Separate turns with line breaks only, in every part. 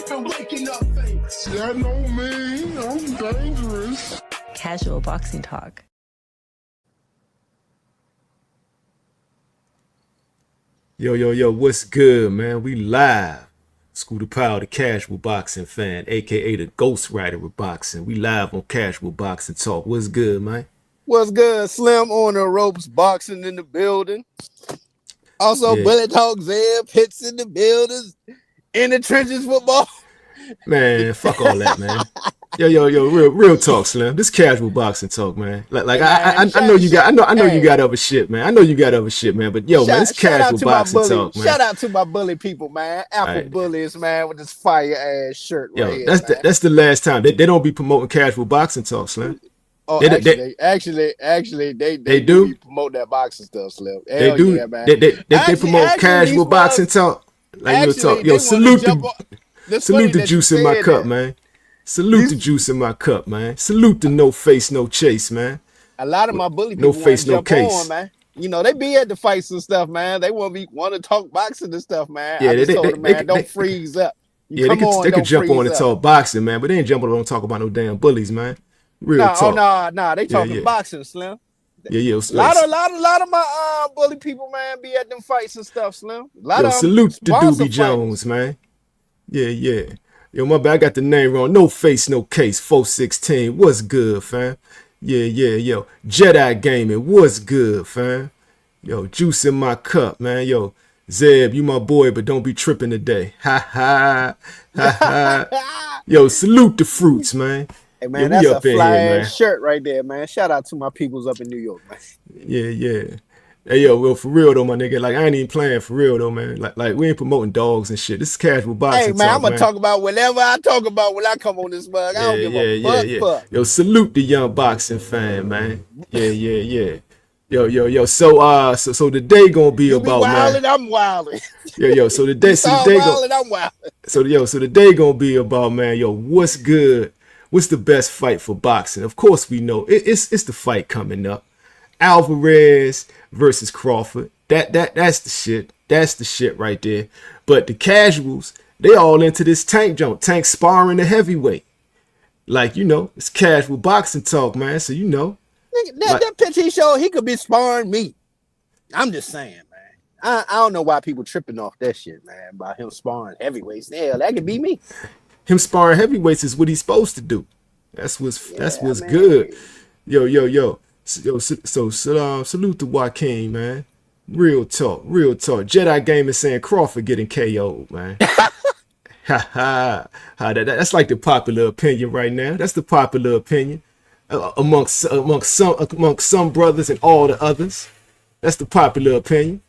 Yeah, I know me. I'm dangerous.
Casual boxing talk.
Yo, what's good, man? We live. Scooter Powell, the casual boxing fan, aka the Ghost Rider of boxing. We live on Casual Boxing Talk. What's good, man?
What's good? Slim on the ropes, boxing in the building. Also,
Yeah.
Bullet Talk Zeb, hits in the buildings, in the trenches football.
Man, fuck all that, man. Yo, real talk, Slim. This casual boxing talk, man. I know you got other shit, man. I know you got other shit, man. But yo, man, it's casual boxing talk, man.
Shout out to my bully people, man. Apple bullies, man, with this fire ass shirt.
Yo,
right
that's the last time they don't be promoting casual boxing talk, Slim.
Oh, actually, they do promote that boxing stuff, Slim.
They do,
yeah, man.
They promote casual boxing talk. Like you talk, yo, salute the juice in my cup, man. Salute the juice in my cup, man. Salute the no face, no chase, man.
A lot of my bully people
no face, no case,
on, man. You know, they be at the fights and stuff, man. They want to talk boxing and stuff, man.
Yeah,
I just told them, man, don't freeze up.
They could jump on and talk boxing, man, but they ain't jumping on and talk about no damn bullies, man. Real talk.
Nah. They talking boxing, Slim.
Yeah.
A lot of my bully people, man, be at them fights and stuff, Slim.
Salute to Doobie Jones, man. Yeah. Yo, my bad, I got the name wrong. No face, no case. 416. What's good, fam? Yeah. Yo, Jedi Gaming. What's good, fam? Yo, juice in my cup, man. Yo, Zeb, you my boy, but don't be tripping today. Ha. Yo, salute the fruits, man.
Hey, man, that's a fly shirt right there, man. Shout out to my peoples up in New York, man.
Yeah. Hey, yo, well, for real, though, my nigga. Like, I ain't even playing for real, though, man. Like we ain't promoting dogs and shit. This is casual boxing.
Hey, man, I'm going to talk about whatever I talk about when I come on this mug. I don't give a fuck.
Yo, salute the young boxing fan, man. Yeah. Yo. So the day gonna be
you
about,
be wildin',
man.
I'm wildin'.
Yo. So the day,
I'm wildin'.
So the day gonna be about, man. Yo, what's good? What's the best fight for boxing? Of course, we know it's the fight coming up. Alvarez versus Crawford. That's the shit. That's the shit right there. But the casuals, they all into this Tank jump. Tank sparring the heavyweight. Like, you know, it's casual boxing talk, man. So, you know.
That picture he showed, he could be sparring me. I'm just saying, man. I don't know why people tripping off that shit, man, about him sparring heavyweights. Hell, that could be me.
Him sparring heavyweights is what he's supposed to do. That's what's good. Yo. So salute to Joaquin, man. Real talk. Jedi Game is saying Crawford getting KO'd, man. That's like the popular opinion right now. That's the popular opinion amongst some brothers and all the others. That's the popular opinion.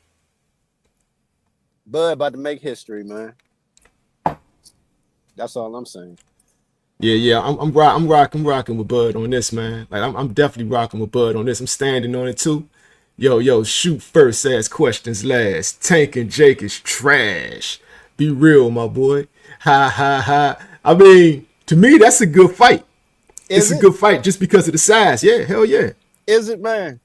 Bud about to make history, man. That's all I'm saying.
Yeah. I'm rocking with Bud on this, man. Like I'm definitely rocking with Bud on this. I'm standing on it too. Yo, shoot first, ask questions last. Tank and Jake is trash. Be real, my boy. Ha. I mean, to me, that's a good fight. It's a good fight just because of the size. Yeah, hell yeah.
Is it, man?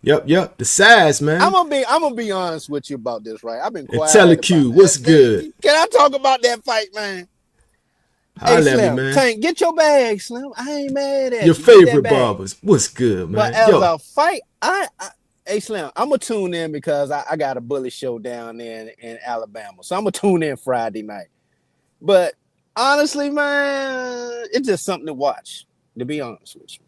Yep. The size, man.
I'm gonna be honest with you about this, right? I've been quiet.
Teleq, what's good?
Can I talk about that fight, man? Hey, Slim, man. Tank, get your bag, Slim. I ain't mad at
your favorite barbers. What's good, man?
But as a fight, hey, Slim, I'm going to tune in because I got a bully show down there in Alabama. So I'm going to tune in Friday night. But honestly, man, it's just something to watch, to be honest with you.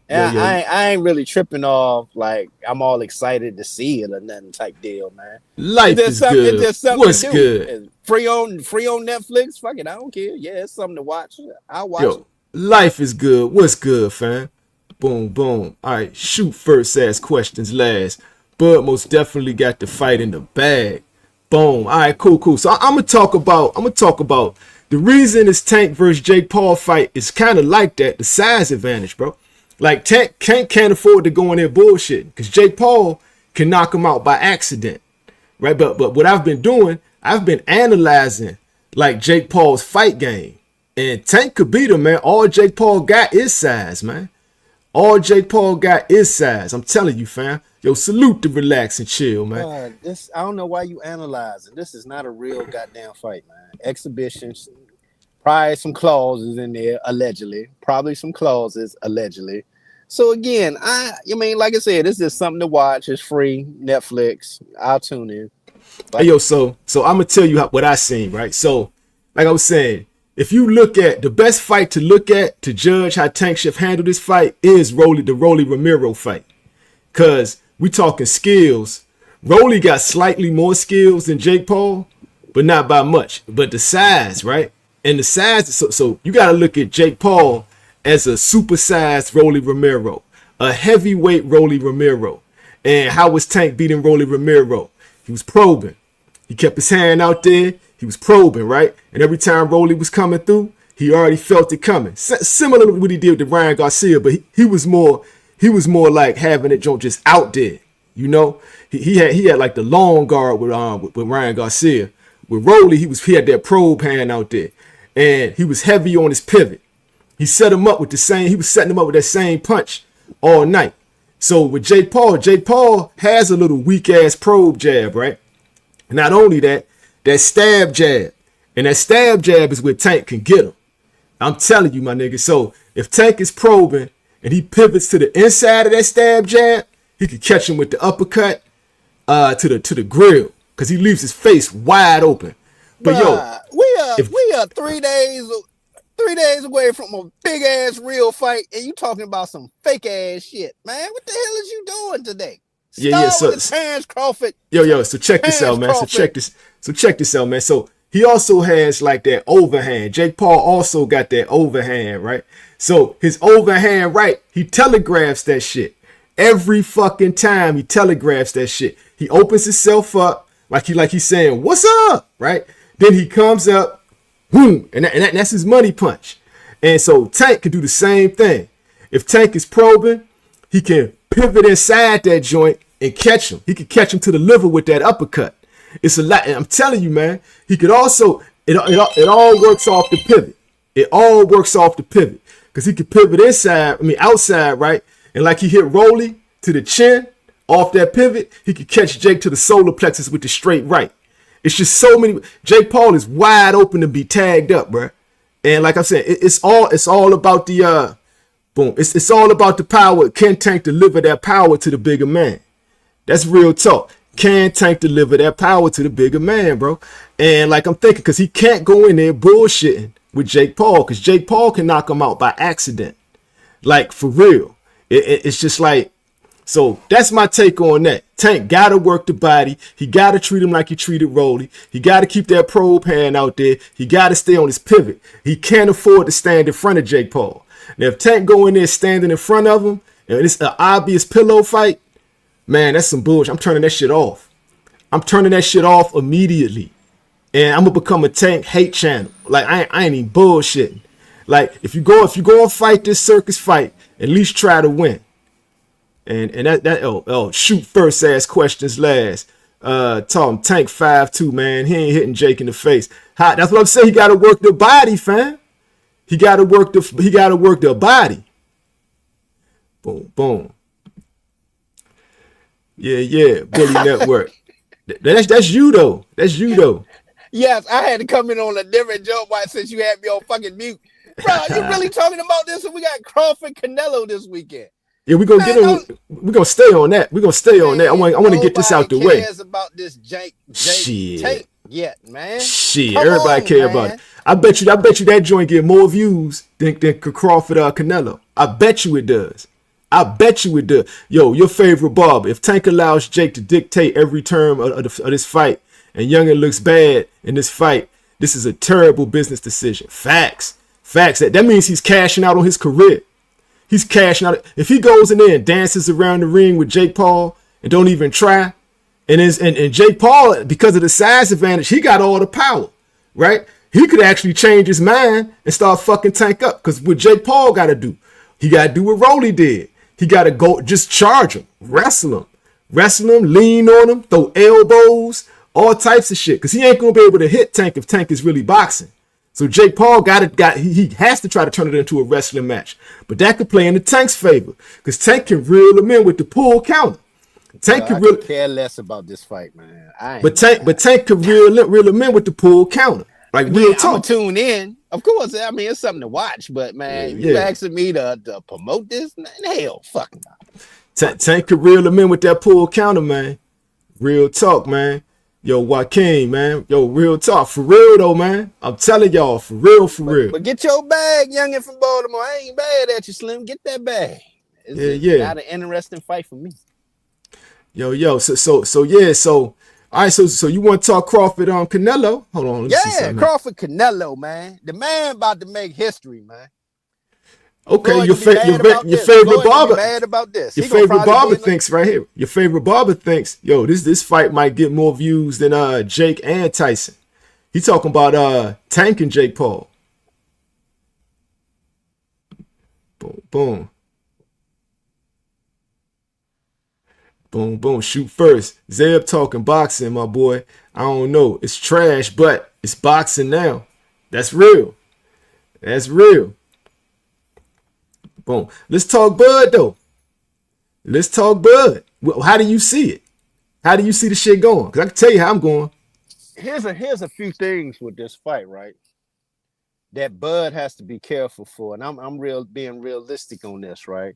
And yeah. I ain't really tripping off like I'm all excited to see it or nothing type deal, man.
Life is good.
It's just something
What's
to do.
good?
It's free on Netflix. Fuck it, I don't care. Yeah, it's something to watch. I'll watch it.
Life is good. What's good, fam? Boom. All right, shoot first, ask questions last. Bud most definitely got the fight in the bag. Boom. All right, cool. So I'm gonna talk about the reason this Tank versus Jake Paul fight is kind of like that. The size advantage, bro. Like Tank can't afford to go in there bullshit because Jake Paul can knock him out by accident, right? But what I've been doing, I've been analyzing like Jake Paul's fight game, and Tank could beat him, man. All Jake Paul got is size, man. All Jake Paul got is size. I'm telling you, fam. Yo, salute to relax and chill, man.
I don't know why you analyzing. This is not a real goddamn fight, man. Exhibitions. Probably some clauses in there, allegedly. Probably some clauses, allegedly. So again, I mean, like I said, this is something to watch. It's free, Netflix. I'll tune in.
Hey, yo, so I'm gonna tell you what I seen, right? So, like I was saying, if you look at the best fight to look at to judge how Tank should handle this fight is the Rolly Romero fight, cause we talking skills. Rolly got slightly more skills than Jake Paul, but not by much. But the size, right? And the size, so you got to look at Jake Paul as a supersized Rolly Romero, a heavyweight Rolly Romero. And how was Tank beating Rolly Romero? He was probing. He kept his hand out there. He was probing, right? And every time Rolly was coming through, he already felt it coming. Similar to what he did with Ryan Garcia, but he was more like having it just out there. You know, he had like the long guard with Ryan Garcia. With Rolly, he had that probe hand out there. And he was heavy on his pivot. He was setting him up with that same punch all night. So with Jake Paul has a little weak ass probe jab, right? Not only that stab jab. And that stab jab is where Tank can get him. I'm telling you, my nigga. So if Tank is probing and he pivots to the inside of that stab jab, he could catch him with the uppercut to the grill. Cause he leaves his face wide open. But yo,
we are 3 days away from a big ass real fight, and you talking about some fake ass shit, man. What the hell is you doing today? So Terence Crawford.
Yo, so check this out, man. Crawford. So check this out, man. So he also has like that overhand. Jake Paul also got that overhand, right? So his overhand right, he telegraphs that shit. Every fucking time he telegraphs that shit. He opens himself up like he's saying, "What's up?" Right? Then he comes up, boom, and that's his money punch. And so Tank can do the same thing. If Tank is probing, he can pivot inside that joint and catch him. He can catch him to the liver with that uppercut. It's a lot. And I'm telling you, man, he could also, it all works off the pivot. It all works off the pivot. Because he could pivot outside, right? And like he hit Rolly to the chin off that pivot, he could catch Jake to the solar plexus with the straight right. It's just so many. Jake Paul is wide open to be tagged up, bro. And like I'm saying, it's all about the boom. It's all about the power. Can Tank deliver that power to the bigger man? That's real talk. Can Tank deliver that power to the bigger man, bro? And like I'm thinking, because he can't go in there bullshitting with Jake Paul, because Jake Paul can knock him out by accident. Like, for real. It's just like, so that's my take on that. Tank got to work the body. He got to treat him like he treated Rolly. He got to keep that probe hand out there. He got to stay on his pivot. He can't afford to stand in front of Jake Paul. Now, if Tank go in there standing in front of him, and it's an obvious pillow fight, man, that's some bullshit. I'm turning that shit off. I'm turning that shit off immediately. And I'm going to become a Tank hate channel. Like, I ain't even bullshitting. Like, if you go and fight this circus fight, at least try to win. And that shoot first, ask questions last. Talking Tank 5'2", man. He ain't hitting Jake in the face. That's what I'm saying. He got to work the body, fam. He got to work the body. Boom, boom. Yeah. Bully Network. That's you though. That's you though.
Yes, I had to come in on a different joke since you had me on fucking mute. Bro, you really talking about this? And we got Crawford Canelo this weekend.
Yeah, we're gonna stay on that. We're gonna stay on that. I want to get this out the way.
Cares about this Jake
shit
tape yet, man.
Shit, everybody care about it. I bet you that joint get more views than Crawford or Canelo. I bet you it does. Yo, your favorite barber. If Tank allows Jake to dictate every term of this fight, and Youngin looks bad in this fight, this is a terrible business decision. Facts. That means he's cashing out on his career. He's cashing out. If he goes in there and dances around the ring with Jake Paul and don't even try, and Jake Paul, because of the size advantage, he got all the power, right? He could actually change his mind and start fucking Tank up. Because what Jake Paul got to do, he got to do what Rolly did. He got to go just charge him, wrestle him, lean on him, throw elbows, all types of shit. Because he ain't going to be able to hit Tank if Tank is really boxing. So Jake Paul he has to try to turn it into a wrestling match. But that could play in the Tank's favor. Because Tank can reel him in with the pull counter. Tank could
I
really
could care less about this fight, man.
but Tank could reel him in with the pull counter. Like
Again,
real
I'm gonna
talk.
tune in. Of course, I mean it's something to watch, but man, you
Yeah.
asking me to promote this? Man, hell, fuck no.
Tank could reel him in with that pull counter, man. Real talk, man. Yo, Joaquin, man. Yo, real talk. For real, though, man. I'm telling y'all, for real.
But get your bag, youngin' from Baltimore. I ain't bad at you, Slim. Get that bag. It's not an interesting fight for me.
Yo. So yeah. So all right. So you want to talk Crawford on Canelo? Hold on. Let me see something.
Crawford Canelo, man. The man about to make history, man.
Okay,
Floyd
your favorite barber.
Mad about this.
Your favorite barber thinks right here. Your favorite barber thinks, yo, this fight might get more views than Jake and Tyson. He talking about Tank and Jake Paul. Boom. Shoot first. Zeb talking boxing, my boy. I don't know. It's trash, but it's boxing now. That's real. Boom. Let's talk Bud, though. Let's talk Bud. Well, how do you see it? How do you see the shit going? Because I can tell you how I'm going.
Here's a few things with this fight, right? That Bud has to be careful for, and I'm being realistic on this, right?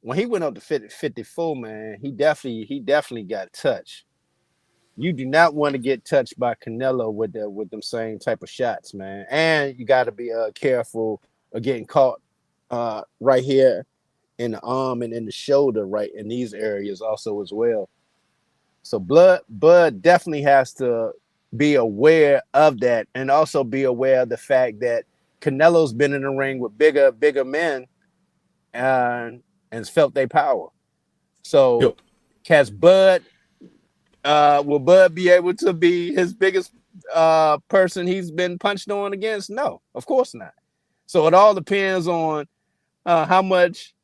When he went up to 54, man, he definitely got touched. You do not want to get touched by Canelo with them same type of shots, man. And you got to be careful of getting caught right here in the arm and in the shoulder, right in these areas also as well. So Bud definitely has to be aware of that, and also be aware of the fact that Canelo's been in the ring with bigger men and felt their power. So has Bud will Bud be able to be his biggest person he's been punched on against? No, of course not. So it all depends on how much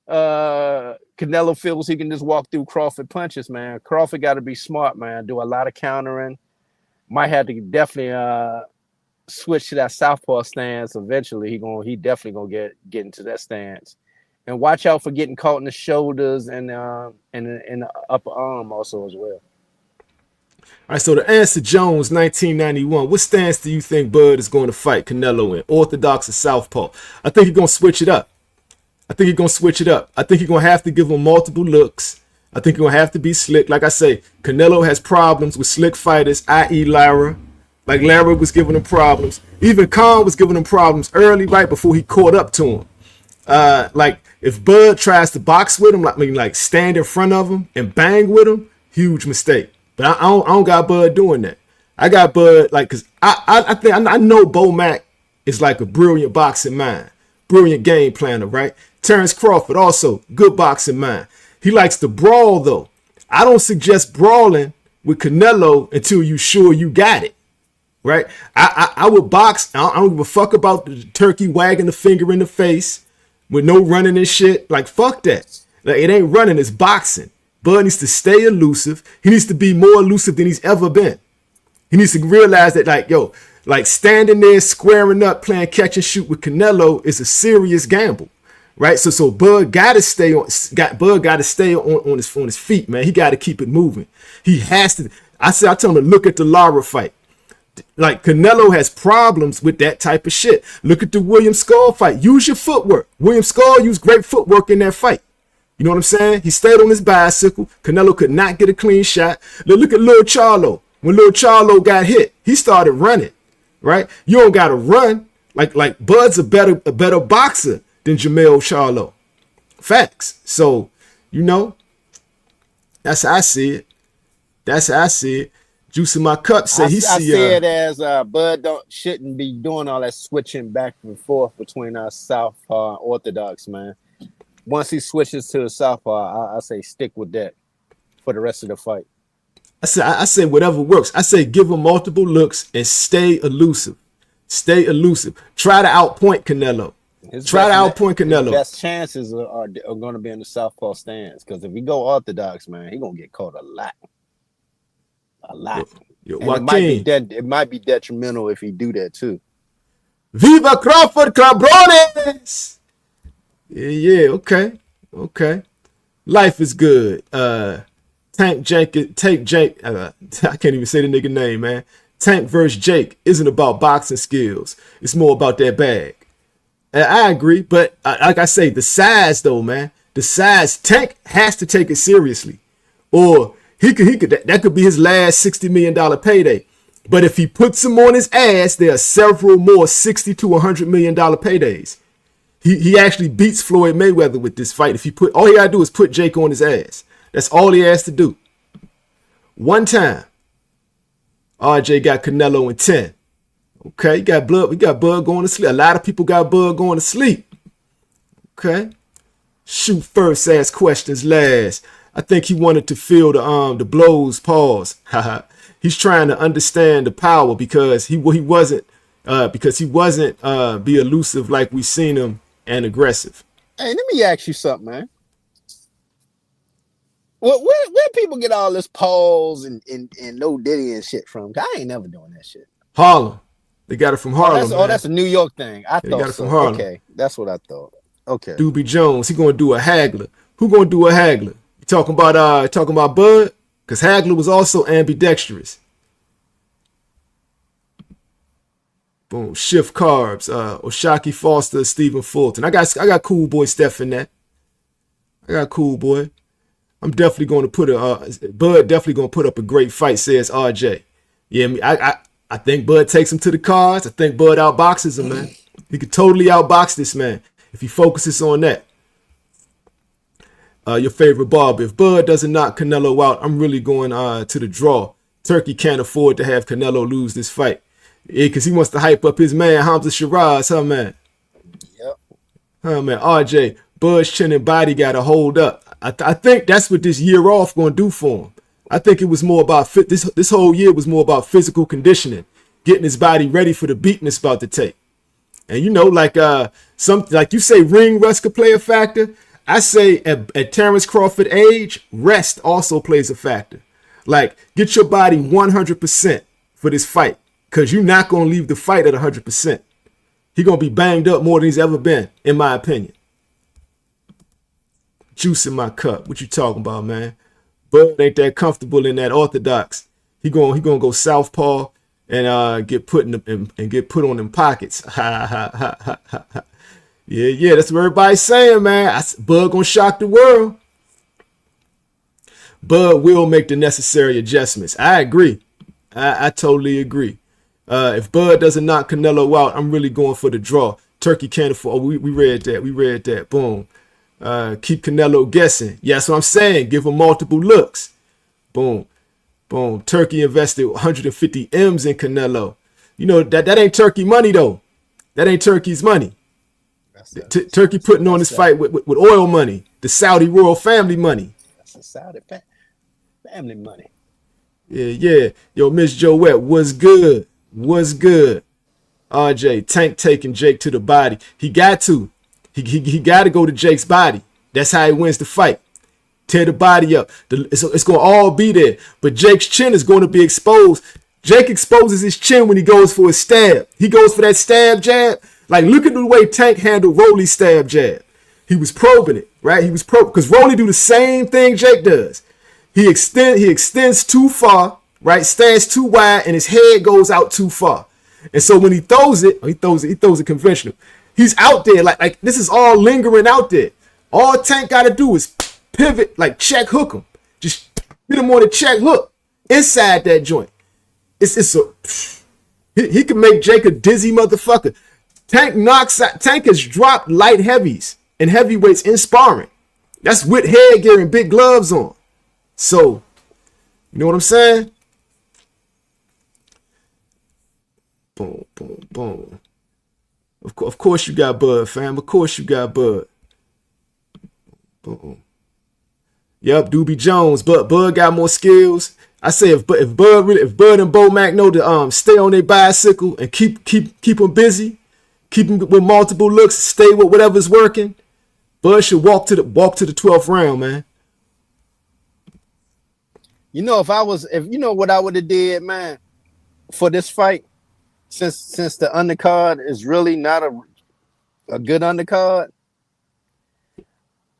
Canelo feels he can just walk through Crawford punches, man. Crawford got to be smart, man. Do a lot of countering. Might have to definitely switch to that southpaw stance eventually. He definitely gonna get into that stance. And watch out for getting caught in the shoulders and in the upper arm also as well.
All right, so to answer Jones, 1991, what stance do you think Bud is going to fight Canelo in? Orthodox or southpaw? I think he's going to switch it up. I think he's going to have to give him multiple looks. I think he's going to have to be slick. Like I say, Canelo has problems with slick fighters, i.e. Lara. Like Lara was giving him problems. Even Khan was giving him problems early, right before he caught up to him. Like if Bud tries to box with him, like stand in front of him and bang with him, huge mistake. But I don't got Bud doing that. I got Bud cause I know Bo Mack is like a brilliant boxing mind, brilliant game planner, right? Terence Crawford also good boxing mind. He likes to brawl though. I don't suggest brawling with Canelo until you sure you got it, right? I would box. I don't give a fuck about the turkey wagging the finger in the face with no running and shit. Like fuck that. Like it ain't running, it's boxing. Bud needs to stay elusive. He needs to be more elusive than he's ever been. He needs to realize that like standing there squaring up playing catch and shoot with Canelo is a serious gamble, right? So Bud gotta stay on his feet, man. He gotta keep it moving. He has to. I tell him to look at the Lara fight. Like Canelo has problems with that type of shit. Look at the William Skull fight. Use your footwork. William Skull used great footwork in that fight. You know what I'm saying? He stayed on his bicycle. Canelo could not get a clean shot. Look at Lil Charlo. When Lil Charlo got hit, he started running, right? You don't gotta run. Like Bud's a better boxer than Jamel Charlo. Facts. So, that's how I see it. Juice in my cup say I see
it as Bud shouldn't be doing all that switching back and forth between our southpaw orthodox, man. Once he switches to the southpaw, I say stick with that for the rest of the fight.
I say whatever works. I say give him multiple looks and stay elusive. Try to outpoint Canelo. His best chances are going to be in the southpaw stance, because if we go orthodox, man, he's going to get caught a lot. It might be detrimental if he do that too.
Viva Crawford, cabrones!
Yeah, okay. Life is good. Tank Jake. I can't even say the nigga name, man. Tank versus Jake isn't about boxing skills. It's more about that bag. And I agree, but like I say, the size though, man. The size. Tank has to take it seriously, or he could. That could be his last $60 million payday. But if he puts him on his ass, there are several more $60 to $100 million paydays. He actually beats Floyd Mayweather with this fight. If he put, all he gotta do is put Jake on his ass. That's all he has to do. One time, RJ got Canelo in 10. Okay, you got blood. We got Bud going to sleep. A lot of people got Bud going to sleep. Okay, shoot first, ask questions last. I think he wanted to feel the blows. Pause. He's trying to understand the power because he wasn't be elusive like we seen him and aggressive.
Hey, let me ask you something, man. Where people get all this pause and no Diddy and shit from? I ain't never doing that shit.
Harlem. They got it from Harlem.
That's a New York thing. I thought
they got it from Harlem.
Okay, that's what I thought. Okay.
Doobie Jones, he gonna do a haggler. Who gonna do a haggler? You talking about Bud? Because Hagler was also ambidextrous. Boom. Shift Carbs. Oshaki Foster, Stephen Fulton. I got Cool Boy Steph in that. I got Cool Boy. I'm definitely going to put Bud definitely going to put up a great fight, says RJ. Yeah, I think Bud takes him to the cards. I think Bud outboxes him, man. He could totally outbox this man if he focuses on that. Your favorite barber. If Bud doesn't knock Canelo out, I'm really going to the draw. Turkey can't afford to have Canelo lose this fight. Yeah, because he wants to hype up his man, Hamza Shiraz, huh, man?
Yep.
Huh, man. RJ, Bud's chin and body got to hold up. I think that's what this year off going to do for him. I think it was more about this whole year was more about physical conditioning, getting his body ready for the beating it's about to take. And you know, like like you say, ring rust could play a factor. I say at Terence Crawford age, rest also plays a factor. Like, get your body 100% for this fight, because you're not going to leave the fight at 100%. He's going to be banged up more than he's ever been, in my opinion. Juice in my cup. What you talking about, man? Bud ain't that comfortable in that orthodox. He going go southpaw and get put on them pockets. Yeah, that's what everybody's saying, man. Bud gonna shock the world. Bud will make the necessary adjustments. I agree. I totally agree. If Bud doesn't knock Canelo out, I'm really going for the draw. Turkey can't afford. Oh, we read that. We read that. Boom. Keep Canelo guessing. Yeah, that's what I'm saying. Give him multiple looks. Boom. Boom. Turkey invested 150 M's in Canelo. You know, that ain't Turkey money, though. That ain't Turkey's money. Turkey putting on this fight with oil money, the Saudi royal family money.
That's the Saudi family money.
Yeah. Yo, Miss Joette, what's good? What's good? RJ, Tank taking Jake to the body. He got to. He got to go to Jake's body. That's how he wins the fight. Tear the body up. It's going to all be there. But Jake's chin is going to be exposed. Jake exposes his chin when he goes for a stab. He goes for that stab jab. Like, look at the way Tank handled Rolly's stab jab. He was probing it, right? He was probing, because Rolly do the same thing Jake does. He extends too far, right? Stands too wide, and his head goes out too far. And so when he throws it conventional. He's out there like this is all lingering out there. All Tank got to do is pivot, like check hook him. Just hit him on the check hook inside that joint. He can make Jake a dizzy motherfucker. Tank has dropped light heavies and heavyweights in sparring. That's with headgear and big gloves on. So, you know what I'm saying? Boom, boom, boom. Of course you got Bud, fam. Of course you got Bud. Boom. Yep, Doobie Jones. But Bud got more skills. I say if Bud and Bo Mac know to stay on their bicycle and keep them busy, keep them with multiple looks, stay with whatever's working, Bud should walk to the 12th round, man.
You know, if you know what I would have did, man, for this fight, since the undercard is really not a good undercard,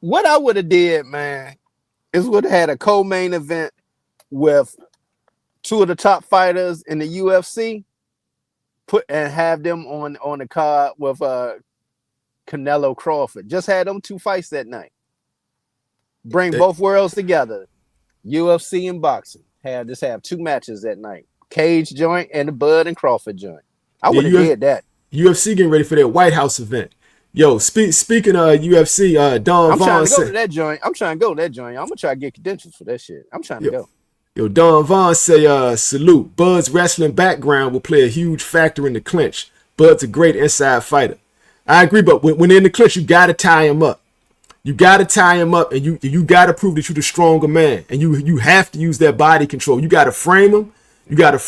what I would have did, man, It would have had a co-main event with two of the top fighters in the UFC, and have them on the card with Canelo Crawford. Just had them two fights that night. Bring both worlds together, UFC and boxing. Have two matches that night. Cage joint and the Bud and Crawford joint. I would have did that.
UFC getting ready for their White House event. Yo, speaking of UFC, Don Vaughn.
I'm trying to go to that joint. I'm gonna try to get credentials for that shit. I'm trying to go.
Yo, Don Vaughn say, salute. Bud's wrestling background will play a huge factor in the clinch. Bud's a great inside fighter. I agree, but when in the clinch, you gotta tie him up. You gotta tie him up, and you gotta prove that you're the stronger man, and you have to use that body control. You gotta frame him. You gotta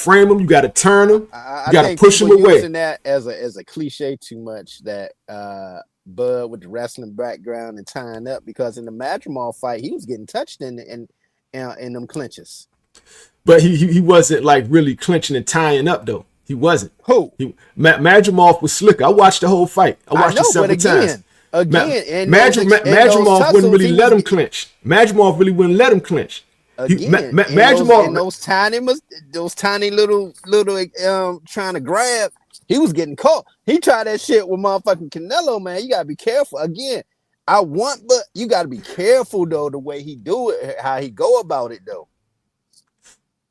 turn him. You gotta push him away.
Using that as a cliche too much, that Bud with the wrestling background and tying up, because in the Madrimov fight he was getting touched in them clinches.
But he wasn't like really clinching and tying up though. He wasn't.
Who?
Madrimov was slicker. I watched the whole fight. I watched it several times. Madrimov wouldn't really let him clinch. Madrimov really wouldn't let him clinch.
Madrimov, those tiny little trying to grab, he was getting caught. He tried that shit with motherfucking Canelo, man. You gotta be careful. Again, but you gotta be careful though, the way he do it, how he go about it though.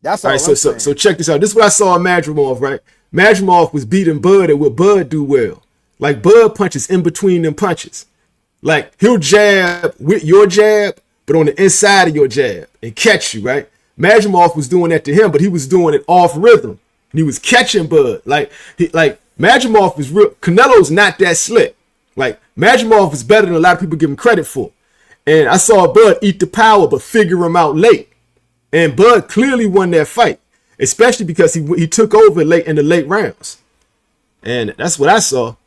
That's all right.
So check this out. This is what I saw in Madrimov, right? Madrimov was beating Bud at what Bud do well. Like Bud punches in between them punches. Like he'll jab with your jab, but on the inside of your jab and catch you, right? Madrimov was doing that to him, but he was doing it off rhythm. And he was catching Bud. Like Madrimov is real. Canelo's not that slick. Like Madrimov is better than a lot of people give him credit for. And I saw Bud eat the power, but figure him out late. And Bud clearly won that fight, especially because he took over late in the late rounds. And that's what I saw.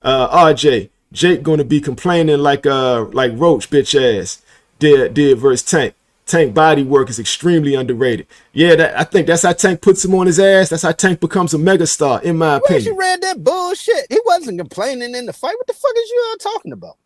RJ, Jake gonna be complaining like Roach bitch ass did versus Tank. Tank body work is extremely underrated. Yeah, I think that's how Tank puts him on his ass. That's how Tank becomes a megastar, in my opinion.
You read that bullshit. He wasn't complaining in the fight. What the fuck is you all talking about?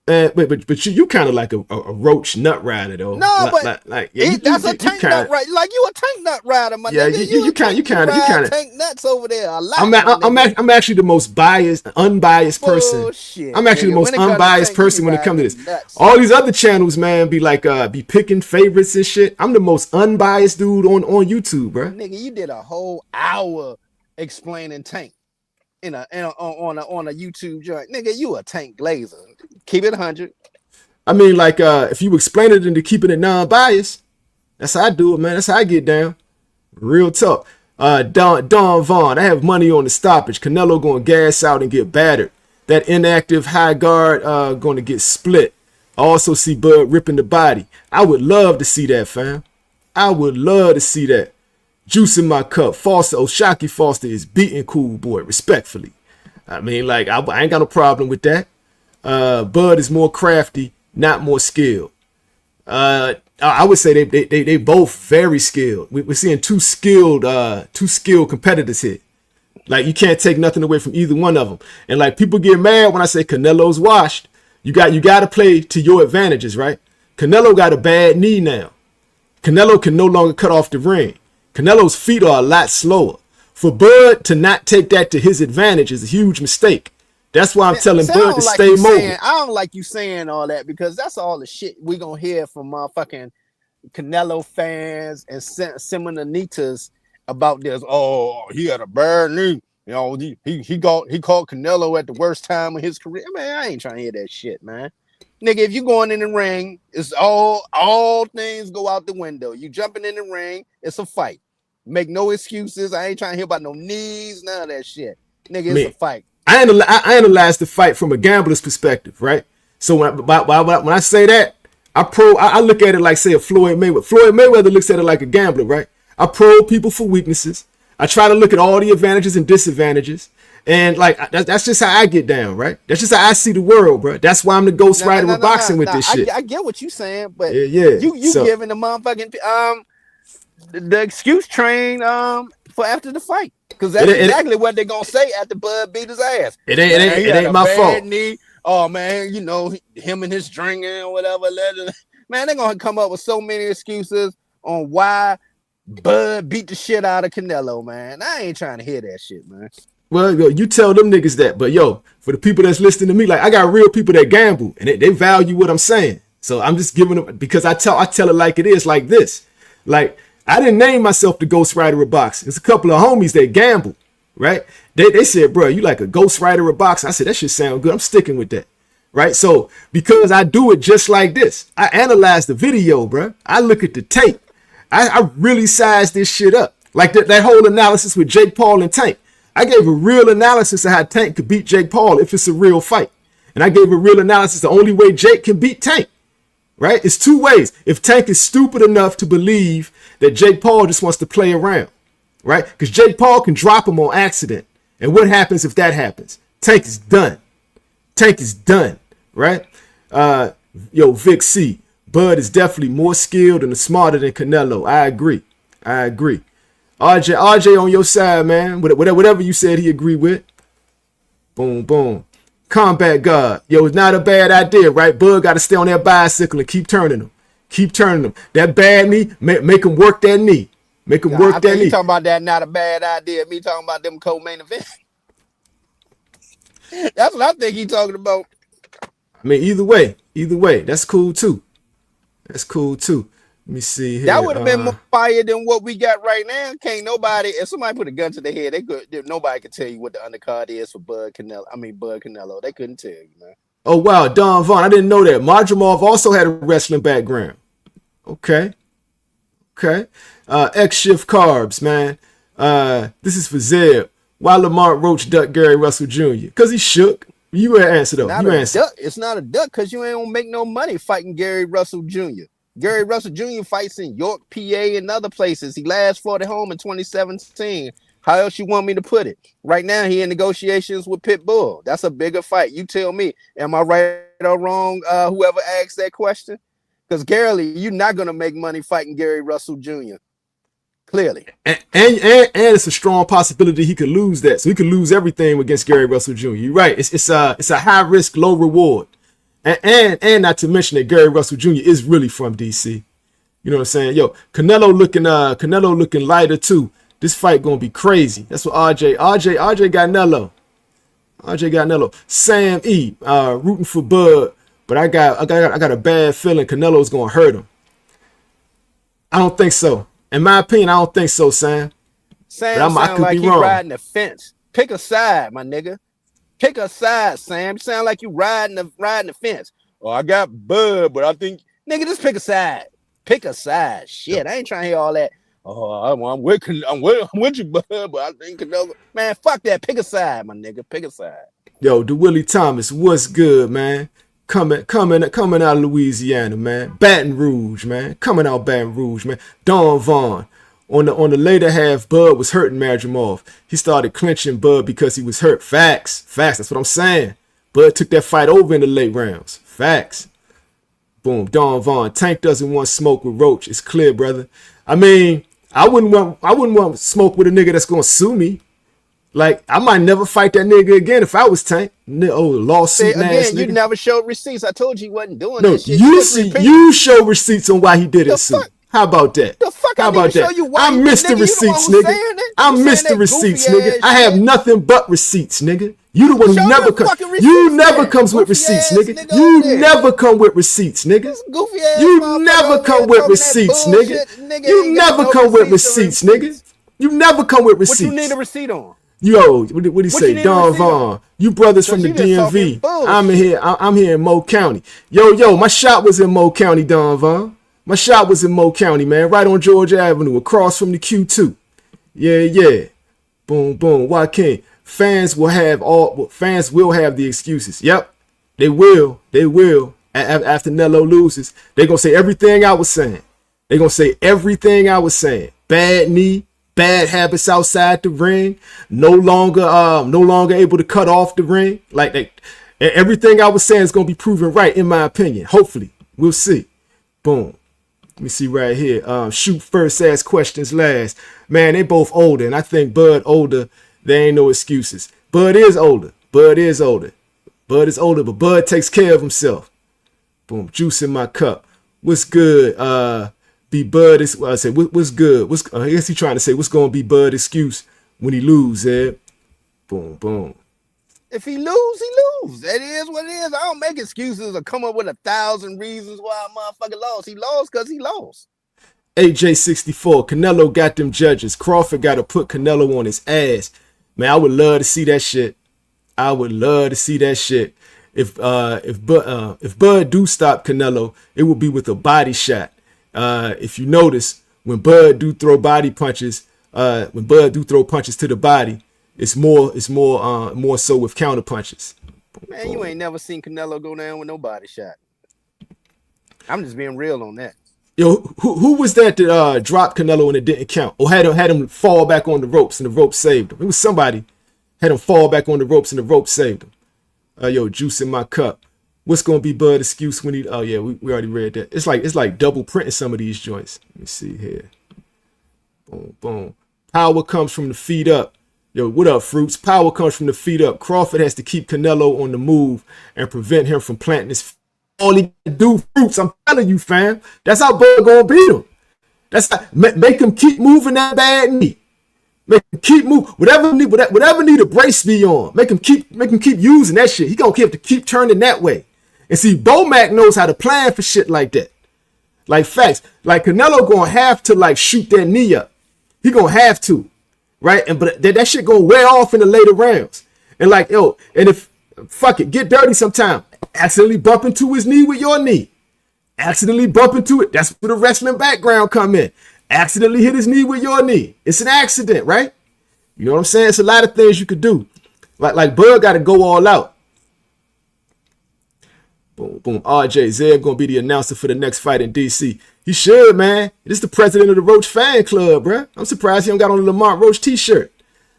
But you kind of like a Roach nut rider though.
No, that's a Tank nut rider. Like you a Tank nut rider, my nigga. You kind of Tank nuts over there a lot.
I'm actually the most unbiased person.
Bullshit,
I'm actually the most unbiased person when it comes to this. Nuts. All these other channels, man, be picking favorites and shit. I'm the most unbiased dude on YouTube, bro.
Nigga, you did a whole hour explaining Tank on a YouTube joint. Nigga, you a Tank glazer. Keep it 100.
I mean, like, if you explain it into keeping it non-biased, that's how I do it, man. That's how I get down. Real talk. Don Vaughn, I have money on the stoppage. Canelo going to gas out and get battered. That inactive high guard going to get split. I also see Bud ripping the body. I would love to see that, fam. I would love to see that. Juice in my cup. Oshaki Foster is beating Cool Boy, respectfully. I mean, like, I ain't got no problem with that. Bud is more crafty, not more skilled. I would say they both very skilled. We're seeing two skilled competitors here. Like you can't take nothing away from either one of them. And like people get mad when I say Canelo's washed. You got to play to your advantages, right? Canelo got a bad knee now. Canelo can no longer cut off the ring. Canelo's feet are a lot slower. For Bud to not take that to his advantage is a huge mistake. That's why I'm telling Bud to stay mobile.
I don't like you saying all that because that's all the shit we gonna hear from motherfucking Canelo fans and Semenitas about this. Oh, he had a bad knee. You know, he caught Canelo at the worst time of his career. Man, I ain't trying to hear that shit, man. Nigga, if you going in the ring, it's all things go out the window. You jumping in the ring, it's a fight. Make no excuses. I ain't trying to hear about no knees, none of that shit. Nigga, it's a fight.
I analyze the fight from a gambler's perspective, right? So when I say that, I look at it like, say, a Floyd Mayweather. Floyd Mayweather looks at it like a gambler, right? I probe people for weaknesses. I try to look at all the advantages and disadvantages. And like that's just how I get down, right? That's just how I see the world, bro. That's why I'm the ghost rider of boxing with this shit.
I get what you're saying, but
you
giving the motherfucking the excuse train for after the fight. Because that's exactly what they're gonna say after Bud beat his ass.
It ain't my fault.
Knee. Oh man, you know him and his drinking or whatever. Man, they're gonna come up with so many excuses on why Bud beat the shit out of Canelo, man. I ain't trying to hear that shit, man.
Well, yo, you tell them niggas that, but yo, for the people that's listening to me, like I got real people that gamble and they value what I'm saying. So I'm just giving them, because I tell it like it is, like this. Like I didn't name myself the Ghost Rider of boxing. There's a couple of homies that gamble, right? They said, bro, you like a Ghost Rider of boxing. I said, that should sound good. I'm sticking with that, right? So because I do it just like this, I analyze the video, bro. I look at the tape. I really size this shit up. Like that whole analysis with Jake Paul and Tank. I gave a real analysis of how Tank could beat Jake Paul if it's a real fight. And I gave a real analysis the only way Jake can beat Tank, right? It's two ways. If Tank is stupid enough to believe that Jake Paul just wants to play around, right? Because Jake Paul can drop him on accident. And what happens if that happens? Tank is done. Tank is done, right? Yo, Vic C. Bud is definitely more skilled and smarter than Canelo. I agree. RJ on your side, man. Whatever you said he agreed with. Boom, boom. Combat God. Yo, it's not a bad idea, right? Bud got to stay on that bicycle and keep turning him. That bad knee, make him work that knee. Make him work that knee.
You talking about that not a bad idea. Me talking about them co-main events. That's what I think he talking about.
I mean, either way, that's cool too. Let me see here.
That would have been more fire than what we got right now. Can't nobody, if somebody put a gun to their head, nobody could tell you what the undercard is for Bud Canelo. They couldn't tell you, man.
Oh wow, Don Vaughn, I didn't know that. Madrimov also had a wrestling background. Okay. X-Shift Carbs, man. This is for Zeb. Why Lamont Roach ducked Gary Russell Jr.? Because he shook. You answer though.
It's not a duck because you ain't gonna make no money fighting Gary Russell Jr. Gary Russell Jr. fights in York, PA, and other places. He last fought at home in 2017. How else you want me to put it? Right now, he in negotiations with Pitbull. That's a bigger fight. You tell me. Am I right or wrong? Whoever asked that question? Because Gary, you're not gonna make money fighting Gary Russell Jr. Clearly.
And it's a strong possibility he could lose that. So he could lose everything against Gary Russell Jr. You're right. It's a high risk, low reward. And not to mention that Gary Russell Jr. is really from DC. You know what I'm saying? Yo, Canelo looking lighter too. This fight gonna be crazy. That's what RJ got Nello. Sam E. Rooting for Bud, but I got a bad feeling Canelo's gonna hurt him. I don't think so. In my opinion, I don't think so, Sam.
Sam sound like he riding the fence. Pick a side, my nigga. Pick a side, Sam. You sound like you riding the fence. Oh, I got Bud, but I think, nigga, just pick a side. Pick a side. Shit, I ain't trying to hear all that. Oh, I'm with you, Bud, but I think Canelo. Man, fuck that. Pick a side, my nigga. Pick a side.
Yo, the Willie Thomas, what's good, man? Coming out of Louisiana, man. Baton Rouge, man. Coming out Baton Rouge, man. Don Vaughn. On the later half, Bud was hurting Madrimov. He started clinching Bud because he was hurt. Facts. That's what I'm saying. Bud took that fight over in the late rounds. Facts. Boom. Don Vaughn. Tank doesn't want smoke with Roach. It's clear, brother. I mean, I wouldn't want smoke with a nigga that's gonna sue me. Like, I might never fight that nigga again if I was Tank. Oh, lawsuit ass nigga.
You never showed receipts. I told you he wasn't doing
no,
this shit.
You show receipts on why he didn't sue. How about that?
The fuck
How about that? I missed the receipts, nigga. I missed the receipts, nigga. I have nothing but receipts, nigga. You the one who never comes. You never comes with receipts, nigga. You never come with receipts, nigga. You never come with receipts, nigga. You never come with receipts, nigga. You never come with receipts.
What you need a receipt on?
Yo, what do you say? Don Vaughn. You brothers from the DMV. I'm here in Mo County. Yo, my shop was in Mo County, Don Vaughn. My shop was in Mo County, man, right on Georgia Avenue, across from the Q2. Yeah. Boom, boom. Joaquin. Fans will have the excuses. Yep, they will. After Nello loses, they're gonna say everything I was saying. Bad knee, bad habits outside the ring, no longer able to cut off the ring. Everything I was saying is gonna be proven right, in my opinion. Hopefully, we'll see. Boom. Let me see right here. Shoot first, ask questions last. Man, they both older, and I think Bud older. There ain't no excuses. Bud is older, but Bud takes care of himself. Boom. Juice in my cup. What's good? Be Bud is I said what's good? I guess he trying to say what's gonna be Bud excuse when he lose, Ed? Boom, boom.
If he lose, he lose. That is what it is. I don't make excuses or come up with 1,000 reasons why a motherfucker lost. He lost because he lost.
AJ64, Canelo got them judges. Crawford got to put Canelo on his ass. Man, I would love to see that shit. I would love to see that shit. If Bud do stop Canelo, it will be with a body shot. If you notice, when Bud do throw body punches, when Bud do throw punches to the body, it's more so with counter punches.
Man, you ain't never seen Canelo go down with no body shot. I'm just being real on that.
Yo, who was that dropped Canelo and it didn't count? Or had him fall back on the ropes and the rope saved him? It was somebody had him fall back on the ropes and the rope saved him. Yo, juice in my cup. What's gonna be Bud excuse when he? Oh yeah, we already read that. It's like double printing some of these joints. Let me see here. Boom, boom. Power comes from the feet up. Yo, what up, Fruits? Power comes from the feet up. Crawford has to keep Canelo on the move and prevent him from planting his. All he can do, Fruits. I'm telling you, fam. That's how Bud gonna beat him. That's how, make him keep moving that bad knee. Make him keep moving. Whatever need a brace be on. Make him keep using that shit. He gonna have to keep turning that way. And see, Bomac knows how to plan for shit like that. Like facts. Like Canelo gonna have to like shoot that knee up. He gonna have to, right? And but that shit gonna wear off in the later rounds. And like yo, and if fuck it, get dirty sometime. Accidentally bump into his knee with your knee. Accidentally bump into it. That's where the wrestling background come in. Accidentally hit his knee with your knee. It's an accident, right? You know what I'm saying? It's a lot of things you could do. Like Bud got to go all out. Boom, boom. RJ Zeb gonna be the announcer for the next fight in DC. He should, man. This is the president of the Roach fan club, bruh. I'm surprised he don't got on the Lamont Roach t-shirt.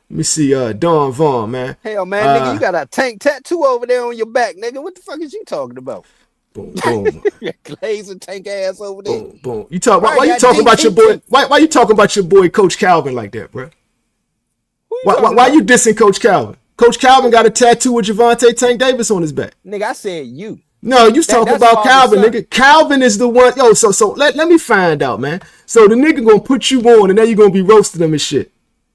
Let me see, Don Vaughn, man.
Hell, man, nigga, you got a tank tattoo over there on your back, nigga. What the fuck is you talking about?
Boom, boom.
Glazing tank ass over there.
Boom, boom. You talk. Why you talking about your boy? Why you talking about your boy, Coach Calvin, like that, bro? Why you dissing Coach Calvin? Coach Calvin got a tattoo with Gervonta Tank Davis on his back.
Nigga, I said you.
No, you talking about Calvin, nigga. Calvin is the one. Yo, so let me find out, man. So the nigga gonna put you on, and then you gonna be roasting him and shit.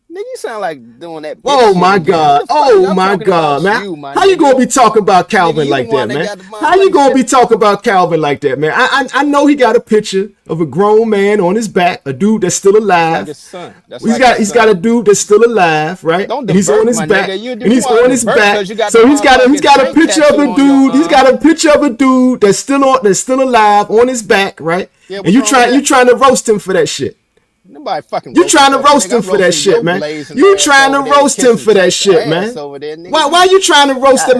Nigga, you sound like doing that.
Oh my God. Oh my God, man. How you gonna be talking about Calvin like that, man? How you gonna be talking about Calvin like that, man? I know he got a picture of a grown man on his back, a dude that's still alive. He's got a dude that's still alive, right? And he's on his back. And he's on his back. So he's got a picture of a dude. He's got a picture of a dude that's still alive on his back, right? And you trying to roast him for that shit.
Nobody fucking.
You trying to roast him for that shit, man? You trying to roast him for that shit, man? Why you trying to roast him?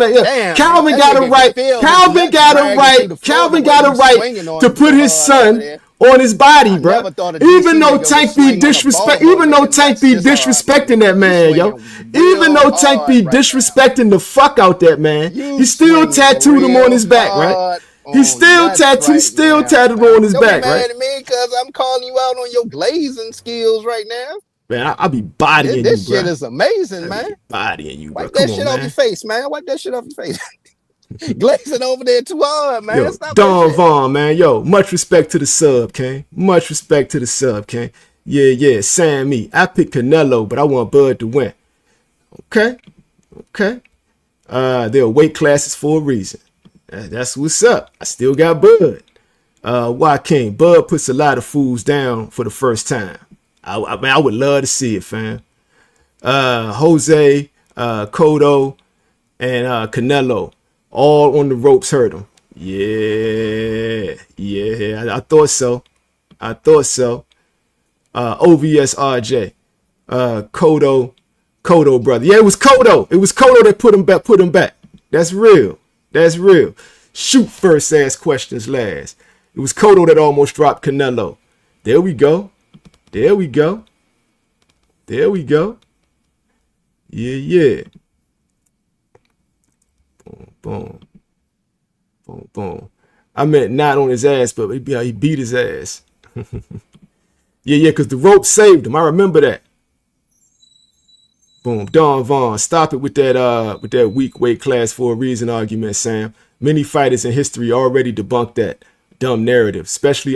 Calvin got a right. Calvin got a right. Calvin got a right to put his son on his body, bro. Even though Tank be disrespecting that man, yo. Even though Tank be disrespecting the fuck out that man, he still tattooed him on his back, right? He's still tattooed on his back, right?
Don't be mad at me because I'm calling you out on your glazing skills right now.
Man, I'll be bodying you, bro.
This shit is amazing, man.
Bodying you, bro.
Wipe that shit off your face, man. Wipe that shit off your face. Glazing over there too hard, man.
Yo, Don Vaughn, man. Yo, much respect to the sub, King. Much respect to the sub, King. Yeah. Sammy. I picked Canelo, but I want Bud to win. Okay. There are weight classes for a reason. That's what's up. I still got Bud. Why King? Bud puts a lot of fools down for the first time. I would love to see it, fam. Jose, Cotto, and Canelo all on the ropes hurt him. Yeah. I thought so. OVS RJ, Cotto brother. Yeah, it was Cotto. That put him back. That's real. Shoot first, ask questions last. It was Cotto that almost dropped Canelo. There we go. Yeah. Boom. I meant not on his ass, but he beat his ass. Yeah, because the rope saved him. I remember that. Boom. Don Vaughn, stop it with that weak weight class for a reason argument, Sam. Many fighters in history already debunked that. dumb narrative, especially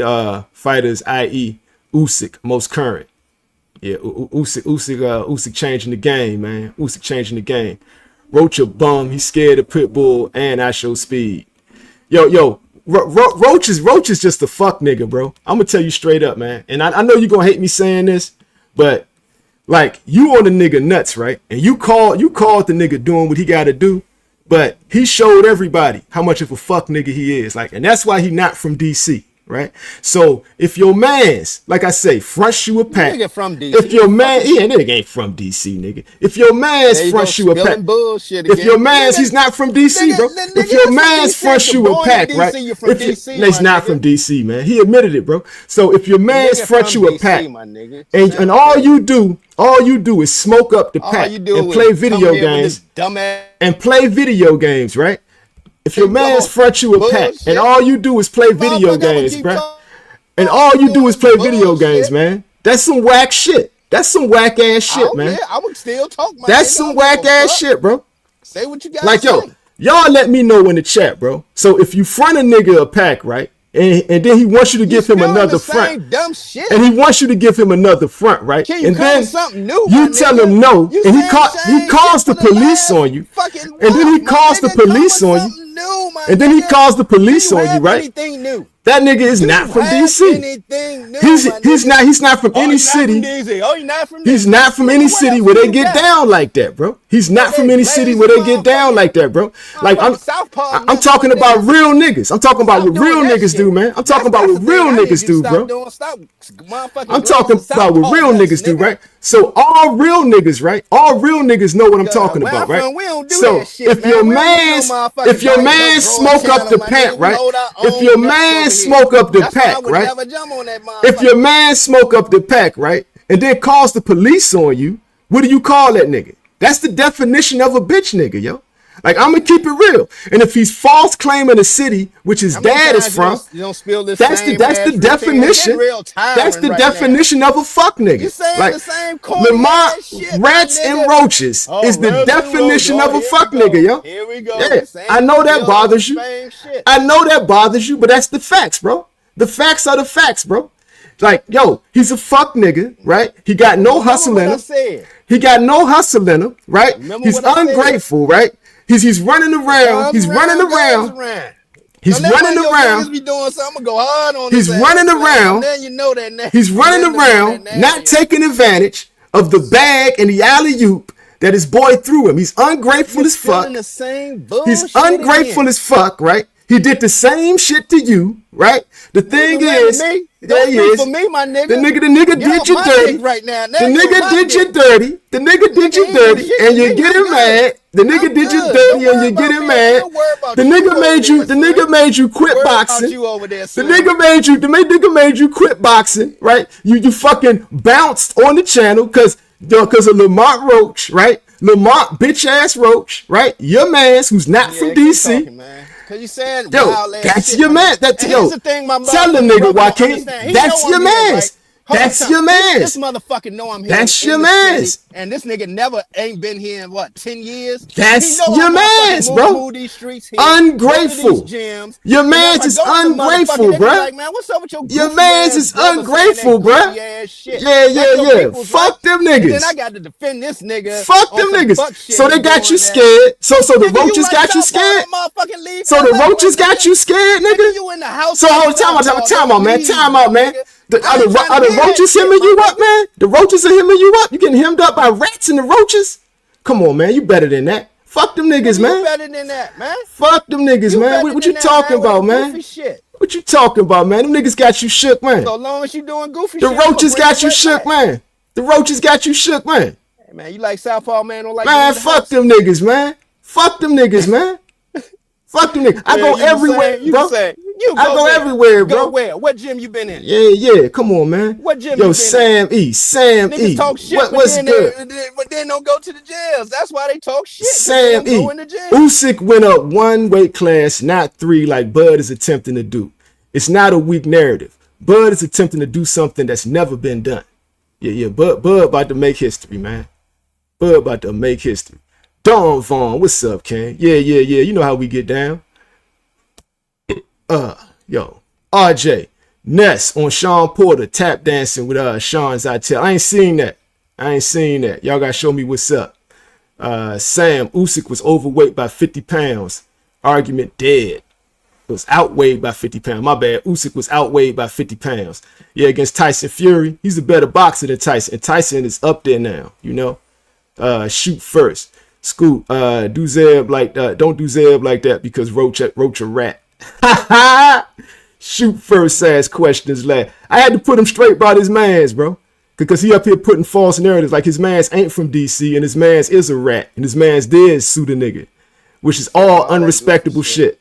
fighters, i.e. Usyk, most current. Yeah, Usyk changing the game, man. Usyk changing the game. Roach a bum. He's scared of Pitbull and I show speed. Yo, Roach is just a fuck nigga, bro. I'm gonna tell you straight up, man. And I know you're gonna hate me saying this, but like, you on the nigga nuts, right? And you called the nigga doing what he gotta do, but he showed everybody how much of a fuck nigga he is. Like, and that's why he not from DC, right? So if your man's, like I say, fronts you a pack.
Nigga from DC.
If your man, nigga ain't from DC, nigga. If your man's fronts you a pack. If your man's, he's not from DC, bro. If your man's fronts you a pack, right? He's not from DC, man. He admitted it, bro. So if your man's fronts you a pack, and all you do is smoke up the pack and play video games and play video games, right? If your man's front you a pack and all you do is play video games, bro, and all you do is play video games, man, that's some whack shit. That's some whack ass shit, man.
I would still talk my
That's some whack ass shit, bro.
Say what you got.
Like, yo, y'all let me know in the chat, bro. So if you front a nigga a pack, right? And then he wants you to give him another front.
Dumb shit.
And he wants you to give him another front, right? And then
something new,
you tell him no, and he calls the police on you. And then he calls the police on you. And then he calls the police on you, right?
Anything new?
That nigga is not from DC. He's not from any city. He's not from any city where they get down like that, bro. He's not from any city where they get down like that, bro. Like, I'm talking about real niggas. I'm talking about what real niggas do, man. I'm talking about what real niggas do, bro. I'm talking about what real niggas do, right? So all real niggas, right? All real niggas know what I'm talking about, right? So if your man smoke up the pant, right? If your man smoke up the pack, right? If your man smoke up the pack, right? And then calls the police on you, what do you call that nigga? That's the definition of a bitch nigga, yo. Like, I'm gonna keep it real. And if he's false claiming a city which his dad is from, that's the definition. That's the definition of a fuck nigga. Like, Lamont, rats and roaches is the definition of a fuck nigga, yo.
Here we go.
Yeah, I know that bothers you. I know that bothers you, but that's the facts, bro. The facts are the facts, bro. Like, yo, he's a fuck nigga, right? He got no hustle in him. He got no hustle in him, right? He's ungrateful, right? He's running around. He's running around. He's running around. He's running around. He's running around, not taking advantage of the bag and the alley-oop that his boy threw him. He's ungrateful as fuck. He's ungrateful as fuck, right? He did the same shit to you, right? The thing is, there he is. The nigga did you dirty. The nigga did you dirty. The nigga did you dirty, and you get him mad. The nigga did you dirty, and you get him mad. The nigga made you quit boxing. The nigga made you quit boxing, right? You fucking bounced on the channel because of Lamont Roach, right? Lamont bitch ass Roach, right? Your man's who's not from DC.
Cause you said,
yo, that's your man. That's yo. Tell the nigga, Joaquin, that's your man's. That's your man's.
This motherfucker know I'm here.
That's your man's.
And this nigga never ain't been here in what, 10 years?
That's your man's, bro. Ungrateful. Your man's is ungrateful, bro.
Like, man, what's up with
your man's is ungrateful, bro. Yeah. Fuck them niggas.
Then I got to defend this nigga.
Fuck them niggas. So they got you scared. So the roaches got you scared. So the roaches got you scared, nigga. So hold time out, man. Time out, man. Are the roaches hemming you up, man? The roaches are hemming you up? You getting hemmed up by rats and the roaches? Come on, man. You better than that. Fuck them niggas, man.
You better than that, man.
Fuck them niggas, man. What you talking about, man? What you talking about, man? Them niggas got you shook, man.
So long as you doing goofy shit.
The roaches got you shook, man. The roaches got you shook, man.
Hey, man, you like Southpaw, man? Don't like
man, fuck them niggas, man. Fuck them niggas, man. Fuck them niggas. I go everywhere, bro. I go everywhere, bro.
Go where? What gym you been in?
Yeah. Come on, man.
What gym?
Yo, Sam E.
Niggas talk shit, what's good? But then don't go to the jails. That's why they talk shit.
Sam E. Usyk went up one weight class, not three, like Bud is attempting to do. It's not a weak narrative. Bud is attempting to do something that's never been done. Yeah. Bud about to make history, man. Bud about to make history. Don Vaughn, what's up, Ken? Yeah. You know how we get down. Yo, RJ, Ness on Sean Porter tap dancing with Sean Zytel. I ain't seen that. Y'all gotta show me what's up. Sam, Usyk was overweight by 50 pounds. Argument dead. It was outweighed by 50 pounds. My bad. Usyk was outweighed by 50 pounds. Yeah, against Tyson Fury. He's a better boxer than Tyson. And Tyson is up there now, you know. Shoot first. Scoot, do Zeb like that. Don't do Zeb like that because Roach a rat. Shoot first, ask questions last. I had to put him straight by his mans, bro. Because he up here putting false narratives like his mans ain't from DC and his mans is a rat and his mans did sue the nigga, which is all unrespectable shit.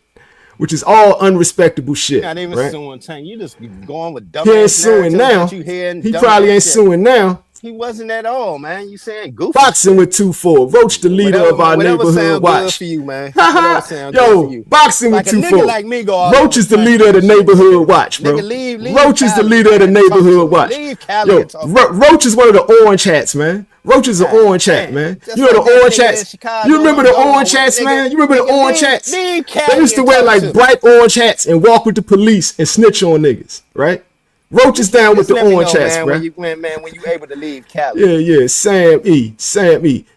Which is all unrespectable shit.
Not even
right?
suing Tank. You just going with dumb.
He ain't suing now. He probably ain't suing now.
He wasn't at all, man. You saying goofy?
Boxing with 2-4. Roach, the leader of our neighborhood watch.
For you, man.
Yo, boxing with 2-4.
Like me go
Roach is the leader of the neighborhood watch, bro. Roach is the leader of the neighborhood watch. Yo, Roach is one of the orange hats, man. Roach is an orange hat, man. You know the orange hats? You remember the orange hats, man? You remember the orange hats? They used to wear like bright orange hats and walk with the police and snitch on niggas, right? Roach is down with the orange hats, bro.
When you able to leave Cali.
Yeah. Sam E.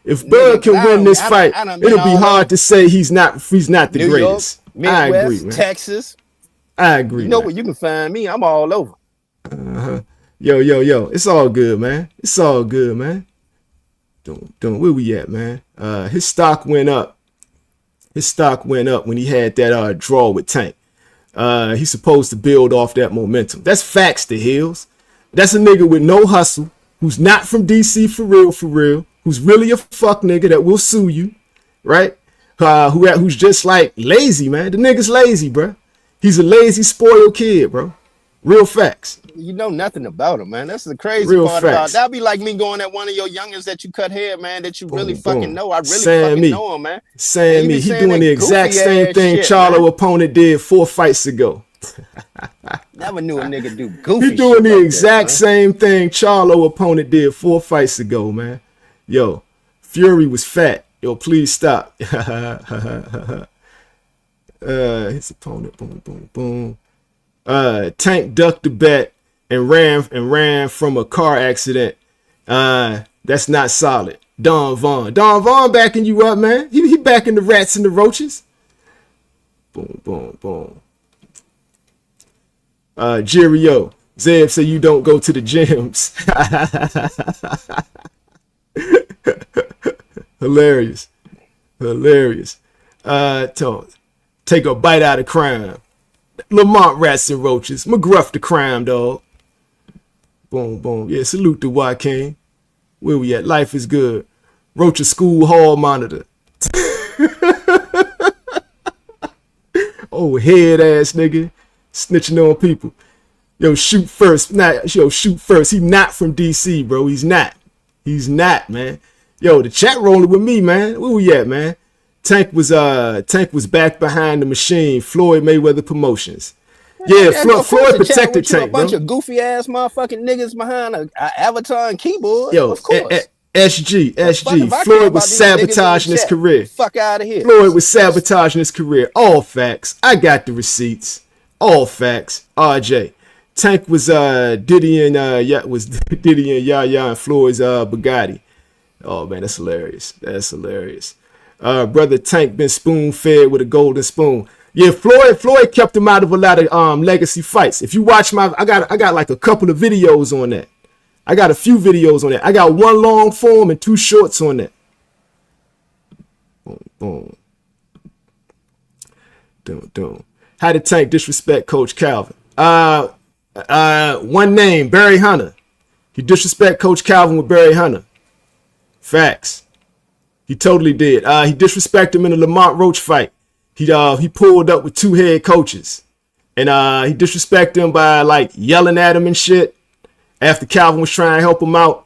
If Bud can win this fight, it'll be hard to say he's not the greatest.
Midwest,
I agree, man.
Texas.
I agree.
You know where you can find me? I'm all over.
Yo. It's all good, man. It's all good, man. Don't where we at, man? His stock went up. His stock went up when he had that draw with Tank. He's supposed to build off that momentum. That's facts to Hills. That's a nigga with no hustle, who's not from DC for real, who's really a fuck nigga that will sue you, right? Who's just like lazy, man. The nigga's lazy, bro. He's a lazy, spoiled kid, bro. Real facts.
You know nothing about him, man. That's the crazy
Real
part
facts.
about it. That'd be like me going at one of your youngins that you cut hair, man, that you really fucking know. I really
Sam
fucking
me.
know him, man.
Sam me. He doing the exact same thing Charlo opponent did 4 fights ago.
Never knew a nigga do goofy.
He doing the
like
exact same thing Charlo opponent did 4 fights ago, man. Yo, Fury was fat. Yo, please stop. His opponent, boom. Tank ducked the bet and ran from a car accident. That's not solid. Don Vaughn backing you up, man. He backing the rats and the roaches. Boom. Jerry-O, Zeb say you don't go to the gyms. Hilarious. Take a bite out of crime. Lamont rats and roaches. McGruff the crime dog. Boom. Yeah, salute to Joaquin. Where we at? Life is good. Roach a school hall monitor. Oh, head ass nigga. Snitching on people. Yo, shoot first. Shoot first. He not from DC, bro. He's not, man. Yo, the chat rolling with me, man. Where we at, man? Tank was back behind the machine. Floyd Mayweather Promotions. Yeah, Floyd protected Tank, bro.
A bunch of goofy ass motherfucking niggas behind a avatar and keyboard.
Yo,
of course.
SG. Floyd was sabotaging his career.
Fuck out of here.
Floyd was sabotaging his career. All facts. I got the receipts. All facts. RJ. Tank was Diddy and Yaya and Floyd's Bugatti. Oh man, that's hilarious. Brother Tank been spoon fed with a golden spoon. Yeah, Floyd kept him out of a lot of legacy fights. If you watch I got like a couple of videos on that. I got a few videos on that. I got 1 long form and 2 shorts on that. Boom. How did Tank disrespect Coach Calvin? One name, Barry Hunter. He disrespect Coach Calvin with Barry Hunter. Facts. He totally did. He disrespected him in the Lamont Roach fight. He pulled up with 2 head coaches. And he disrespected him by like yelling at him and shit after Calvin was trying to help him out.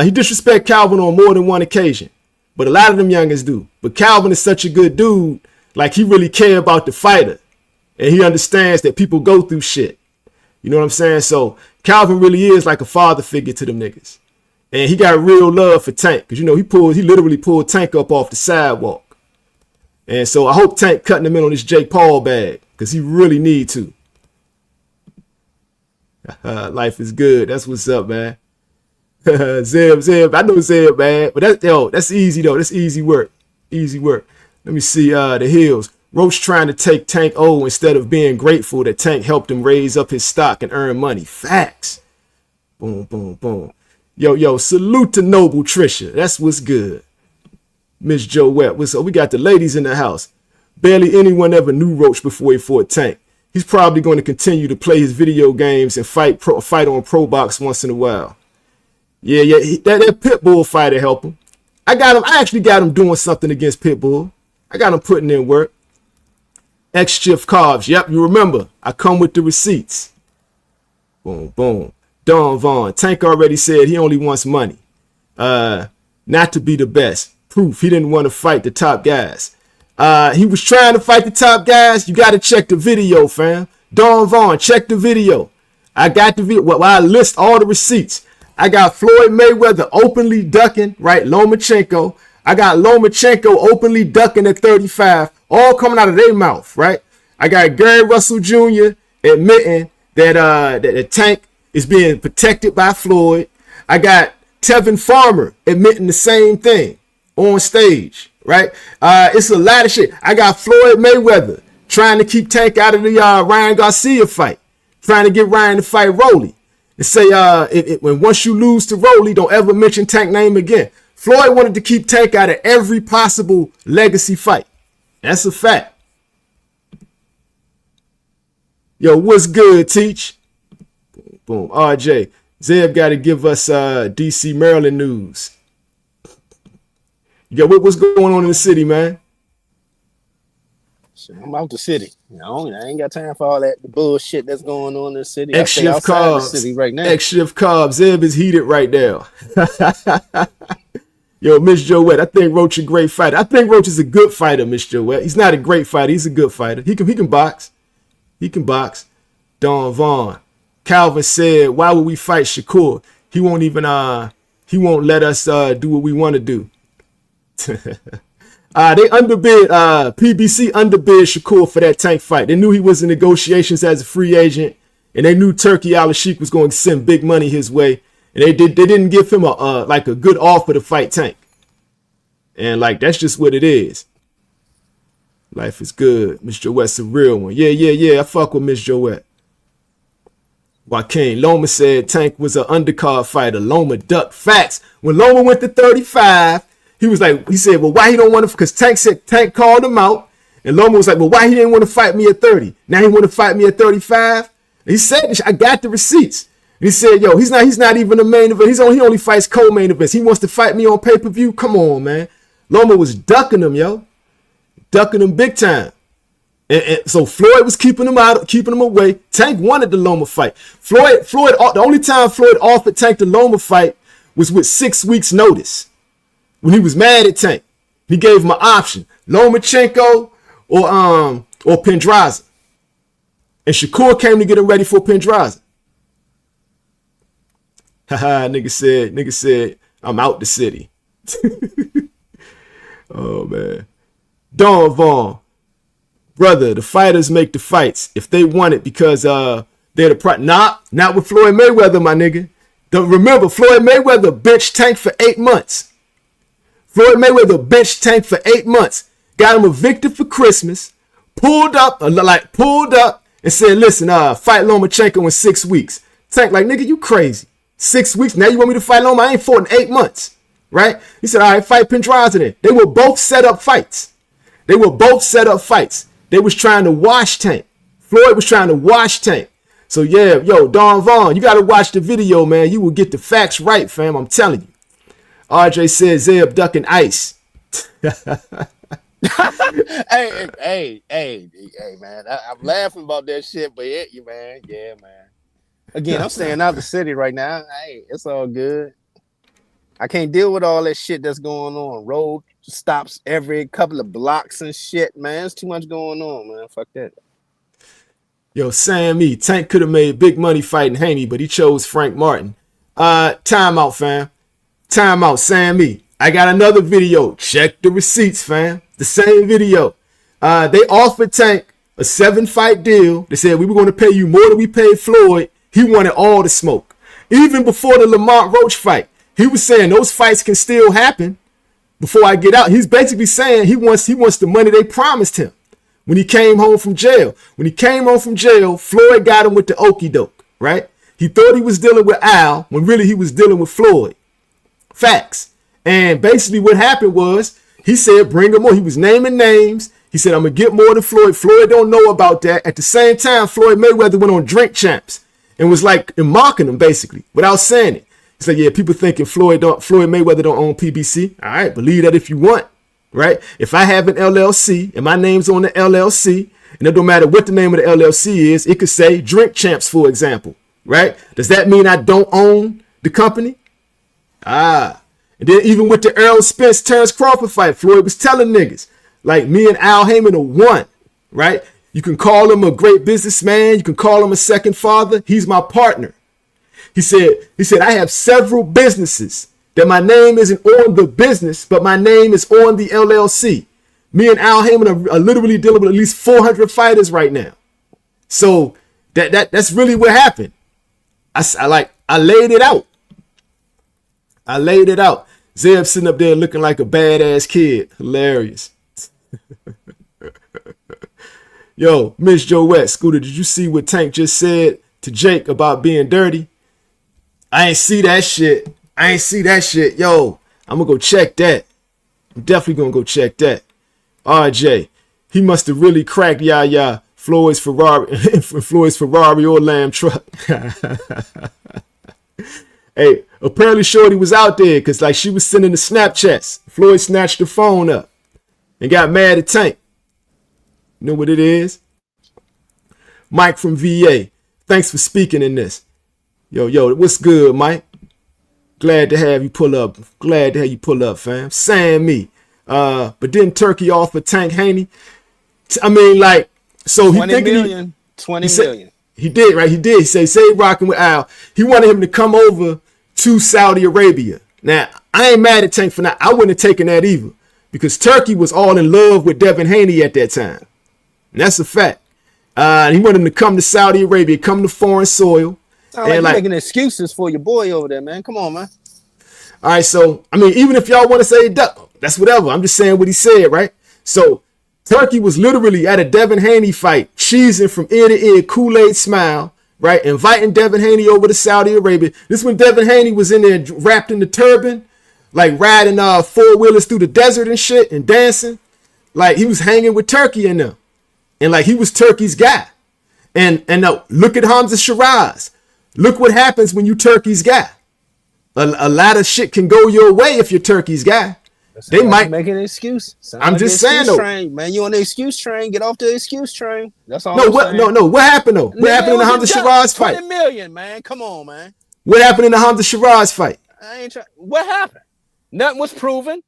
He disrespect Calvin on more than one occasion. But a lot of them youngins do. But Calvin is such a good dude. Like he really care about the fighter. And he understands that people go through shit. You know what I'm saying? So Calvin really is like a father figure to them niggas. And he got real love for Tank. Because, you know, he literally pulled Tank up off the sidewalk. And so I hope Tank cutting him in on this Jake Paul bag. Because he really need to. Life is good. That's what's up, man. Zeb. I know Zeb, man. But that's easy though. That's easy work. Easy work. Let me see the Hills. Roach trying to take Tank O instead of being grateful that Tank helped him raise up his stock and earn money. Facts. Boom, boom, boom. Yo, salute to Noble Trisha. That's what's good. Miss Joette, what's up? We got the ladies in the house. Barely anyone ever knew Roach before he fought Tank. He's probably going to continue to play his video games and fight on Pro Box once in a while. Yeah, that Pitbull fighter helped him. I actually got him doing something against Pitbull. I got him putting in work. X-Shift Carbs. Yep, you remember. I come with the receipts. Boom, boom. Don Vaughn. Tank already said he only wants money. Not to be the best. Proof he didn't want to fight the top guys. He was trying to fight the top guys. You got to check the video, fam. Don Vaughn, check the video. I got the video. Well, I list all the receipts. I got Floyd Mayweather openly ducking, right? Lomachenko. I got Lomachenko openly ducking at 35, all coming out of their mouth, right? I got Gary Russell Jr. admitting that the Tank is being protected by Floyd. I got Tevin Farmer admitting the same thing on stage, right? It's a lot of shit. I got Floyd Mayweather trying to keep Tank out of the Ryan Garcia fight, trying to get Ryan to fight Rolly. And say, when once you lose to Rolly, don't ever mention Tank name again. Floyd wanted to keep Tank out of every possible legacy fight. That's a fact. Yo, what's good, Teach? Boom, RJ. Zeb got to give us DC, Maryland news. Yo, what's going on in the city, man?
I'm out the city. I ain't got time for all that bullshit that's going on in the city.
X-Shift Carbs right now. X-Shift Carbs. Zeb is heated right now. Yo, Miss Joette, I think Roach a great fighter. I think Roach is a good fighter, Miss Joette. He's not a great fighter. He's a good fighter. He can box. He can box. Don Vaughn. Calvin said, why would we fight Shakur? He won't let us do what we want to do. They underbid, PBC underbid Shakur for that Tank fight. They knew he was in negotiations as a free agent, and they knew Turkey Al-Sheikh was going to send big money his way, and they didn't give him a good offer to fight Tank. And that's just what it is. Life is good. Miss Joette's a real one. Yeah. I fuck with Miss Joette. Joaquin Loma said Tank was an undercard fighter. Loma ducked. Facts. When Loma went to 35. He said, well, why he don't want to, because Tank called him out, and Loma was like, well, why he didn't want to fight me at 30? Now he want to fight me at 35? And he said, I got the receipts. And he said, yo, he's not even a main event. He only fights co-main events. He wants to fight me on pay-per-view? Come on, man. Loma was ducking him, yo. Ducking him big time. And so Floyd was keeping him out, keeping him away. Tank wanted the Loma fight. Floyd, the only time Floyd offered Tank the Loma fight was with 6 weeks notice. When he was mad at Tank, he gave him an option: Lomachenko or Pendraza. And Shakur came to get him ready for Pendraza. Haha, nigga said, I'm out the city. Oh man. Don Vaughn. Brother, the fighters make the fights if they want it because they're the not with Floyd Mayweather, my nigga. Remember, Floyd Mayweather benched Tank for 8 months. Floyd Mayweather benched Tank for 8 months, got him evicted for Christmas, pulled up and said, listen, fight Lomachenko in 6 weeks. Tank nigga, you crazy. 6 weeks, now you want me to fight Loma? I ain't fought in 8 months, right? He said, all right, fight Pendraza then. They were both set up fights. They was trying to wash Tank. Floyd was trying to wash Tank. So yeah, yo, Don Vaughn, you got to watch the video, man. You will get the facts right, fam. I'm telling you. RJ said Zeb ducking ice.
hey, man. I'm laughing about that shit, but yeah, man. Again, I'm staying out of the city right now. Hey, it's all good. I can't deal with all that shit that's going on. Road stops every couple of blocks and shit, man. There's too much going on, man. Fuck that.
Yo, Sam E. Tank could have made big money fighting Haney, but he chose Frank Martin. Time out, fam. Time out, Sam E. I got another video. Check the receipts, fam. The same video. They offered Tank a 7-fight deal. They said we were going to pay you more than we paid Floyd. he wanted all the smoke. Even before the Lamont Roach fight, he was saying those fights can still happen before I get out. He's basically saying he wants the money they promised him when he came home from jail. When he came home from jail, Floyd got him with the okie doke, right? He thought he was dealing with Al when really he was dealing with Floyd. Facts. And basically what happened was he said, bring him more. He was naming names. He said, I'm going to get more than Floyd. Floyd don't know about that. At the same time, Floyd Mayweather went on Drink Champs and was like mocking him basically without saying it. He's like, yeah, people thinking Floyd Mayweather don't own PBC. All right, believe that if you want, right? If I have an LLC and my name's on the LLC, and it don't matter what the name of the LLC is, it could say Drink Champs, for example, right? Does that mean I don't own the company? And then even with the Errol Spence Terence Crawford fight, Floyd was telling niggas, like, me and Al Heyman are one, right? You can call him a great businessman. You can call him a second father. He's my partner. He said, I have several businesses that my name isn't on the business, but my name is on the LLC. Me and Al Heyman are literally dealing with at least 400 fighters right now. So that's really what happened. I laid it out. I laid it out. Zeb sitting up there looking like a badass kid. Hilarious. Yo, Miss Joette, Scooter, did you see what Tank just said to Jake about being dirty? I ain't see that shit. Yo, I'm going to go check that. I'm definitely going to go check that. RJ, he must have really cracked Floyd's Ferrari or lamb truck. Hey, apparently Shorty was out there because like she was sending the Snapchats. Floyd snatched the phone up and got mad at Tank. You know what it is? Mike from VA. Thanks for speaking in this. Yo, what's good, Mike? Glad to have you pull up. Fam. Sam me. But didn't Turkey offer Tank Haney? I mean, like, so he
20 million.
He did, right? He did. He said, say rocking with Al. He wanted him to come over to Saudi Arabia. Now, I ain't mad at Tank for that. I wouldn't have taken that either because Turkey was all in love with Devin Haney at that time. And that's a fact. He wanted him to come to Saudi Arabia, come to foreign soil.
Sound like you're making excuses for your boy over there, man. Come on, man.
All right, so, I mean, even if y'all want to say that's whatever. I'm just saying what he said, right? So, Turkey was literally at a Devin Haney fight, cheesing from ear to ear, Kool-Aid smile, right? Inviting Devin Haney over to Saudi Arabia. This is when Devin Haney was in there wrapped in the turban, like riding four-wheelers through the desert and shit and dancing. Like, he was hanging with Turkey in them. And, like, he was Turkey's guy. And now, look at Hamza Shiraz. Look what happens when you Turkey's guy. A lot of shit can go your way if you're Turkey's guy. They might
make an excuse.
I'm just saying though,
train, man. You on the excuse train? Get off the excuse train. That's all.
No, what happened though? What happened in the Hamza Shiraz fight?
20 million, man. Come on, man.
What happened in the Hamza Shiraz fight?
I ain't trying. What happened? Nothing was proven.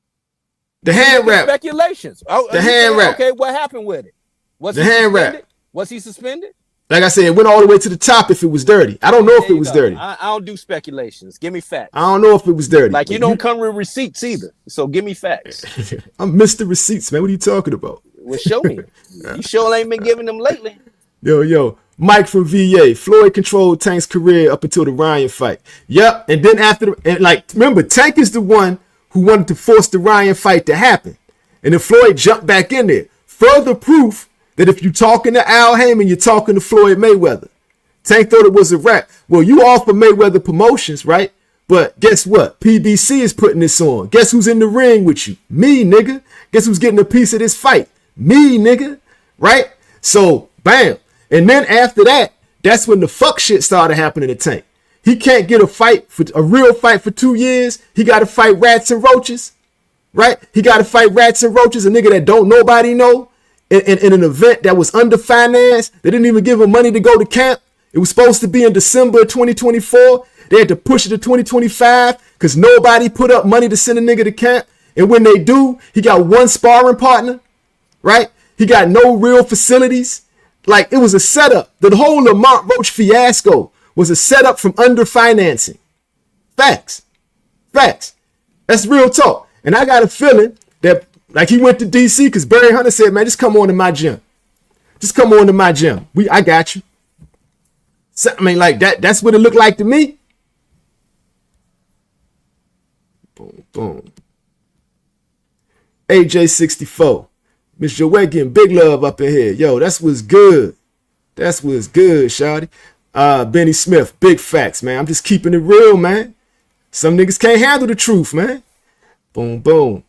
The hand wrap.
Speculations. Oh,
the hand wrap.
Okay, what happened with it? Was
the hand wrap?
Was he suspended?
Like I said, it went all the way to the top if it was dirty. I don't know if it was dirty.
I don't do speculations. Give me facts.
I don't know if it was dirty.
Like you don't come with receipts either. So give me facts.
I'm Mr. Receipts, man. What are you talking about?
Well, show me. You sure ain't been giving them lately.
Yo. Mike from VA. Floyd controlled Tank's career up until the Ryan fight. Yep. And then after, remember, Tank is the one who wanted to force the Ryan fight to happen. And then Floyd jumped back in there. Further proof that if you're talking to Al Heyman, you're talking to Floyd Mayweather. Tank thought it was a wrap. Well, you offer Mayweather promotions, right? But guess what? PBC is putting this on. Guess who's in the ring with you? Me, nigga. Guess who's getting a piece of this fight? Me, nigga. Right? So, bam. And then after that, that's when the fuck shit started happening to Tank. He can't get a real fight for 2 years. He got to fight rats and roaches. Right? He got to fight rats and roaches, a nigga that don't nobody know. In an event that was underfinanced. They didn't even give him money to go to camp. It was supposed to be in December of 2024. They had to push it to 2025 because nobody put up money to send a nigga to camp. And when they do, he got one sparring partner, right? He got no real facilities. Like, it was a setup. The whole Lamont Roach fiasco was a setup from underfinancing. Facts. That's real talk. And I got a feeling that like he went to DC because Barry Hunter said, man, just come on to my gym. I got you. So, I mean, like that's what it looked like to me. Boom, boom. AJ64. Miss Joette getting big love up in here. Yo, that's what's good. That's what's good, shawty. Benny Smith, big facts, man. I'm just keeping it real, man. Some niggas can't handle the truth, man. Boom, boom.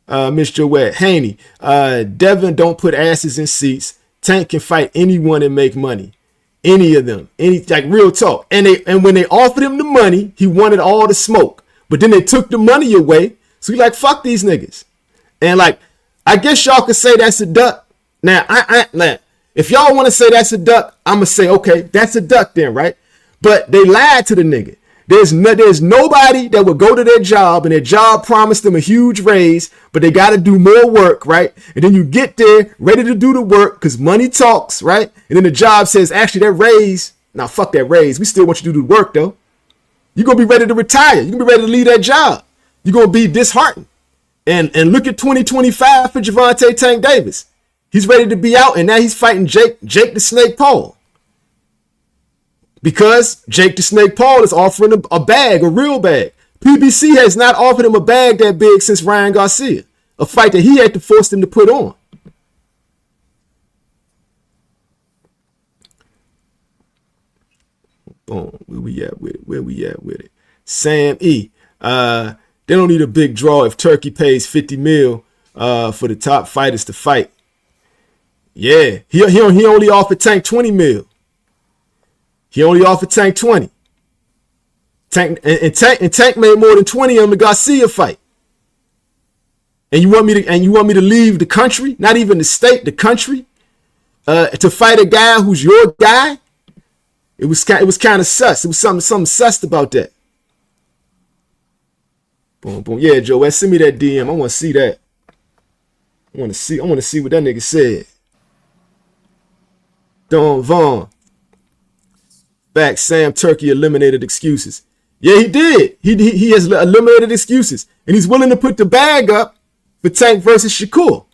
Miss Joette, Haney. Devin don't put asses in seats. Tank can fight anyone and make money. Any of them. Like real talk. And when they offered him the money, he wanted all the smoke. But then they took the money away. So he like, fuck these niggas. And like, I guess y'all could say that's a duck. Now, if y'all want to say that's a duck, I'm going to say, okay, that's a duck then, right? But they lied to the nigga. There's nobody that would go to their job and their job promised them a huge raise, but they got to do more work, right? And then you get there ready to do the work because money talks, right? And then the job says, actually, that raise, now fuck that raise. We still want you to do the work, though. You're going to be ready to retire. You're going to be ready to leave that job. You're going to be disheartened. And look at 2025 for Gervonta Tank Davis. He's ready to be out, and now he's fighting Jake the Snake Paul. Because Jake the Snake Paul is offering him a bag, a real bag. PBC has not offered him a bag that big since Ryan Garcia, a fight that he had to force him to put on. Boom. Where we at with it? Sam E. They don't need a big draw if Turkey pays 50 mil for the top fighters to fight. Yeah, he only offered Tank 20 mil. He only offered Tank 20. Tank made more than 20 on the Garcia fight. And you want me to leave the country, not even the state, the country, to fight a guy who's your guy? It was kind of sus. It was something sus about that. Boom, boom. Yeah, Joe, send me that DM. I want to see that. I want to see what that nigga said. Don Vaughn. Back, Sam Turkey eliminated excuses. Yeah, he did. He has eliminated excuses. And he's willing to put the bag up for Tank versus Shakur.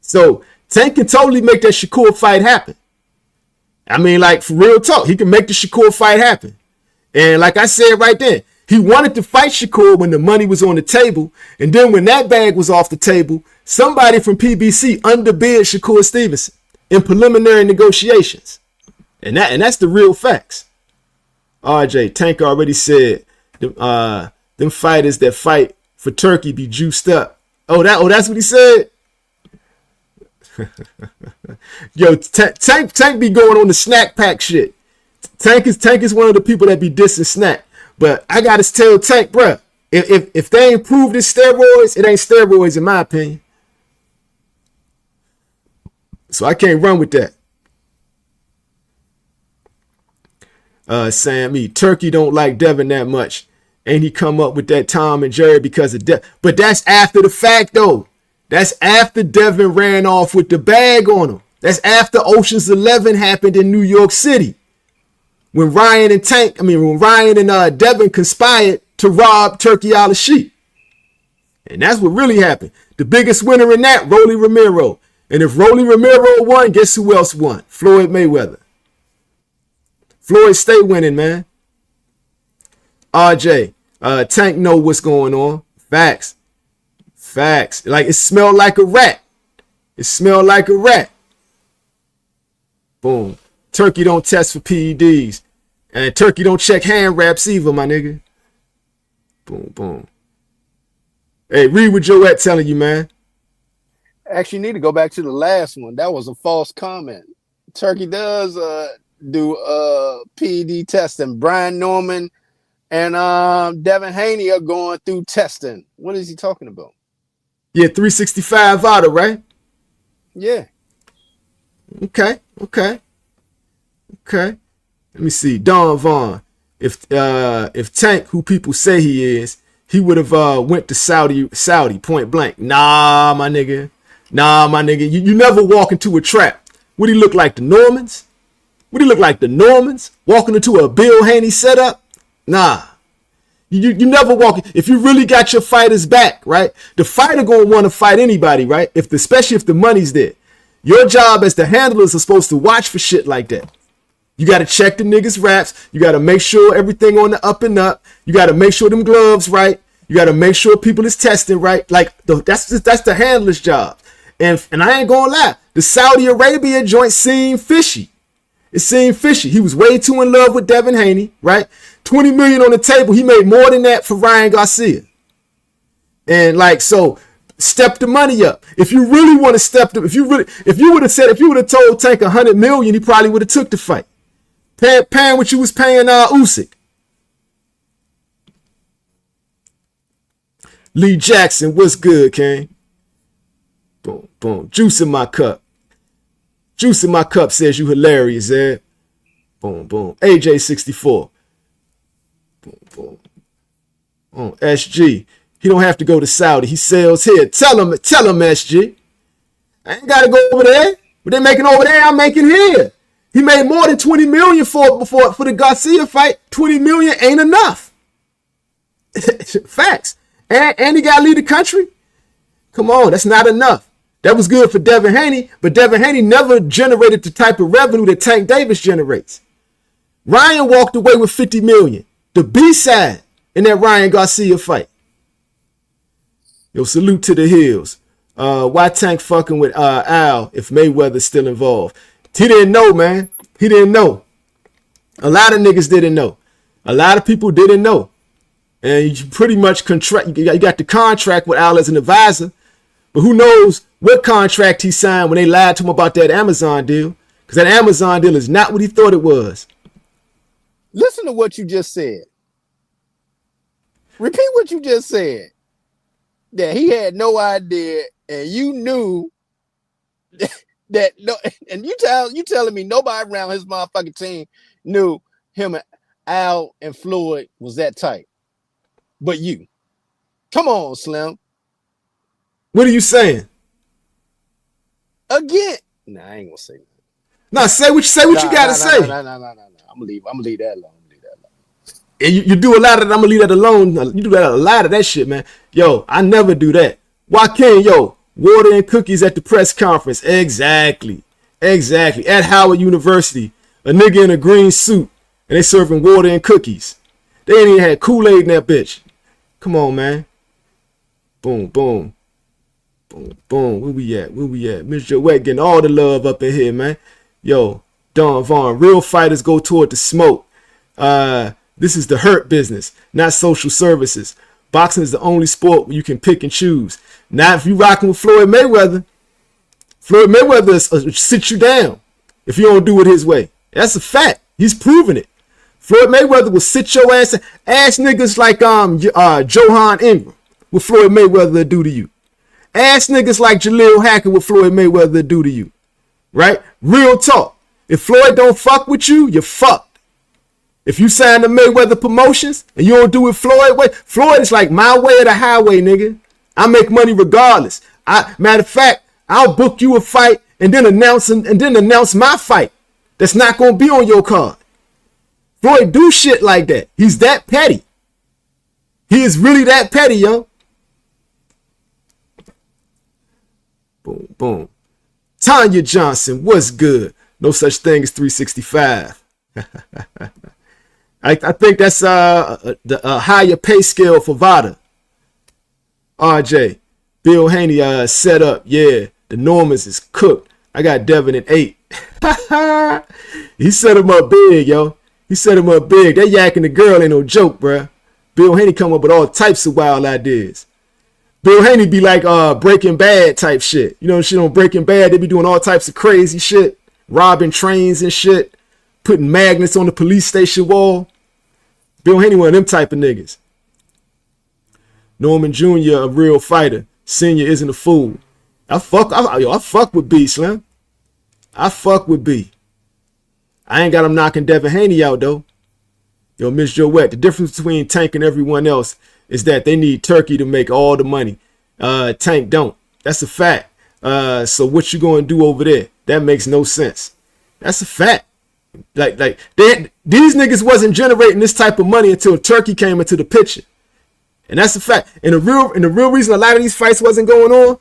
So Tank can totally make that Shakur fight happen. I mean, like, for real talk, he can make the Shakur fight happen. And like I said right then, he wanted to fight Shakur when the money was on the table. And then when that bag was off the table, somebody from PBC underbid Shakur Stevenson in preliminary negotiations. And that's the real facts. RJ, Tank already said them fighters that fight for Turkey be juiced up. Oh, that's what he said? Yo, Tank be going on the snack pack shit. Tank is one of the people that be dissing snack. But I gotta tell Tank, bruh, if they ain't proved it's steroids, it ain't steroids in my opinion. So I can't run with that. Sam E. Turkey don't like Devin that much. Ain't he come up with that Tom and Jerry because of Devin? But that's after the fact, though. That's after Devin ran off with the bag on him. That's after Ocean's 11 happened in New York City. When Ryan and Devin conspired to rob Turkey Al-Sheikh. And that's what really happened. The biggest winner in that, Rolly Romero. And if Rolly Romero won, guess who else won? Floyd Mayweather. Floyd stay winning, man. RJ, Tank know what's going on. Facts. Like, it smelled like a rat. Boom. Turkey don't test for PEDs. And Turkey don't check hand wraps either, my nigga. Boom, boom. Hey, read what Joette telling you, man.
Actually, need to go back to the last one. That was a false comment. Turkey does do PED testing. Brian Norman and Devin Haney are going through testing. What is he talking about?
Yeah, 365 auto, right?
Yeah.
Okay. Let me see. Don Vaughn. If Tank, who people say he is, he would have went to Saudi point blank. Nah, my nigga. You never walk into a trap. What do he look like, the Normans? Walking into a Bill Haney setup? Nah. You never walk. If you really got your fighters back, right? The fighter gonna want to fight anybody, right? Especially if the money's there. Your job as the handlers are supposed to watch for shit like that. You got to check the niggas' raps. You got to make sure everything on the up and up. You got to make sure them gloves right. You got to make sure people is testing right. Like that's the handler's job. And I ain't gonna lie, the Saudi Arabia joint seemed fishy. It seemed fishy. He was way too in love with Devin Haney, right? 20 million on the table. He made more than that for Ryan Garcia. And like, so step the money up. If you really want to step the, if you would have told Tank 100 million, he probably would have took the fight. Paying what you was paying Usyk. Lee Jackson, what's good, King? Boom, boom. Juice in my cup. Juice in my cup says you hilarious, Ed. Boom, boom. AJ64. Boom, boom. Oh, SG. He don't have to go to Saudi. He sells here. Tell him, SG. I ain't got to go over there. What they making over there, I'm making here. He made more than 20 million for the Garcia fight. 20 million ain't enough. Facts. And he got to leave the country. Come on, that's not enough. That was good for Devin Haney, but Devin Haney never generated the type of revenue that Tank Davis generates. Ryan walked away with 50 million. The B-side in that Ryan Garcia fight. Yo, salute to the Hills. Why Tank fucking with Al if Mayweather's still involved? He didn't know, man. He didn't know. A lot of niggas didn't know. A lot of people didn't know. And you pretty much you got the contract with Al as an advisor. But who knows what contract he signed when they lied to him about that Amazon deal. Because that Amazon deal is not what he thought it was.
Listen to what you just said. Repeat what you just said. That he had no idea, and you knew that no, and you telling me nobody around his motherfucking team knew him and Al and Floyd was that tight. But you. Come on, Slim.
What are you saying?
Again. Nah, I ain't gonna say that.
Nah, say what you gotta say.
No. I'm gonna leave that alone.
And you do a lot of that. I'm gonna leave that alone. You do a lot of that shit, man. Yo, I never do that. Joaquin, yo, water and cookies at the press conference. Exactly. At Howard University, a nigga in a green suit, and they serving water and cookies. They ain't even had Kool-Aid in that bitch. Come on, man. Boom, boom. Boom, boom. Where we at? Mr. Wet getting all the love up in here, man. Yo, Don Vaughn. Real fighters go toward the smoke. This is the hurt business, not social services. Boxing is the only sport where you can pick and choose. Not if you rocking with Floyd Mayweather. Floyd Mayweather will sit you down if you don't do it his way. That's a fact. He's proven it. Floyd Mayweather will sit your ass niggas like Johan Ingram. What Floyd Mayweather do to you? Ass niggas like Jaleel Hackett. What Floyd Mayweather do to you? Right? Real talk. If Floyd don't fuck with you, you're fucked. If you sign the Mayweather promotions and you don't do it Floyd way, Floyd is like my way or the highway, nigga. I make money regardless. Matter of fact, I'll book you a fight and then announce my fight. That's not gonna be on your card. Floyd do shit like that. He's that petty. He is really that petty, yo. Boom, boom. Tanya Johnson, what's good? No such thing as 365. I think that's the higher pay scale for Vada. RJ, Bill Haney set up. Yeah, the Normans is cooked. I got Devin at 8. He set him up big, yo. He set him up big. That yakking the girl ain't no joke, bruh. Bill Haney come up with all types of wild ideas. Bill Haney be like Breaking Bad type shit. You know, shit on Breaking Bad, they be doing all types of crazy shit. Robbing trains and shit. Putting magnets on the police station wall. Bill Haney one of them type of niggas. Norman Jr., a real fighter. Senior isn't a fool. I fuck with B, Slim. I fuck with B. I ain't got him knocking Devin Haney out, though. Yo, Miss Joette, the difference between Tank and everyone else is that they need Turkey to make all the money. Tank don't. That's a fact. So what you gonna do over there? That makes no sense. That's a fact. Like these niggas wasn't generating this type of money until Turkey came into the picture. And that's a fact. And the real reason a lot of these fights wasn't going on,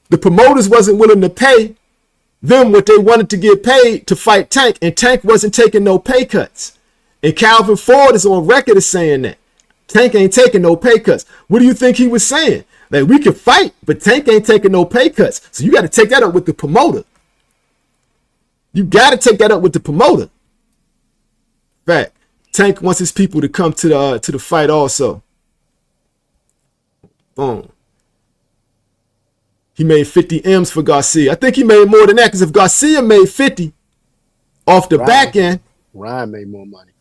the promoters wasn't willing to pay them what they wanted to get paid to fight Tank, and Tank wasn't taking no pay cuts. And Calvin Ford is on record as saying that Tank ain't taking no pay cuts. What do you think he was saying? Like, we can fight, but Tank ain't taking no pay cuts. So you got to take that up with the promoter. You got to take that up with the promoter. Fact. Tank wants his people to come to the fight also. Boom. He made 50 M's for Garcia. I think he made more than that, because if Garcia made 50 off the back end,
Ryan made more money.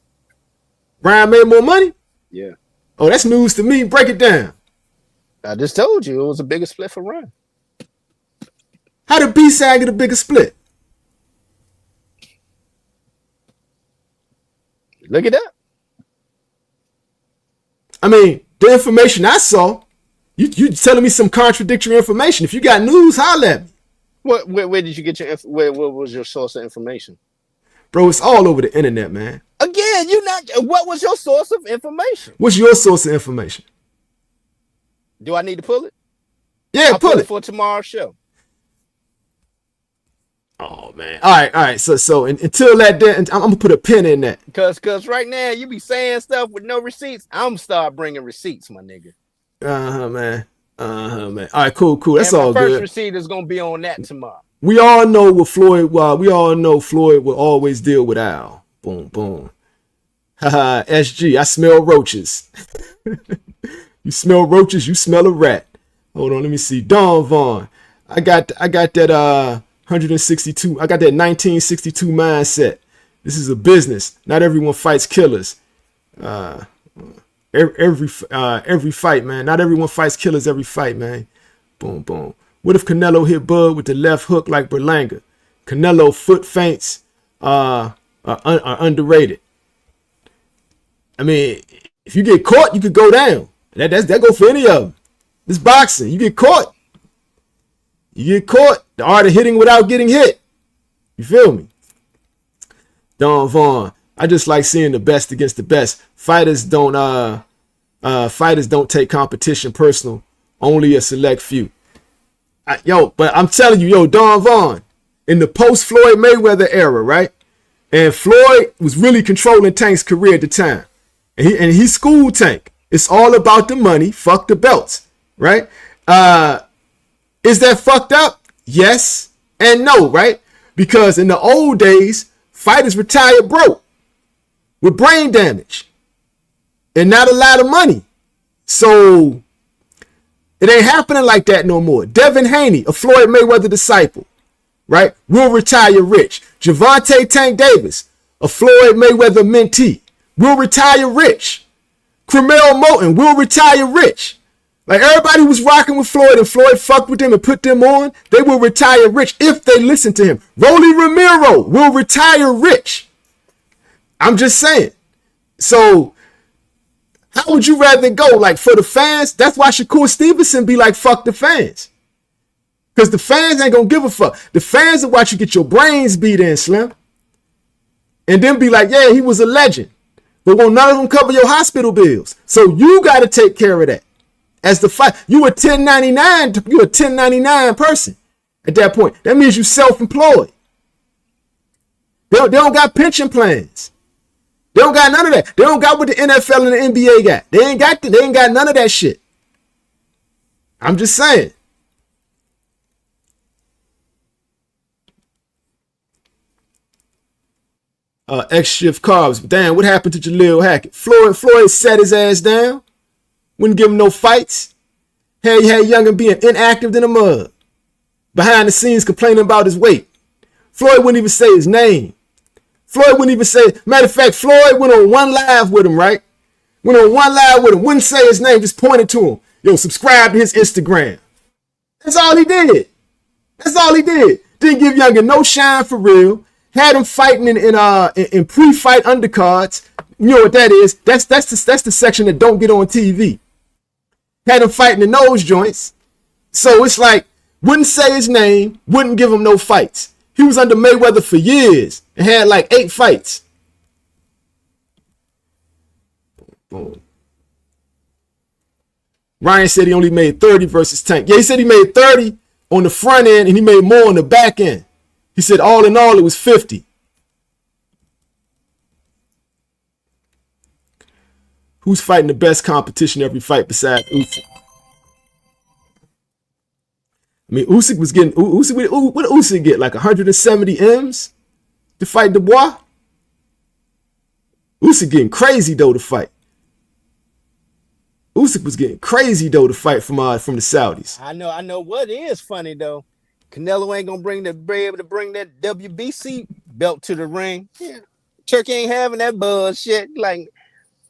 Ryan made more money?
Yeah.
Oh, that's news to me. Break it down.
I just told you it was a bigger split for Ryan.
How did B-Side get a bigger split?
Look it up.
I mean, the information I saw, you telling me some contradictory information. If you got news, holla at me.
Where did you get your what was your source of information?
Bro, it's all over the internet, man.
Again, what was your source of information?
What's your source of information?
Do I need to pull it?
Yeah,
I'll pull it for tomorrow's show.
Oh man. All right. So until that day, I'm gonna put a pin in that.
Cause right now you be saying stuff with no receipts. I'm gonna start bringing receipts, my nigga.
Man. All right, cool. That's all good.
First receipt is gonna be on that tomorrow.
We all know what Floyd. We all know Floyd will always deal with Al. Boom, boom. Haha. SG. I smell roaches. You smell roaches. You smell a rat. Hold on. Let me see. Don Vaughn. I got that 162. I got that 1962 mindset. This is a business. Not everyone fights killers. Every fight, man. Not everyone fights killers every fight, man. Boom, boom. What if Canelo hit Bud with the left hook like Berlanga? Canelo foot feints are underrated. I mean, if you get caught, you could go down. That go for any of them. This boxing, you get caught. You get caught. The art of hitting without getting hit. You feel me? Don Vaughn. I just like seeing the best against the best. Fighters don't take competition personal. Only a select few. But I'm telling you, Don Vaughn, in the post Floyd Mayweather era, right? And Floyd was really controlling Tank's career at the time. And he schooled Tank. It's all about the money. Fuck the belts, right? Is that fucked up? Yes and no, right? Because in the old days, fighters retired broke with brain damage and not a lot of money. So it ain't happening like that no more. Devin Haney, a Floyd Mayweather disciple, right, will retire rich. Gervonta Tank Davis, a Floyd Mayweather mentee, will retire rich. Cromel Moten will retire rich. Like, everybody was rocking with Floyd and Floyd fucked with them and put them on. They will retire rich if they listen to him. Rolly Ramiro will retire rich. I'm just saying. So how would you rather go? Like, for the fans? That's why Shakur Stevenson be like, fuck the fans. Because the fans ain't gonna give a fuck. The fans will watch you get your brains beat in, Slim. And then be like, yeah, he was a legend. But won't none of them cover your hospital bills. So you got to take care of that. As the fight, you a 1099, you a 1099 person at that point. That means you self-employed. They don't got pension plans. They don't got none of that. They don't got what the NFL and the NBA got. They ain't got none of that shit. I'm just saying. X-Shift Carbs. Damn, what happened to Jaleel Hackett? Floyd sat his ass down. Wouldn't give him no fights. Had Youngin being inactive than a mug. Behind the scenes complaining about his weight. Floyd wouldn't even say his name. Floyd wouldn't even say, matter of fact, Floyd went on one live with him, right? Wouldn't say his name, just pointed to him. Yo, subscribe to his Instagram. That's all he did. Didn't give Youngin no shine for real. Had him fighting in pre-fight undercards. You know what that is? That's the section that don't get on TV. Had him fighting in those joints. So it's like, wouldn't say his name, wouldn't give him no fights. He was under Mayweather for years and had like 8 fights. Boom. Ryan said he only made 30 versus Tank. Yeah, he said he made 30 on the front end and he made more on the back end. He said all in all it was 50. Who's fighting the best competition every fight besides Usyk? I mean, Usyk was getting what did Usyk get? Like 170 M's to fight Dubois? Usyk getting crazy though to fight. Usyk was getting crazy though to fight from the Saudis.
I know what is funny though. Canelo ain't gonna be able to bring that WBC belt to the ring. Yeah. Turkey ain't having that bullshit. Like,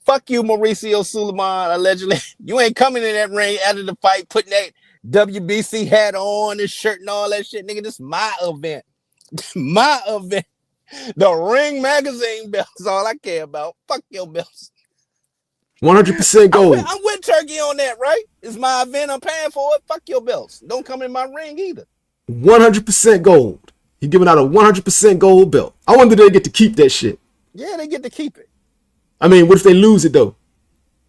fuck you, Mauricio Suleiman, allegedly. You ain't coming in that ring after the fight, putting that WBC hat on, his shirt and all that shit. Nigga, this is my event. My event. The Ring Magazine belt is all I care about. Fuck your belts.
100% gold.
I'm with Turkey on that, right? It's my event. I'm paying for it. Fuck your belts. Don't come in my ring either.
100% gold. He giving out a 100% gold belt. I wonder if they get to keep that shit.
Yeah, they get to keep it.
I mean, what if they lose it though?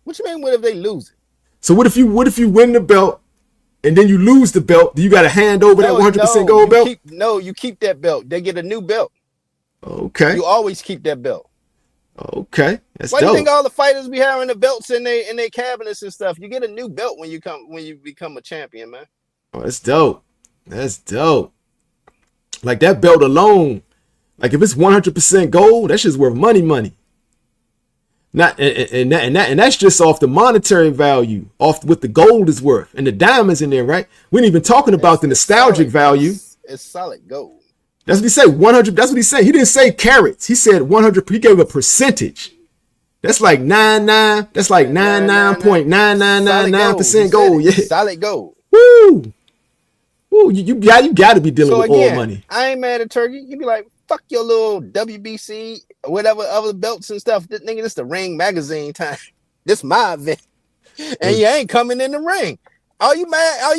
What you mean? What if they lose it?
So what if you win the belt and then you lose the belt? Do you got to hand over that 100% gold belt?
You keep that belt. They get a new belt.
Okay.
You always keep that belt.
Okay, that's
Why
dope.
do you think all the fighters be having the belts in their cabinets and stuff? You get a new belt when you become a champion, man.
Oh, that's dope. That's dope. Like that belt alone, like if it's 100% gold, that shit's worth money. Not and that's just off the monetary value, off what the gold is worth, and the diamonds in there, right? We ain't even talking about the nostalgic value.
It's solid gold.
That's what he said. 100. That's what he said. He didn't say carats. He said 100. He gave a percentage. That's like 99. That's like 99.9999% gold. Yeah,
solid gold.
Woo. Woo. You got to be dealing with oil money.
I ain't mad at Turkey. He be like, fuck your little WBC, whatever other belts and stuff. This nigga, this the Ring Magazine time. This my event, and you ain't coming in the ring. Are you mad? I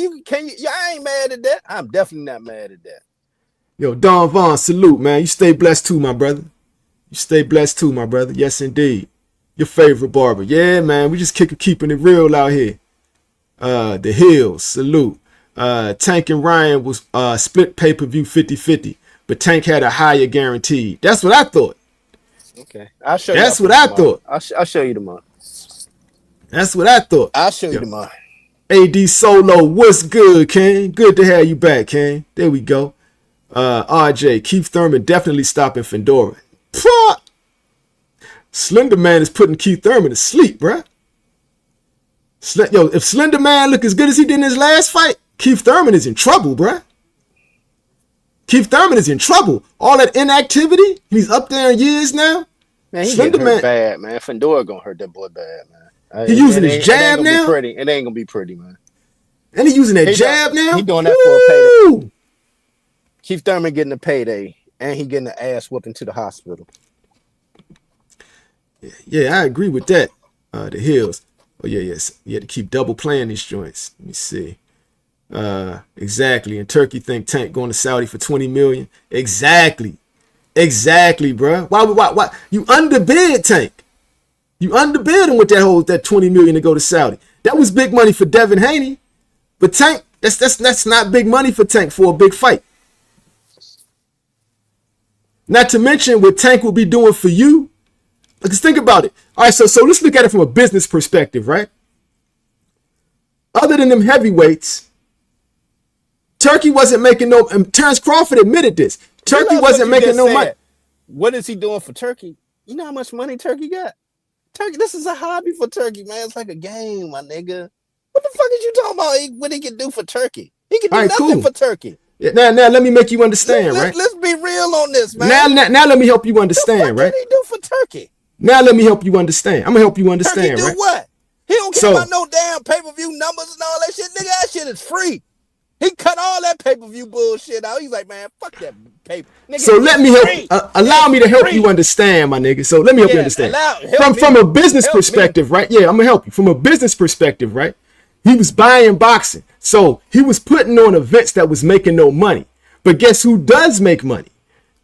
ain't mad at that. I'm definitely not mad at that.
Yo, Don Vaughn, salute, man. You stay blessed too, my brother. You stay blessed too, my brother. Yes, indeed. Your favorite barber. Yeah, man. We just keeping it real out here. The Hills, salute. Tank and Ryan was split pay-per-view 50-50, but Tank had a higher guaranteed. That's what I thought.
Okay. I'll show you.
That's what I thought.
I'll show you tomorrow.
That's what I thought.
I'll show you tomorrow.
AD Solo, what's good, King? Good to have you back, King. There we go. RJ, Keith Thurman definitely stopping Fedora. Slender Man is putting Keith Thurman to sleep, bruh. If Slender Man look as good as he did in his last fight, Keith Thurman is in trouble, bruh. Keith Thurman is in trouble. All that inactivity, he's up there in years now.
Man, he Slender Man bad, man. Fedora gonna hurt that boy bad, man.
He using his jab now.
It ain't gonna be pretty, man.
And he using that jab now.
He doing that for a payday. Keith Thurman getting a payday, and he getting the ass whooping to the hospital.
Yeah, I agree with that. The Hills. Oh yeah, yes. You had to keep double playing these joints. Let me see. Exactly. And Turkey think Tank going to Saudi for 20 million. Exactly, bro. Why? You underbid Tank. You underbid him with that 20 million to go to Saudi. That was big money for Devin Haney, but Tank, that's not big money for Tank for a big fight. Not to mention what Tank will be doing for you. Let's think about it. All right, so let's look at it from a business perspective, right? Other than them heavyweights, Turkey wasn't making no. And Terence Crawford admitted this. Turkey wasn't making no money.
What is he doing for Turkey? You know how much money Turkey got? Turkey, this is a hobby for Turkey, man. It's like a game, my nigga. What the fuck is you talking about? What he can do for Turkey? He can do nothing for Turkey.
Yeah, now let me make you understand, right?
Let's be real on this, man.
Now let me help you understand, right?
What did he do for Turkey?
Now let me help you understand. I'm gonna help you understand,
Turkey
right?
Do what? He don't care about no damn pay-per-view numbers and all that shit. Nigga, that shit is free. He cut all that pay-per-view bullshit out. He's like, man, fuck that paper. Nigga,
so let me help. Allow me to help you understand, my nigga. So let me help you understand. From a business perspective, right? Yeah, I'm gonna help you. From a business perspective, right? He was buying boxing, so he was putting on events that was making no money. But guess who does make money?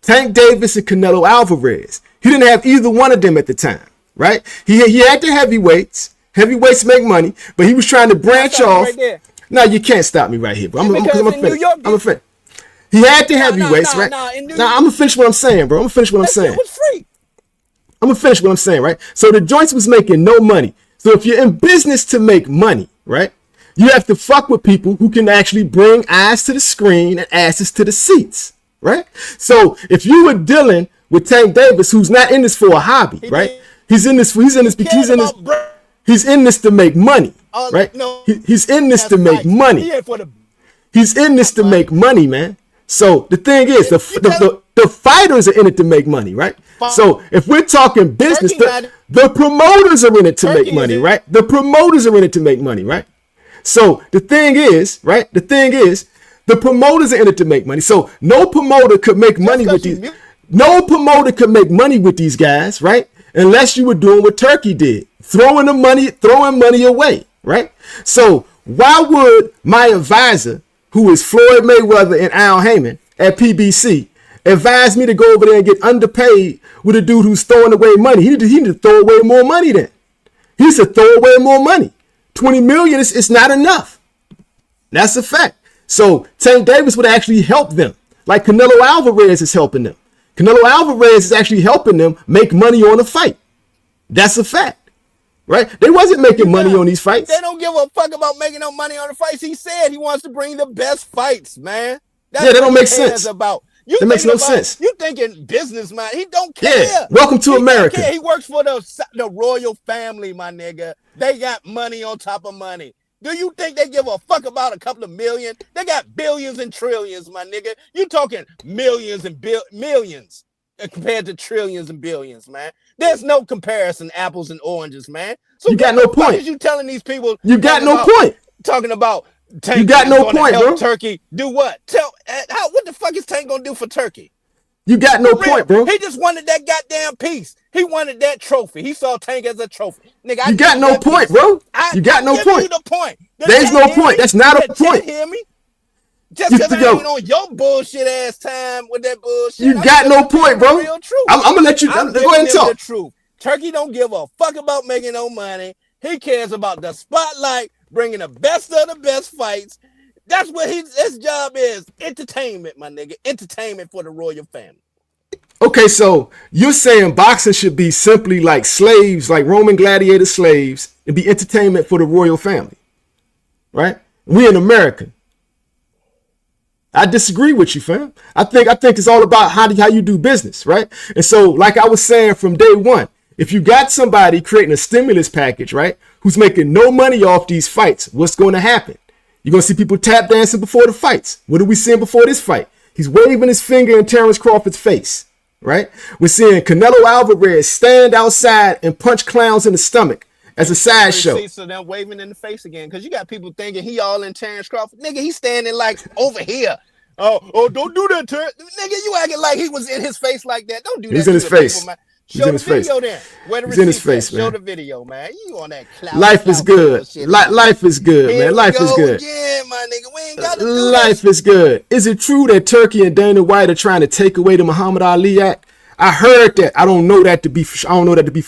Tank Davis and Canelo Alvarez. He didn't have either one of them at the time, right? He had the heavyweights. Heavyweights make money, but he was trying to branch off. Right, no, you can't stop me right here, bro. I'm gonna finish. He had the heavyweights, right?
Nah,
I'm gonna finish what I'm saying, bro.
That shit was free.
I'm gonna finish what I'm saying, right? So the joints was making no money. So if you're in business to make money, right, you have to fuck with people who can actually bring eyes to the screen and asses to the seats, right? So if you were dealing with Tank Davis, who's not in this for a hobby, right? He's in this to make money, right? He's in this to make money. He's in this to make money, man. So the thing is, the fighters are in it to make money, right? So if we're talking business, the promoters are in it to make money, right? The promoters are in it to make money, right? So the thing is, right? The promoters are in it to make money. So no promoter could make money with these. No promoter could make money with these guys, right? Unless you were doing what Turkey did, throwing money away, right? So why would my advisor, who is Floyd Mayweather and Al Heyman at PBC, advise me to go over there and get underpaid with a dude who's throwing away money? He need to throw away more money then. He needs to throw away more money. 20 million is not enough. That's a fact. So Tank Davis would actually help them, like Canelo Alvarez is helping them. Canelo Alvarez is actually helping them make money on a fight. That's a fact, right? They wasn't making money on these fights.
They don't give a fuck about making no money on the fights. He said he wants to bring the best fights, man.
That don't make sense. That makes no sense.
You thinking business, man? He don't care.
Yeah. Welcome to America.
He works for the royal family, my nigga. They got money on top of money. Do you think they give a fuck about a couple of million? They got billions and trillions, my nigga. You talking millions and millions compared to trillions and billions, man. There's no comparison, apples and oranges, man. So
you got no point.
You telling these people?
You got no point.
Talking about Tank.
You got no point, bro.
Turkey do what? What the fuck is Tank gonna do for Turkey?
You got no point, bro.
He just wanted that goddamn piece. He wanted that trophy. He saw Tank as a trophy. Nigga,
you got no point, bro. You got no point.
The point.
There's no point. That's not a point.
Hear me? Just because I ain't on your bullshit ass time with that bullshit.
You got no point, bro. I'm gonna let you go ahead and talk.
The truth. Turkey don't give a fuck about making no money. He cares about the spotlight, bringing the best of the best fights. That's what his job is. Entertainment, my nigga. Entertainment for the royal family.
Okay, so you're saying boxing should be simply like slaves, like Roman gladiator slaves, and be entertainment for the royal family, right? We in America. I disagree with you, fam. I think it's all about how you do business, right? And so, like I was saying from day one, if you got somebody creating a stimulus package, right, who's making no money off these fights, what's going to happen? You're going to see people tap dancing before the fights. What are we seeing before this fight? He's waving his finger in Terence Crawford's face, right? We're seeing Canelo Alvarez stand outside and punch clowns in the stomach as a sideshow.
So they're waving in the face again because you got people thinking he all in Terence Crawford. Nigga, he's standing like over here. Oh, don't do that, Terence. Nigga, you acting like he was in his face like that. Don't do that.
He's in his face.
People, Show the video then.
He's in his face, man.
Show the video, man. You on that cloud.
Life is good. Life is good, man. Life is good.
Again, my nigga. We ain't got to do
Life is good. Is it true that Turkey and Dana White are trying to take away the Muhammad Ali Act? I heard that. I don't know that to be for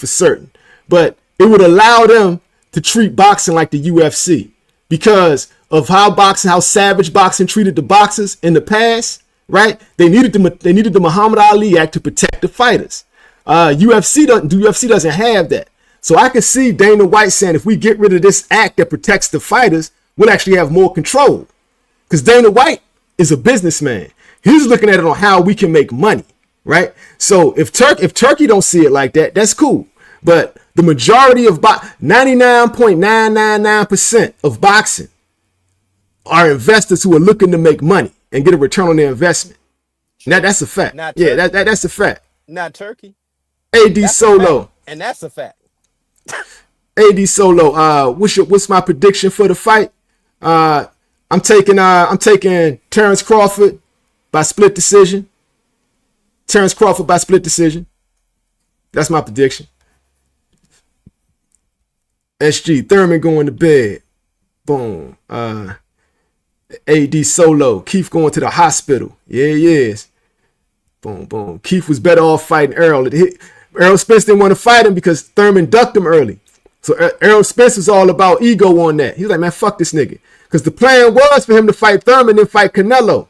certain, but it would allow them to treat boxing like the UFC because of how savage boxing treated the boxers in the past, right? They needed the Muhammad Ali Act to protect the fighters. UFC doesn't have that. So I can see Dana White saying if we get rid of this act that protects the fighters, we'll actually have more control. Because Dana White is a businessman. He's looking at it on how we can make money, right? So if Turkey don't see it like that, that's cool. But the majority of 99.999% of boxing are investors who are looking to make money and get a return on their investment. Now that's a fact. That's a fact.
Not Turkey.
AD Solo.
And that's a fact.
AD Solo. What's my prediction for the fight? I'm taking Terence Crawford by split decision. Terence Crawford by split decision. That's my prediction. SG Thurman going to bed. Boom. AD Solo. Keith going to the hospital. Yeah, he is. Boom, boom. Keith was better off fighting Errol. Errol Spence didn't want to fight him because Thurman ducked him early. So Errol Spence was all about ego on that. He was like, man, fuck this nigga. Because the plan was for him to fight Thurman and fight Canelo.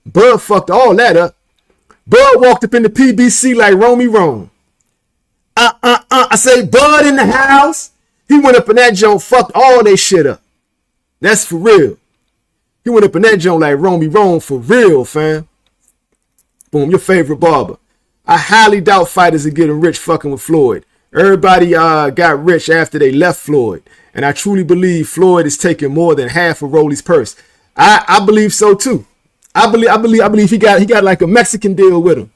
Bud fucked all that up. Bud walked up in the PBC like Romy Rome. I say Bud in the house. He went up in that joint, fucked all they shit up. That's for real. He went up in that joint like Romy Rome for real, fam. Boom, your favorite barber. I highly doubt fighters are getting rich fucking with Floyd. Everybody got rich after they left Floyd. And I truly believe Floyd is taking more than half of Rolly's purse. I believe so too. I believe he got like a Mexican deal with him.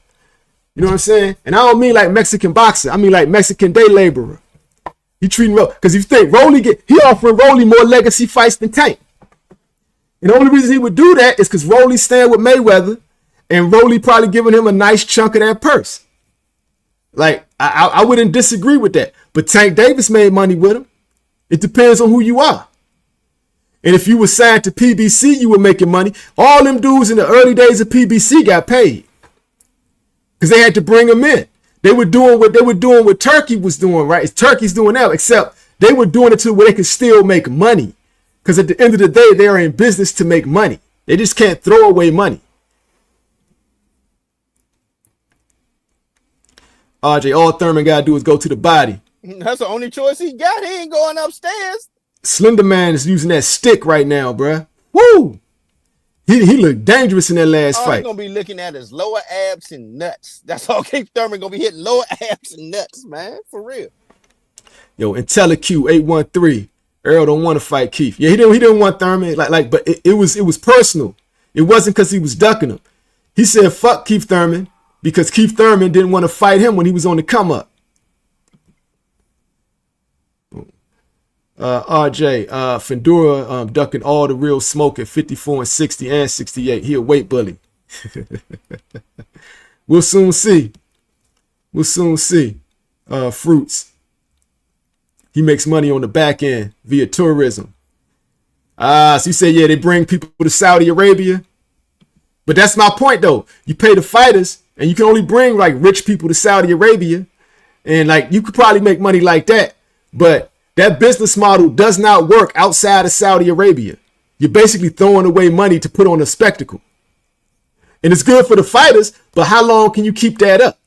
You know what I'm saying? And I don't mean like Mexican boxer. I mean like Mexican day laborer. He treating Rolly, because if you think he offering Rolly more legacy fights than Tank. And the only reason he would do that is because Rolly's staying with Mayweather, and Rolly probably giving him a nice chunk of that purse. Like I wouldn't disagree with that. But Tank Davis made money with him. It depends on who you are. And if you were signed to PBC, you were making money. All them dudes in the early days of PBC got paid because they had to bring them in. They were doing what Turkey was doing, right? Turkey's doing now, except they were doing it to where they could still make money. Because at the end of the day, they are in business to make money. They just can't throw away money. RJ, all Thurman got to do is go to the body.
That's the only choice he got. He ain't going upstairs.
Slender Man is using that stick right now, bruh. Woo! He looked dangerous in that last fight.
He's going to be looking at his lower abs and nuts. That's all Keith Thurman going to be hitting, lower abs and nuts, man. For real.
Yo, IntelliQ 813. Earl don't want to fight Keith. Yeah, he didn't want Thurman. But it was personal. It wasn't because he was ducking him. He said fuck Keith Thurman because Keith Thurman didn't want to fight him when he was on the come up. RJ, Fendura ducking all the real smoke at 54 and 60 and 68. He a weight bully. We'll soon see. Fruits. He makes money on the back end via tourism. So you say, yeah, they bring people to Saudi Arabia. But that's my point, though. You pay the fighters, and you can only bring, like, rich people to Saudi Arabia. And, like, you could probably make money like that. But that business model does not work outside of Saudi Arabia. You're basically throwing away money to put on a spectacle. And it's good for the fighters, but how long can you keep that up?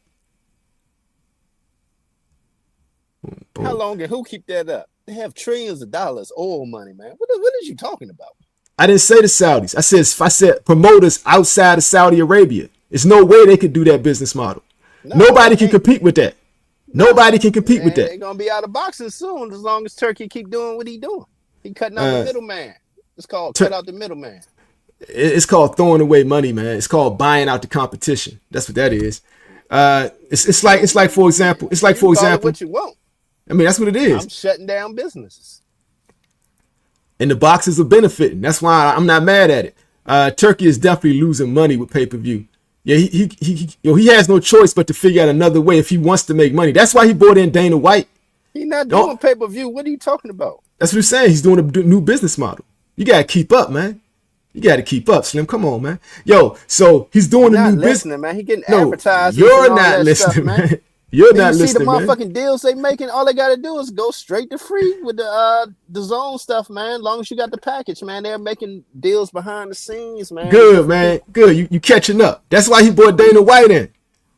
How long and who keep that up? They have trillions of dollars oil money, man. What is you talking about? I
didn't say the Saudis. I said promoters outside of Saudi Arabia. There's no way they could do that business model. Nobody can compete with that. Nobody can compete with that.
They're gonna be out of boxing soon as long as Turkey keep doing what he doing. He cutting out the middleman. It's called cut out the middleman.
It's called throwing away money, man. It's called buying out the competition. That's what that is. It's like for example,
what you want.
I mean, that's what it is.
I'm shutting down businesses.
And the boxers are benefiting. That's why I'm not mad at it. Turkey is definitely losing money with pay-per-view. Yeah, he has no choice but to figure out another way if he wants to make money. That's why he brought in Dana White.
He's not doing pay-per-view. What are you talking about?
That's what he's saying. He's doing a new business model. You got to keep up, man. You got to keep up, Slim. Come on, man. Yo, so he's doing a new business.
Man. He getting advertised.
You're not listening, man. You're not listening,
see the motherfucking deals they making. All they got to do is go straight to free with the zone stuff, man. As long as you got the package, man. They're making deals behind the scenes, man.
Good, man. Good. You catching up. That's why he brought Dana White in.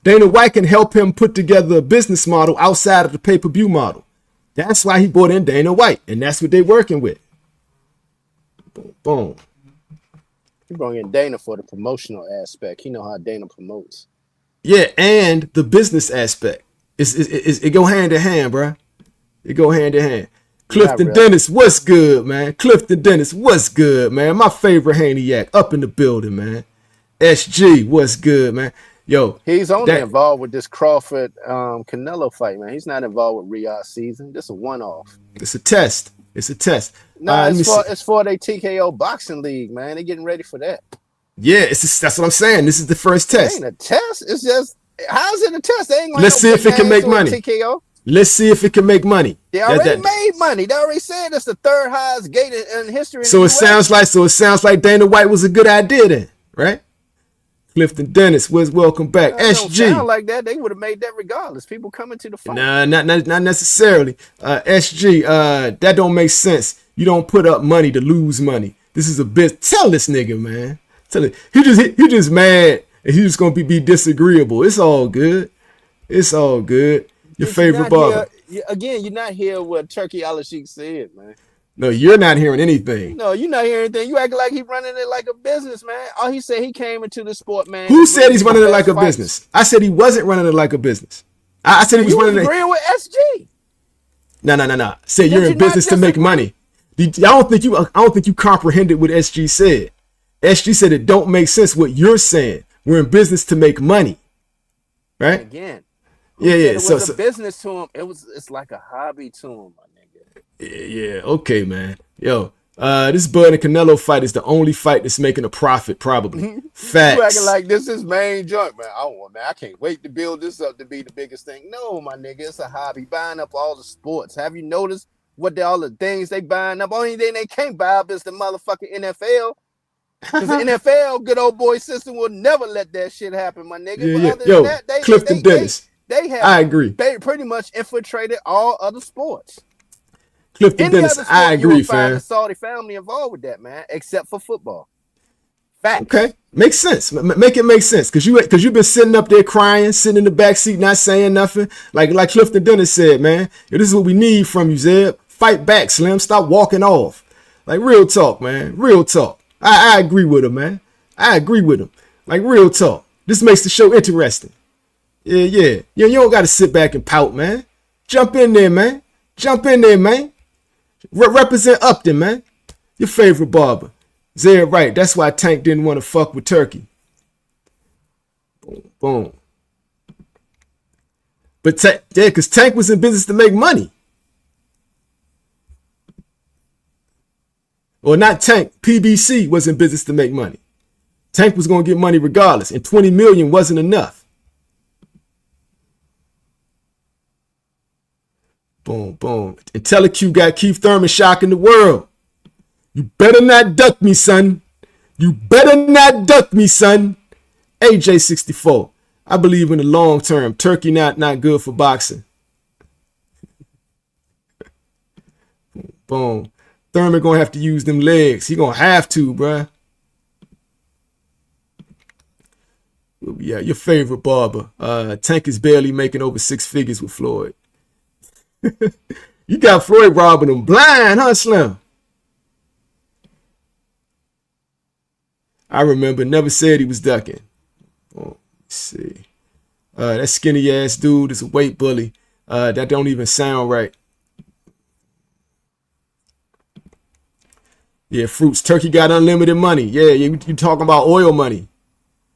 Dana White can help him put together a business model outside of the pay-per-view model. That's why he brought in Dana White, and that's what they're working with. Boom, boom.
You bring in Dana for the promotional aspect. You know how Dana promotes.
Yeah, and the business aspect. It go hand in hand, bro. It go hand in hand. Clifton Dennis, what's good, man? Clifton Dennis, what's good, man? My favorite Haniac up in the building, man. SG, what's good, man? Yo,
he's only involved with this Crawford Canelo fight, man. He's not involved with Riyadh season. This is a one-off.
It's a test.
No, it's for their TKO boxing league, man. They're getting ready for that.
Yeah, that's what I'm saying. This is the first test.
It ain't a test. It's just, how's it a test? They ain't
Let's see if it can make money.
TKO.
Let's see if it can make money.
They already made money. They already said it's the third highest gate in history.
So it sounds like Dana White was a good idea then, right? Clifton Dennis, welcome back. SG. Don't
sound like that. They would have made that regardless. People coming to the fight.
Nah, not necessarily. SG, that don't make sense. You don't put up money to lose money. This is a business. Tell this nigga, man. Tell you, he just mad and he's just gonna be disagreeable. It's all good. It's all good. Your favorite barber.
Again, you're not hearing what Turkey Al-Sheikh said, man.
No, you're not hearing anything.
No, you're not hearing anything. You act like he running it like a business, man. All he said, he came into the sport, man.
Who said he's running it like a business? I said he wasn't running it like a business. I said he was running it.
Agreeing with SG.
No. Said you're in business to make money. I don't think you comprehended what SG said. SG said it don't make sense what you're saying. We're in business to make money, right?
Again,
yeah.
It was a business to him. It's like a hobby to him, my nigga.
Yeah. Okay, man. Yo, this Bud and Canelo fight is the only fight that's making a profit, probably. Facts.
You acting like this is main joint, man. I can't wait to build this up to be the biggest thing. No, my nigga, it's a hobby. Buying up all the sports. Have you noticed all the things they buying up? Only thing they can't buy up is the motherfucking NFL. Because the NFL, good old boy system, will never let that shit happen, my nigga.
Yeah,
but other
Yo,
than that,
Clifton Dennis.
They have.
I agree.
They pretty much infiltrated all other sports.
Clifton Dennis, I agree, fam.
The Saudi family involved with that, man, except for football. Facts.
Okay, makes sense. Make it make sense, because you've been sitting up there crying, sitting in the back seat, not saying nothing. Like Clifton Dennis said, man, this is what we need from you, Zeb. Fight back, Slim. Stop walking off. Like, real talk, man. Real talk. I agree with him, man. I agree with him. Like, real talk. This makes the show interesting. Yeah. You don't got to sit back and pout, man. Jump in there, man. Represent Upton, man. Your favorite barber. Zed right. That's why Tank didn't want to fuck with Turkey. Boom. But because Tank was in business to make money. Or not Tank, PBC was in business to make money. Tank was going to get money regardless, and 20 million wasn't enough. Boom. And TeleQ got Keith Thurman shocking the world. You better not duck me, son. AJ64. I believe in the long term. Turkey not good for boxing. Boom. Thurman gonna have to use them legs. He gonna have to, bruh. Yeah, your favorite barber. Tank is barely making over 6 figures with Floyd. You got Floyd robbing him blind, huh, Slim? I remember, never said he was ducking. Oh, let's see. That skinny ass dude is a weight bully. That don't even sound right. Yeah, Fruits. Turkey got unlimited money. Yeah, you talking about oil money.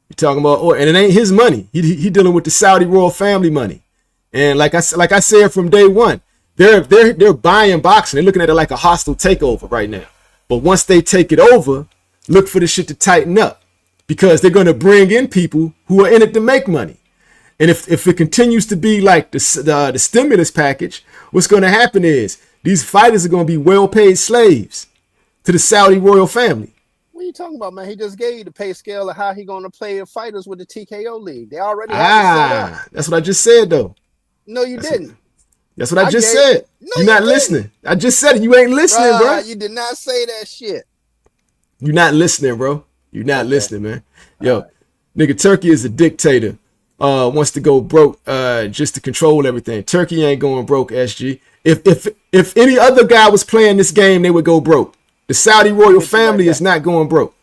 You talking about oil, and it ain't his money. He dealing with the Saudi royal family money. And like I said from day one, they're buying boxing. They're looking at it like a hostile takeover right now. But once they take it over, look for the shit to tighten up, because they're going to bring in people who are in it to make money. And if it continues to be like the stimulus package, what's going to happen is these fighters are going to be well-paid slaves to the Saudi royal family.
What are you talking about, man? He just gave you the pay scale of how he going to play fighters with the TKO league. They already have it set up.
That's what I just said, though.
No, you didn't.
That's what I just said.
No,
you're not listening. I just said it. You ain't listening, bro.
You did not say that shit.
You're not listening, bro. You're not listening, man. Yo, nigga, Turkey is a dictator. Wants to go broke just to control everything. Turkey ain't going broke, SG. If any other guy was playing this game, they would go broke. The Saudi royal family is not going broke.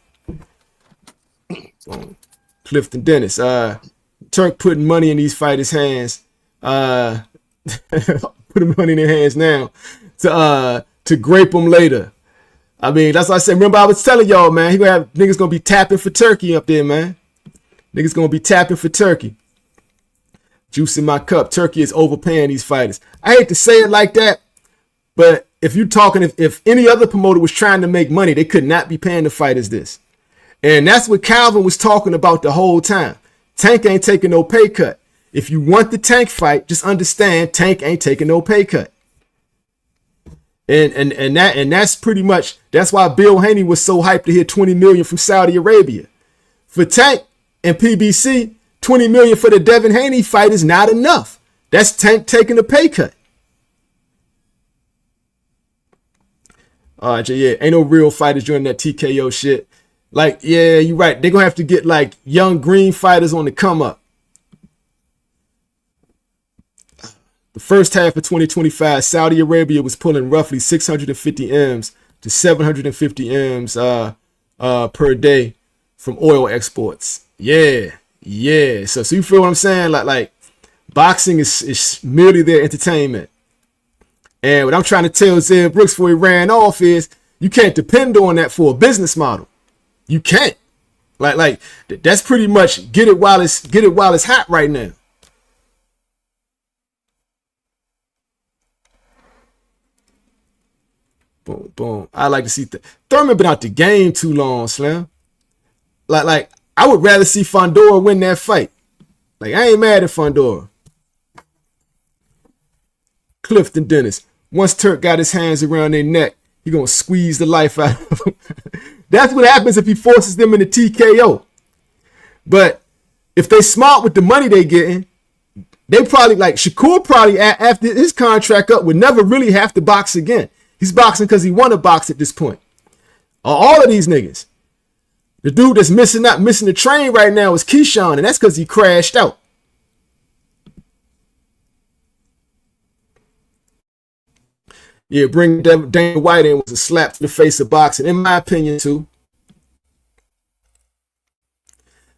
Clifton Dennis. Turk putting money in these fighters' hands. Putting money in their hands now to grape them later. I mean, that's what I said. Remember, I was telling y'all, man, niggas gonna be tapping for Turkey up there, man. Niggas gonna be tapping for Turkey. Juice in my cup. Turkey is overpaying these fighters. I hate to say it like that, but if you're talking, if any other promoter was trying to make money, they could not be paying the fighters this. And that's what Calvin was talking about the whole time. Tank ain't taking no pay cut. If you want the Tank fight, just understand Tank ain't taking no pay cut. And that's pretty much, that's why Bill Haney was so hyped to hit 20 million from Saudi Arabia. For Tank and PBC, 20 million for the Devin Haney fight is not enough. That's Tank taking a pay cut. All right, yeah, ain't no real fighters doing that TKO shit. Like, yeah, you're right. They're gonna have to get like young green fighters on the come up. The first half of 2025, Saudi Arabia was pulling roughly 650 M's to 750 M's per day from oil exports. Yeah. So you feel what I'm saying? Like boxing is merely their entertainment. And what I'm trying to tell Zed Brooks before he ran off is you can't depend on that for a business model. You can't. Like that's pretty much get it while it's hot right now. Boom, boom. I like to see Thurman been out the game too long, Slim. Like I would rather see Fondora win that fight. Like I ain't mad at Fondora. Clifton Dennis. Once Turk got his hands around their neck, he gonna squeeze the life out of them. That's what happens if he forces them into TKO. But if they smart with the money they getting, they probably like Shakur probably after his contract up would never really have to box again. He's boxing because he want to box at this point. All of these niggas. The dude that's missing the train right now is Keyshawn, and that's because he crashed out. Yeah, bring Dana White in was a slap to the face of boxing, in my opinion, too.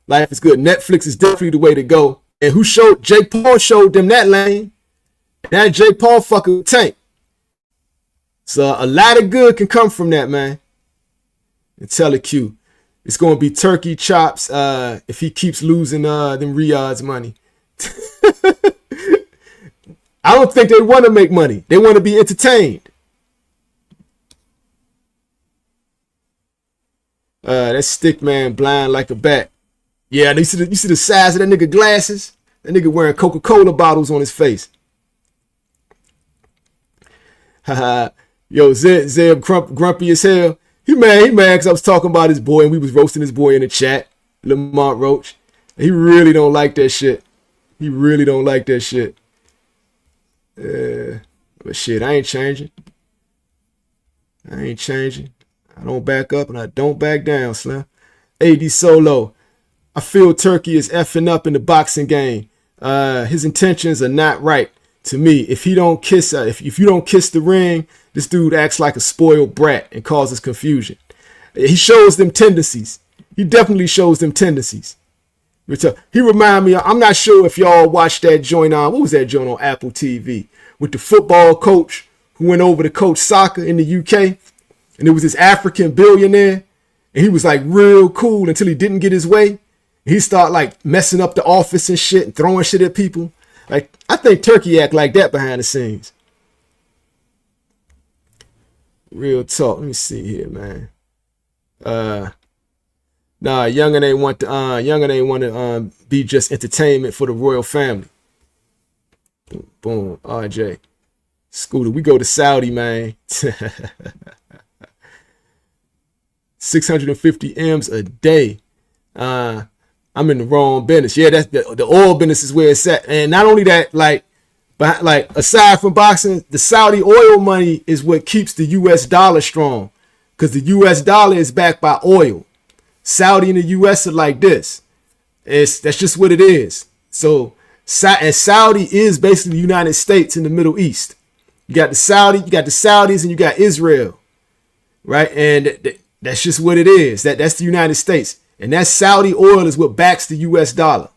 Life is good. Netflix is definitely the way to go. And Jake Paul showed them that lane. Now Jake Paul fucking with Tank. So a lot of good can come from that, man. And Teleq, it's going to be turkey chops if he keeps losing them Riyadh's money. I don't think they want to make money. They want to be entertained. That stick man blind like a bat. Yeah, you see the size of that nigga glasses? That nigga wearing Coca-Cola bottles on his face. Haha. Yo, Zeb grumpy as hell. He mad because I was talking about his boy and we was roasting his boy in the chat, Lamont Roach. He really don't like that shit. But shit, I ain't changing. I don't back up and I don't back down, Slim. AD Solo. I feel Turkey is effing up in the boxing game. His intentions are not right. To me, if you don't kiss the ring, this dude acts like a spoiled brat and causes confusion. He shows them tendencies. He definitely shows them tendencies. He remind me, I'm not sure if y'all watched that joint on, what was that joint on Apple TV? With the football coach who went over to coach soccer in the UK. And it was this African billionaire. And he was like real cool until he didn't get his way. He started like messing up the office and shit and throwing shit at people. Like, I think Turkey act like that behind the scenes. Real talk. Let me see here, man. Nah, youngin ain't want to be just entertainment for the royal family. Boom, RJ. Scooter, we go to Saudi, man. 650 M's a day. I'm in the wrong business. Yeah, that's the oil business is where it's at. And not only that, like aside from boxing, the Saudi oil money is what keeps the US dollar strong. Because the US dollar is backed by oil. Saudi and the US are like this. That's just what it is. So, and Saudi is basically the United States in the Middle East. You got the Saudis and you got Israel. Right? And that's just what it is. That's the United States. And that Saudi oil is what backs the US dollar.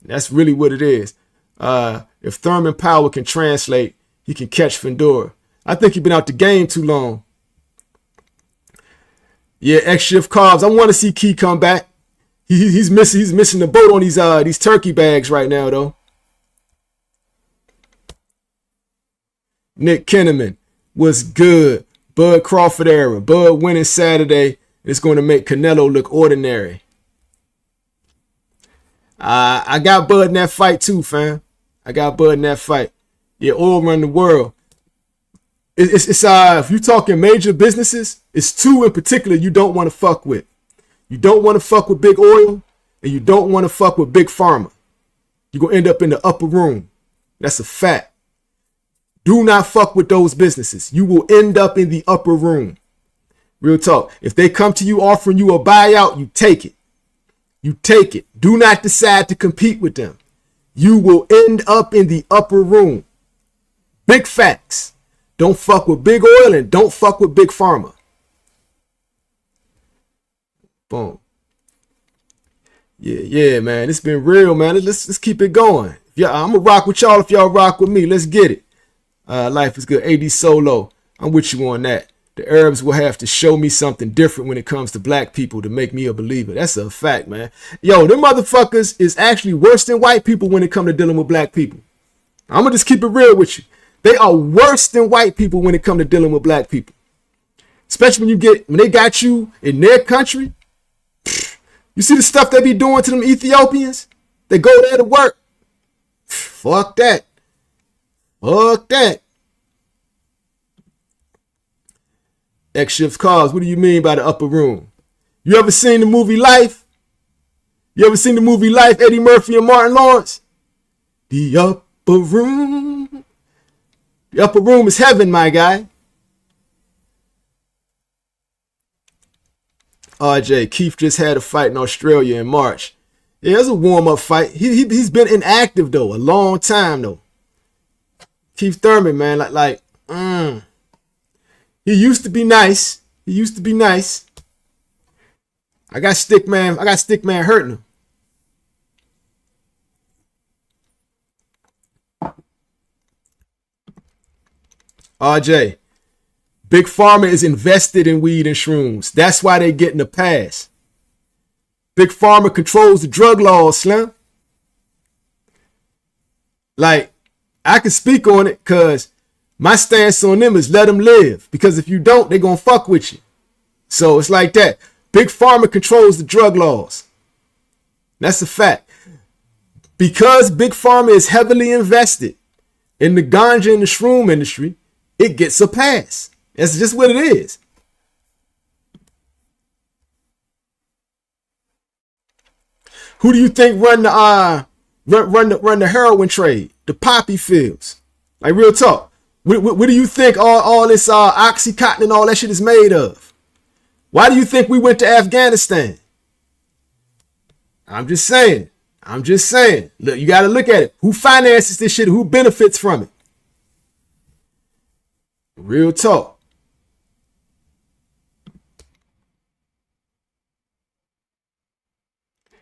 That's really what it is. If Thurman Power can translate, he can catch Fondora. I think he's been out the game too long. Yeah, X-Shift Carbs. I want to see Key come back. He's missing the boat on these turkey bags right now, though. Nick Kinnaman was good. Bud Crawford era. Bud winning Saturday. It's going to make Canelo look ordinary. I got Bud in that fight too, fam. I got Bud in that fight. Yeah, oil run the world. It's if you're talking major businesses, it's two in particular you don't want to fuck with. You don't want to fuck with big oil, and you don't want to fuck with big pharma. You're going to end up in the upper room. That's a fact. Do not fuck with those businesses. You will end up in the upper room. Real talk. If they come to you offering you a buyout, you take it. You take it. Do not decide to compete with them. You will end up in the upper room. Big facts. Don't fuck with big oil and don't fuck with big pharma. Boom. Yeah, man. It's been real, man. Let's keep it going. Yeah, I'm gonna rock with y'all if y'all rock with me. Let's get it. Life is good. AD Solo. I'm with you on that. The Arabs will have to show me something different when it comes to black people to make me a believer. That's a fact, man. Yo, them motherfuckers is actually worse than white people when it comes to dealing with black people. I'm gonna just keep it real with you. They are worse than white people when it comes to dealing with black people. Especially when they got you in their country. You see the stuff they be doing to them Ethiopians? They go there to work. Fuck that. Fuck that. X shifts cars. What do you mean by the upper room? You ever seen the movie Life? You ever seen the movie Life, Eddie Murphy and Martin Lawrence? The upper room. The upper room is heaven, my guy. RJ, Keith just had a fight in Australia in March. Yeah, it was a warm-up fight. He's been inactive, though, a long time, though. Keith Thurman, man, he used to be nice. He used to be nice. I got Stickman hurting him. RJ, Big Pharma is invested in weed and shrooms. That's why they're getting a pass. Big Pharma controls the drug laws, Slim. Like, I can speak on it because my stance on them is let them live. Because if you don't, they're going to fuck with you. So it's like that. Big Pharma controls the drug laws. That's a fact. Because Big Pharma is heavily invested in the ganja and the shroom industry, it gets a pass. That's just what it is. Who do you think run the heroin trade? The poppy fields. Like, real talk. What do you think all this Oxycontin and all that shit is made of? Why do you think we went to Afghanistan? I'm just saying. Look, you got to look at it. Who finances this shit? Who benefits from it? Real talk.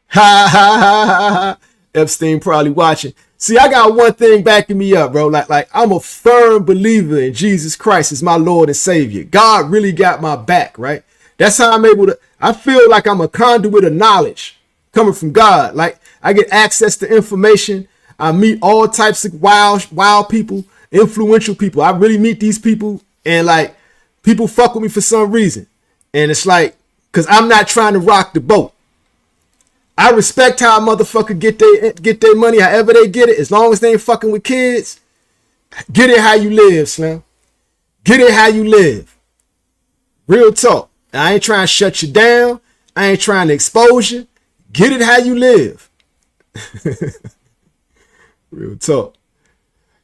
Ha ha ha ha ha. Epstein probably watching. See, I got one thing backing me up, bro. Like I'm a firm believer in Jesus Christ as my Lord and Savior. God really got my back, right? That's how I'm able to. I feel like I'm a conduit of knowledge coming from God. Like I get access to information. I meet all types of wild people, influential people. I really meet these people, and like people fuck with me for some reason. And it's like, cause I'm not trying to rock the boat. I respect how a motherfucker get their money however they get it, as long as they ain't fucking with kids. Get it how you live, Slim. Get it how you live. Real talk. I ain't trying to shut you down. I ain't trying to expose you. Get it how you live. Real talk.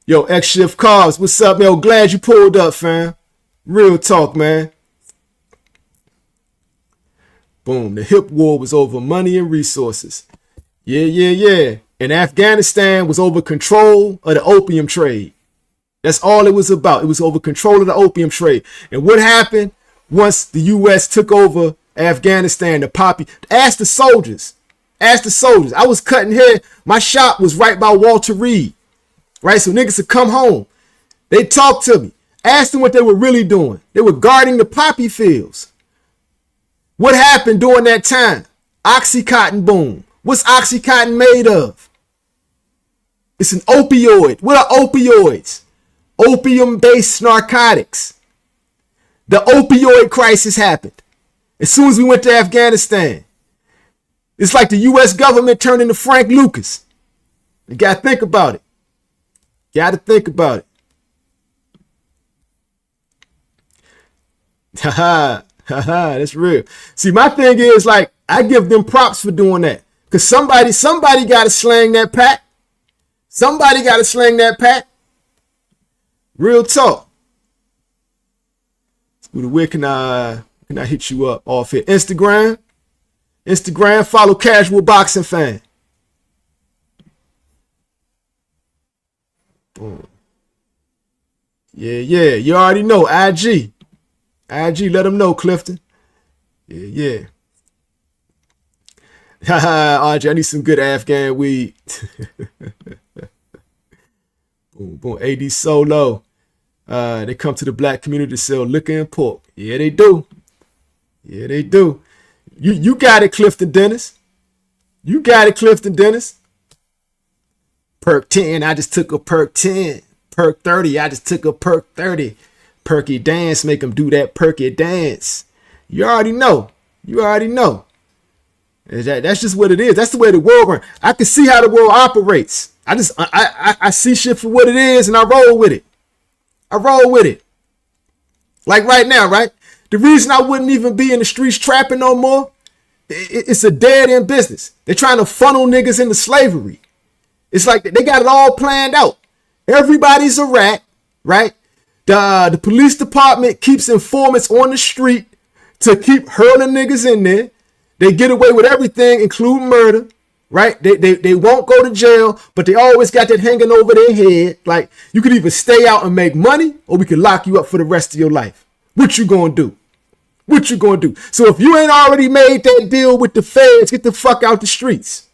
Yo, X Shift Carbs, what's up, man? Glad you pulled up, fam. Real talk, man. Boom. The hip war was over money and resources. Yeah. And Afghanistan was over control of the opium trade. That's all it was about. It was over control of the opium trade. And what happened once the U.S. took over Afghanistan, the poppy? Ask the soldiers. I was cutting hair. My shop was right by Walter Reed. Right? So niggas would come home. They talked to me. Asked them what they were really doing. They were guarding the poppy fields. What happened during that time? Oxycontin boom. What's Oxycontin made of? It's an opioid. What are opioids? Opium-based narcotics. The opioid crisis happened as soon as we went to Afghanistan. It's like the U.S. government turned into Frank Lucas. You got to think about it. Haha. That's real. See, my thing is like I give them props for doing that because somebody got to slang that pack. Real talk. Where can I can I hit you up off here? Instagram, follow Casual Boxing Fan. Boom. Yeah, you already know. IG, let them know, Clifton. Yeah. Haha, RJ, I need some good Afghan weed. Boom. AD Solo. They come to the black community to sell liquor and pork. Yeah, they do. You got it, Clifton Dennis. Perk 10, I just took a perk 10. Perk 30, I just took a perk 30. Perky dance, make them do that perky dance. You already know. That's just what it is. That's the way the world runs. I can see how the world operates. I see shit for what it is and I roll with it. Like right now, right? The reason I wouldn't even be in the streets trapping no more, it's a dead end business. They're trying to funnel niggas into slavery. It's like they got it all planned out. Everybody's a rat, right? The police department keeps informants on the street to keep hurling niggas in there. They get away with everything, including murder, right? They won't go to jail, but they always got that hanging over their head. Like, you could either stay out and make money, or we could lock you up for the rest of your life. What you gonna do? So if you ain't already made that deal with the feds, get the fuck out the streets.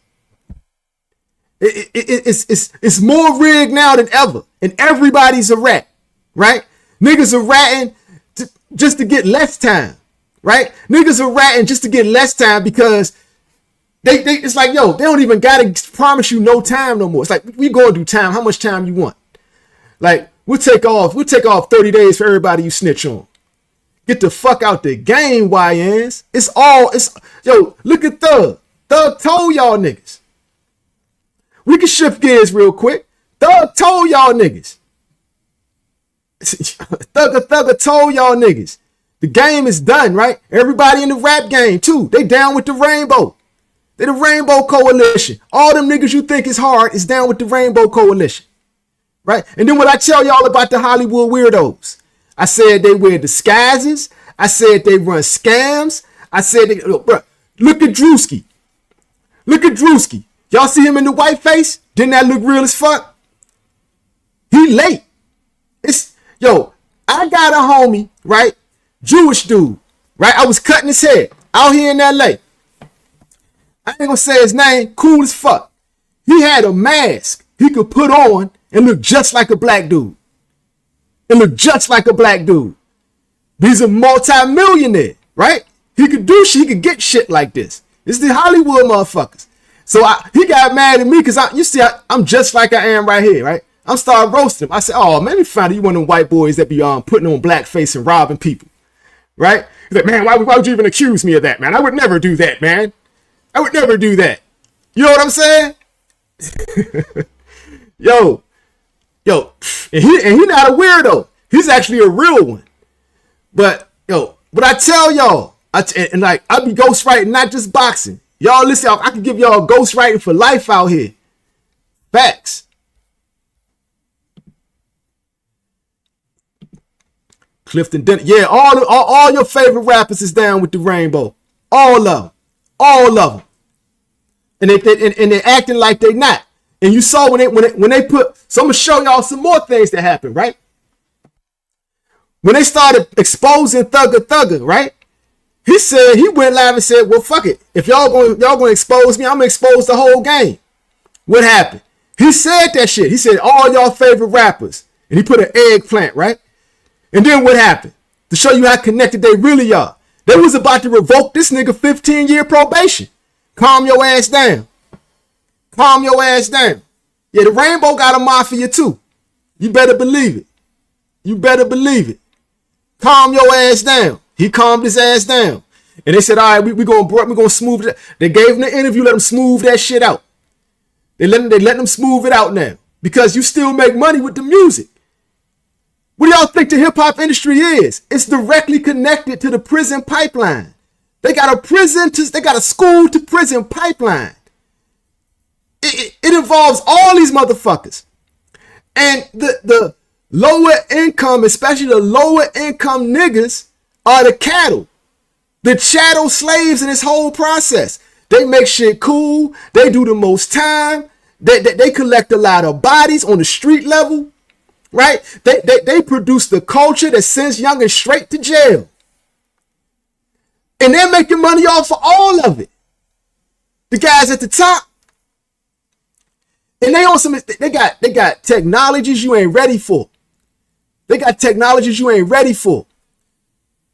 It's more rigged now than ever, and everybody's a rat, right? Niggas are ratting just to get less time, right? Niggas are ratting just to get less time because they it's like, yo, they don't even gotta promise you no time no more. It's like, we gonna do time. How much time you want? Like, we'll take off 30 days for everybody you snitch on. Get the fuck out the game, YNs. Yo, look at Thug. Thug told y'all niggas. We can shift gears real quick. Thug told y'all niggas. Thugger told y'all niggas. The game is done, right? Everybody in the rap game, too. They down with the Rainbow. They the Rainbow Coalition. All them niggas you think is hard is down with the Rainbow Coalition. Right? And then what I tell y'all about the Hollywood weirdos, I said they wear disguises. I said they run scams. I said, look at Drewski. Y'all see him in the white face? Didn't that look real as fuck? He late. I got a homie, right? Jewish dude, right? I was cutting his hair out here in LA. I ain't gonna say his name. Cool as fuck. He had a mask he could put on and look just like a black dude. He's a multi-millionaire, right? He could do shit. He could get shit like this. It's the Hollywood motherfuckers. So he got mad at me because I'm just like I am right here, right? I'm starting roasting him. I said, oh, man, let me find you one of them white boys that be putting on blackface and robbing people, right? He's like, man, why would you even accuse me of that, man? I would never do that, man. I would never do that. You know what I'm saying? Yo, and he not a weirdo. He's actually a real one. But what I tell y'all, I be ghostwriting, not just boxing. Y'all listen, I can give y'all ghostwriting for life out here. Facts. Clifton Dennis. Yeah, all your favorite rappers is down with the Rainbow. All of them. And they're acting like they not. And you saw when they put. So I'm gonna show y'all some more things that happened, right? When they started exposing Thugger, right? He went live and said, well, fuck it. If y'all gonna expose me, I'm gonna expose the whole game. What happened? He said that shit. He said all y'all favorite rappers. And he put an eggplant, right? And then what happened? To show you how connected they really are. They was about to revoke this nigga 15-year probation. Calm your ass down. Yeah, the Rainbow got a mafia too. You better believe it. Calm your ass down. He calmed his ass down. And they said, all right, we're gonna smooth it. They gave him the interview, let him smooth that shit out. They let him smooth it out now. Because you still make money with the music. What do y'all think the hip-hop industry is? It's directly connected to the prison pipeline. They got a school to prison pipeline. It involves all these motherfuckers. And the lower income, especially the lower income niggas, are the cattle. the chattel slaves in this whole process. They make shit cool. They do the most time. They collect a lot of bodies on the street level, right? They produce the culture that sends youngins straight to jail. And they're making money off of all of it. The guys at the top. And they on some, they got technologies you ain't ready for. They got technologies you ain't ready for.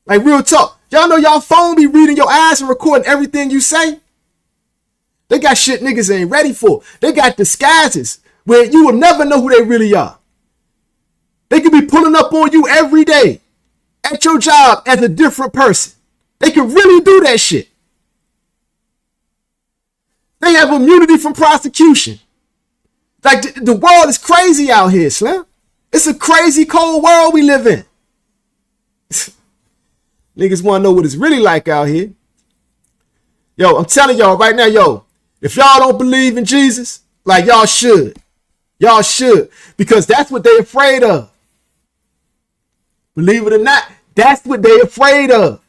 Like real talk. Y'all know y'all phone be reading your ass and recording everything you say. They got shit niggas ain't ready for. They got disguises where you will never know who they really are. They could be pulling up on you every day at your job as a different person. They can really do that shit. They have immunity from prosecution. Like the world is crazy out here, Slim. It's a crazy cold world we live in. Niggas want to know what it's really like out here. Yo, I'm telling y'all right now, yo, if y'all don't believe in Jesus, like y'all should. Y'all should. Because that's what they're afraid of. Believe it or not, that's what they're afraid of.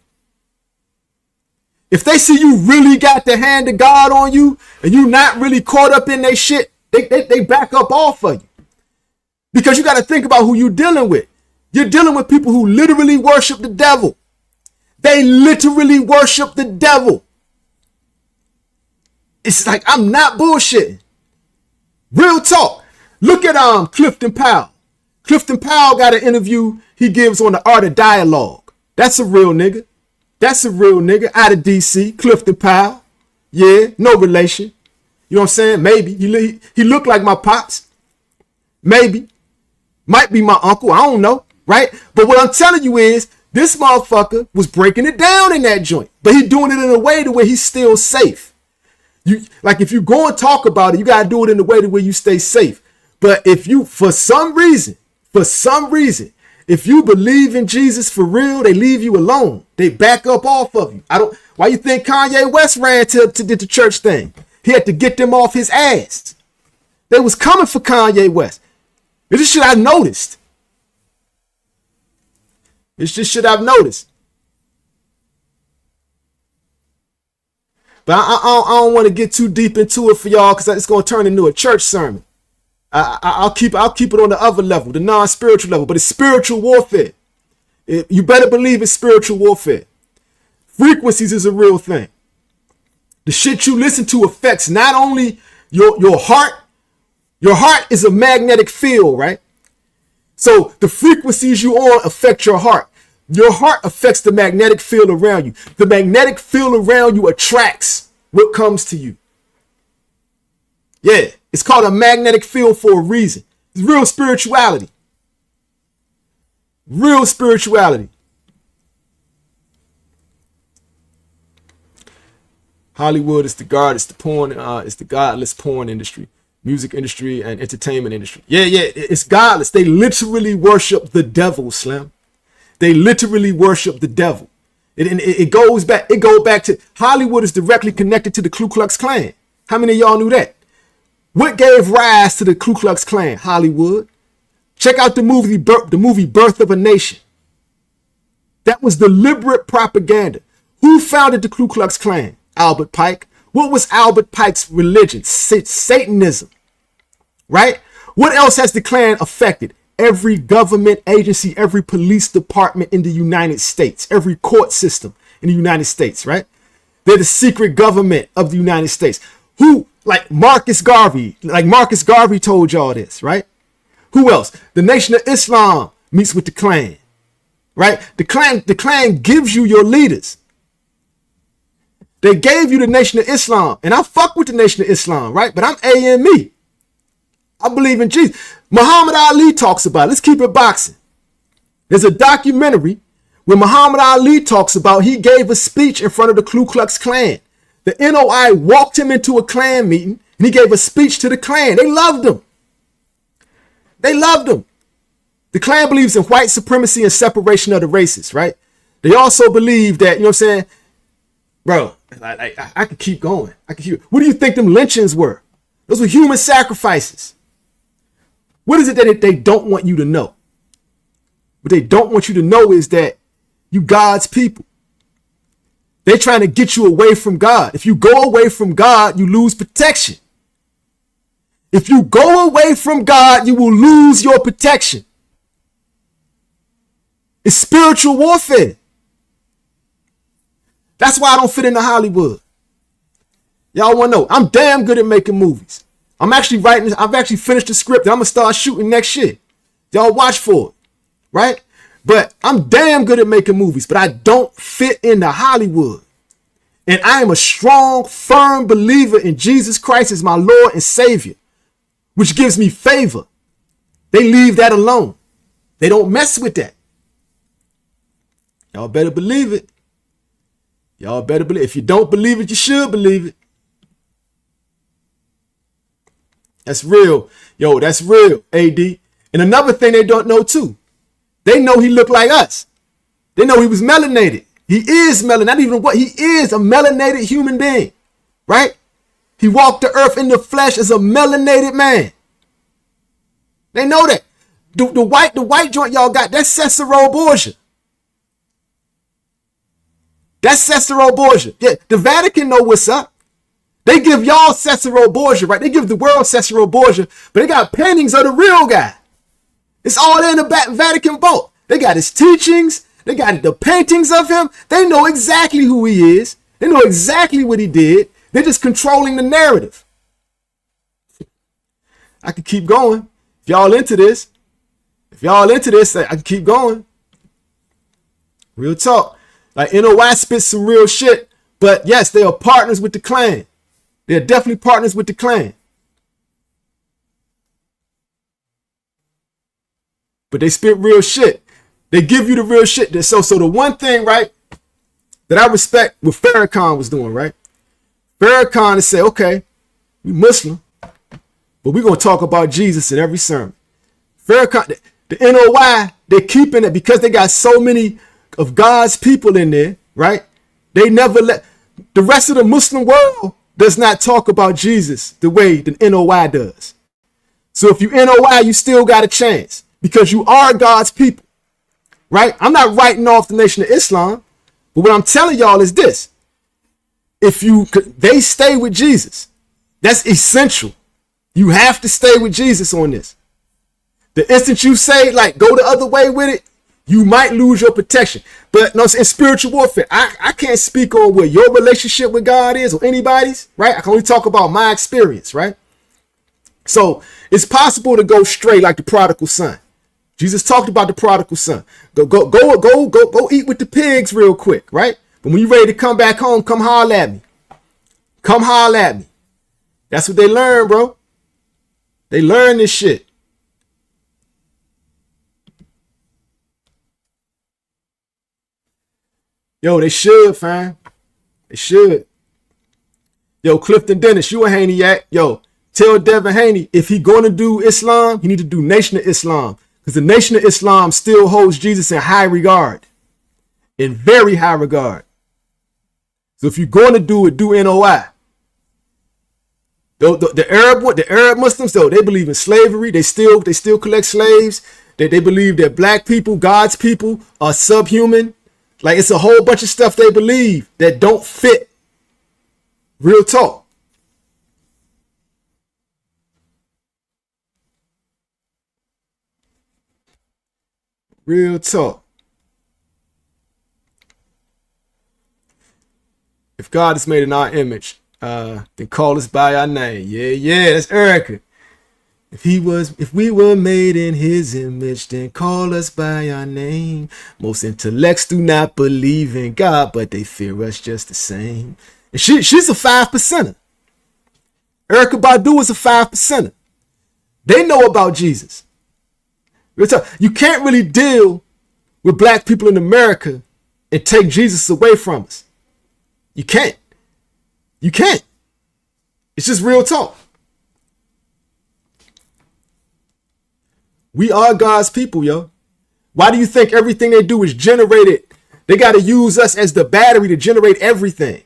If they see you really got the hand of God on you and you not really caught up in their shit, they back up off of you. Because you got to think about who you're dealing with. You're dealing with people who literally worship the devil. They literally worship the devil. It's like, I'm not bullshitting. Real talk. Look at Clifton Powell. Clifton Powell got an interview he gives on the art of dialogue. That's a real nigga. That's a real nigga out of DC. Clifton Powell. Yeah, no relation. You know what I'm saying? Maybe. He looked like my pops. Maybe. Might be my uncle. I don't know. Right? But what I'm telling you is, this motherfucker was breaking it down in that joint. But he doing it in a way to where he's still safe. Like if you go and talk about it, you got to do it in a way to where you stay safe. But if you, for some reason, if you believe in Jesus for real, they leave you alone. They back up off of you. Why you think Kanye West ran to did the church thing? He had to get them off his ass. They was coming for Kanye West. This is shit I noticed. It's just shit I've noticed. But I don't want to get too deep into it for y'all because it's going to turn into a church sermon. I'll keep it on the other level, the non-spiritual level. But it's spiritual warfare. You better believe it's spiritual warfare. Frequencies is a real thing. The shit you listen to affects not only your heart. Your heart is a magnetic field, right? So the frequencies you on affect your heart. Your heart affects the magnetic field around you. The magnetic field around you attracts what comes to you. Yeah, it's called a magnetic field for a reason. It's real spirituality. Real spirituality. Hollywood is the it's the godless porn industry. Music industry and entertainment industry. Yeah, it's godless. They literally worship the devil, Slim. They literally worship the devil. It goes back to Hollywood is directly connected to the Ku Klux Klan. How many of y'all knew that? What gave rise to the Ku Klux Klan? Hollywood. Check out the movie Birth of a Nation. That was deliberate propaganda. Who founded the Ku Klux Klan? Albert Pike. What was Albert Pike's religion? Satanism, right? What else has the Klan affected? Every government agency, every police department in the United States, every court system in the United States, right? They're the secret government of the United States. Who, like Marcus Garvey told y'all this, right? Who else? The Nation of Islam meets with the Klan, right? The Klan gives you your leaders. They gave you the Nation of Islam. And I fuck with the Nation of Islam, right? But I'm AME. I believe in Jesus. Muhammad Ali talks about it. Let's keep it boxing. There's a documentary where Muhammad Ali talks about he gave a speech in front of the Ku Klux Klan. The NOI walked him into a Klan meeting and he gave a speech to the Klan. They loved him. They loved him. The Klan believes in white supremacy and separation of the races, right? They also believe that, you know what I'm saying? Bro, I could keep going. What do you think them lynchings were? Those were human sacrifices. What is it that they don't want you to know? What they don't want you to know is that you God's people. They're trying to get you away from God. If you go away from God, you lose protection. If you go away from God, you will lose your protection. It's spiritual warfare. That's why I don't fit into Hollywood. Y'all want to know, I'm damn good at making movies. I'm actually writing this. I've actually finished the script. I'm going to start shooting next year. Y'all watch for it, right? But I'm damn good at making movies, but I don't fit into Hollywood. And I am a strong, firm believer in Jesus Christ as my Lord and Savior, which gives me favor. They leave that alone. They don't mess with that. Y'all better believe it. Y'all better believe it. If you don't believe it, you should believe it. That's real. Yo, that's real, AD. And another thing they don't know too. They know he looked like us. They know he was melanated. He is melanated. Not even what, he is a melanated human being, right? He walked the earth in the flesh as a melanated man. They know that. The white joint y'all got, that's Cicero Borgia. That's Cicero Borgia. Yeah, the Vatican know what's up. They give y'all Cicero Borgia, right? They give the world Cicero Borgia, but they got paintings of the real guy. It's all in the Vatican vault. They got his teachings. They got the paintings of him. They know exactly who he is. They know exactly what he did. They're just controlling the narrative. I can keep going. If y'all into this, I can keep going. Real talk. Like NOI spits some real shit, but yes, they are partners with the Klan. They're definitely partners with the Klan. But they spit real shit. They give you the real shit. So the one thing, right, that I respect what Farrakhan was doing, right? Farrakhan is say, okay, we Muslim, but we're going to talk about Jesus in every sermon. Farrakhan, the NOI, they're keeping it because they got so many of God's people in there, right? They never let the rest of the Muslim world does not talk about Jesus the way the NOI does. So if you NOI, you still got a chance because you are God's people, right? I'm not writing off the Nation of Islam, but what I'm telling y'all is this. They stay with Jesus. That's essential. You have to stay with Jesus on this. The instant you say, like, go the other way with it, you might lose your protection. But no, in spiritual warfare, I can't speak on what your relationship with God is or anybody's, right? I can only talk about my experience, right? So it's possible to go straight like the prodigal son. Jesus talked about the prodigal son. Go eat with the pigs real quick, right? But when you're ready to come back home, come holler at me. Come holler at me. That's what they learn, bro. They learn this shit. Yo, they should, fam. They should. Yo, Clifton Dennis, you a Haney-yak. Yo, tell Devin Haney, if he going to do Islam, he need to do Nation of Islam. Because the Nation of Islam still holds Jesus in high regard. In very high regard. So if you're going to do it, do NOI. The Arab Muslims, though, they believe in slavery. They still collect slaves. They believe that black people, God's people, are subhuman. Like, it's a whole bunch of stuff they believe that don't fit. Real talk. Real talk. If God is made in our image, then call us by our name. Yeah, that's Erica. If we were made in his image, then call us by our name. Most intellects do not believe in God, but they fear us just the same. And she's a 5%er. Erykah Badu is a 5%er. They know about Jesus. You can't really deal with black people in America and take Jesus away from us. You can't. You can't. It's just real talk. We are God's people, yo. Why do you think everything they do is generated? They got to use us as the battery to generate everything.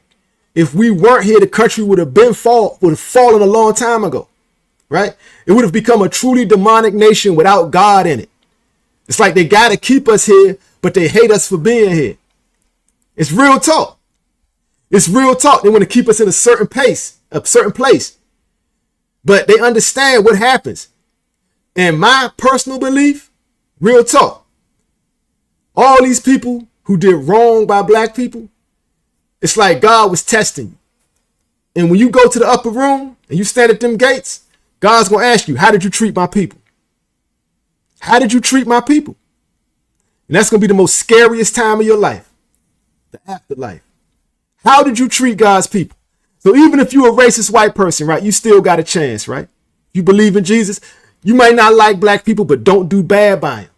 If we weren't here, the country would have fallen a long time ago, right? It would have become a truly demonic nation without God in it. It's like they got to keep us here, but they hate us for being here. It's real talk. It's real talk. They want to keep us in a certain pace, a certain place. But they understand what happens. And my personal belief, real talk, all these people who did wrong by black people, it's like God was testing you. And when you go to the upper room and you stand at them gates, God's going to ask you, how did you treat my people? How did you treat my people? And that's going to be the most scariest time of your life, the afterlife. How did you treat God's people? So even if you're a racist white person, right, you still got a chance, right? You believe in Jesus. You might not like black people, but don't do bad by them.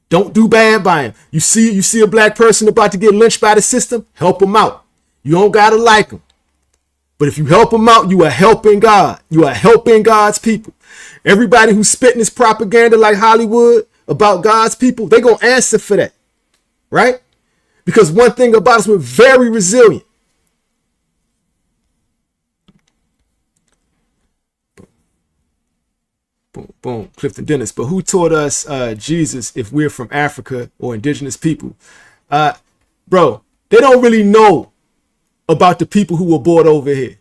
Don't do bad by them. You see a black person about to get lynched by the system, help them out. You don't got to like them. But if you help them out, you are helping God. You are helping God's people. Everybody who's spitting this propaganda like Hollywood about God's people, they're going to answer for that, right? Because one thing about us, we're very resilient. Boom, boom, Clifton Dennis. But who taught us Jesus if we're from Africa or indigenous people? Bro, they don't really know about the people who were brought over here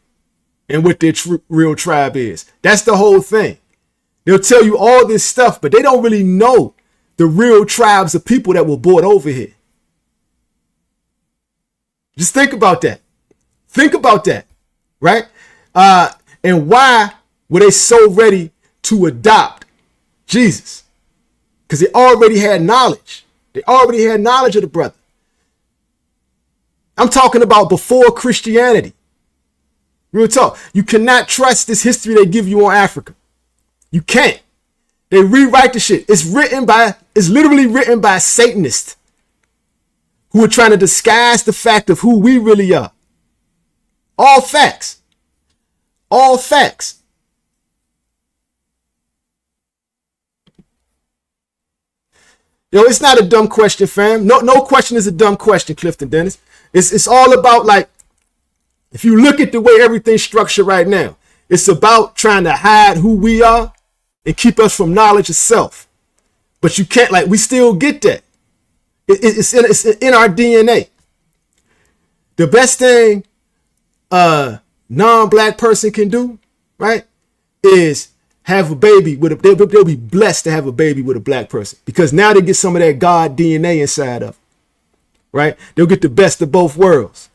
and what their real tribe is. That's the whole thing. They'll tell you all this stuff, but they don't really know the real tribes of people that were brought over here. Just think about that. Think about that, right? And why were they so ready to adopt Jesus? Because they already had knowledge. They already had knowledge of the brother. I'm talking about before Christianity. Real talk. You cannot trust this history they give you on Africa. You can't. They rewrite the shit. It's literally written by Satanists who are trying to disguise the fact of who we really are. All facts. All facts. Yo, it's not a dumb question, fam. No question is a dumb question, Clifton Dennis. It's all about, like, if you look at the way everything's structured right now, it's about trying to hide who we are and keep us from knowledge of self. But you can't, like, we still get that. It's in our DNA. The best thing a non-black person can do, right, is have a baby with they'll be blessed to have a baby with a black person, because now they get some of that God DNA inside of them, right? They'll get the best of both worlds.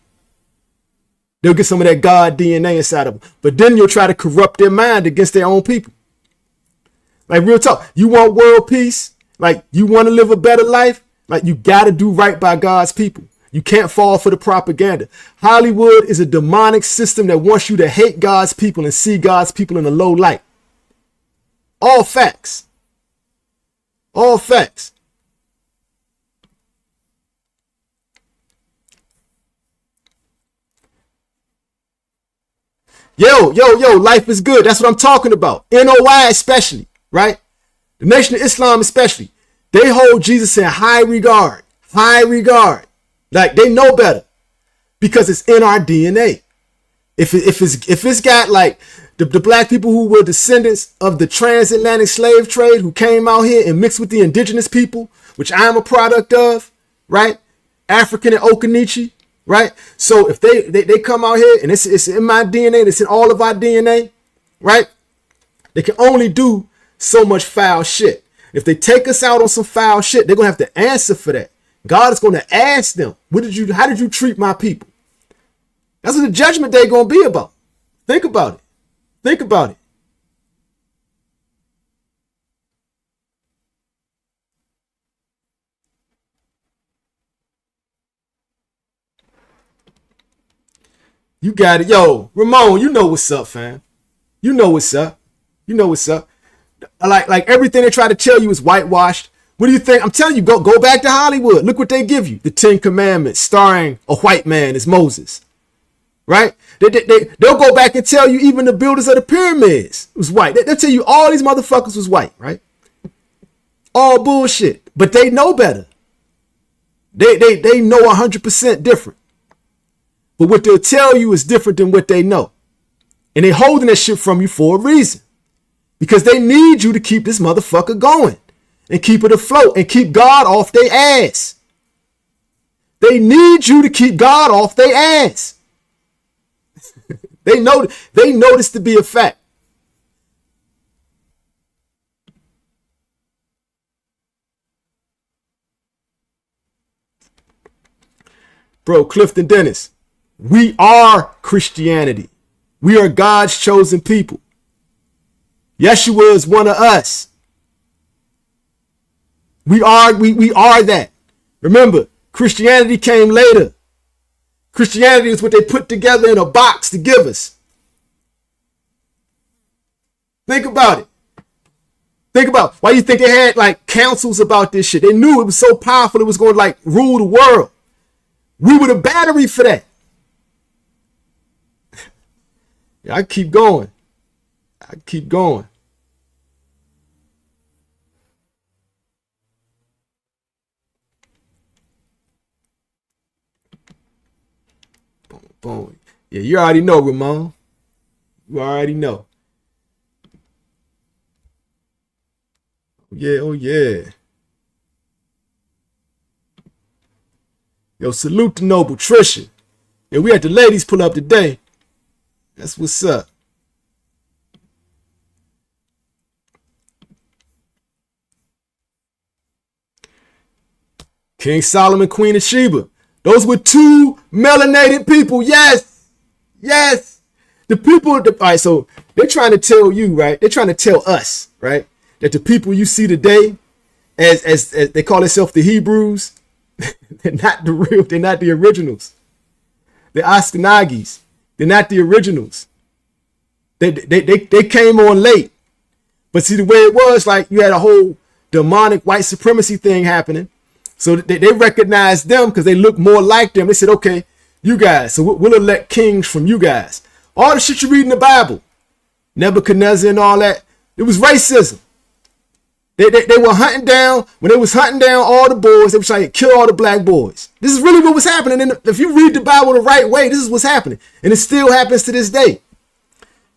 They'll get some of that God DNA inside of them. But then you'll try to corrupt their mind against their own people. Like, real talk. You want world peace? Like, you want to live a better life? Like, you got to do right by God's people. You can't fall for the propaganda. Hollywood is a demonic system that wants you to hate God's people and see God's people in a low light. All facts. All facts. Yo, life is good. That's what I'm talking about. NOI especially, right? The Nation of Islam especially. They hold Jesus in high regard. High regard. Like, they know better because it's in our DNA. If it's got, like, the black people who were descendants of the transatlantic slave trade, who came out here and mixed with the indigenous people, which I am a product of, right? African and Okanagan, right? So if they come out here and it's in my DNA, and it's in all of our DNA, right? They can only do so much foul shit. If they take us out on some foul shit, they're going to have to answer for that. God is going to ask them, how did you treat my people? That's what the judgment day going to be about. Think about it. Think about it. You got it. Yo, Ramon, you know what's up, fam. You know what's up. You know what's up. Like everything they try to tell you is whitewashed. What do you think? I'm telling you, go back to Hollywood. Look what they give you. The 10 Commandments starring a white man as Moses. Right? They'll go back and tell you even the builders of the pyramids was white. They'll tell you all these motherfuckers was white, right? All bullshit. But they know better. They know 100% different. But what they'll tell you is different than what they know. And they holding that shit from you for a reason. Because they need you to keep this motherfucker going. And keep it afloat. And keep God off their ass. They need you to keep God off their ass. They know this to be a fact. Bro, Clifton Dennis, we are Christianity. We are God's chosen people. Yeshua is one of us. We are that. Remember, Christianity came later. Christianity is what they put together in a box to give us. Think about it. Think about why you think they had like councils about this shit. They knew it was so powerful it was going to like rule the world. We were the battery for that. Yeah, I keep going. I keep going. Boom, boom. Yeah, you already know, Ramon. You already know. Yeah, oh yeah. Yo, salute to Noble Trisha. Yeah, we had the ladies pull up today. That's what's up. King Solomon, Queen of Sheba. Those were two melanated people. Yes. Yes. The people, all right, so they're trying to tell you, right? They're trying to tell us, right? That the people you see today, as they call themselves the Hebrews, they're not the real, they're not the originals. They're Ashkenazis. They're not the originals. They came on late. But see, the way it was, like you had a whole demonic white supremacy thing happening. So they recognized them because they look more like them. They said, okay, you guys, so we'll elect kings from you guys. All the shit you read in the Bible, Nebuchadnezzar and all that, it was racism. They were hunting down, when they was hunting down all the boys, they were trying to kill all the black boys. This is really what was happening. And if you read the Bible the right way, this is what's happening. And it still happens to this day.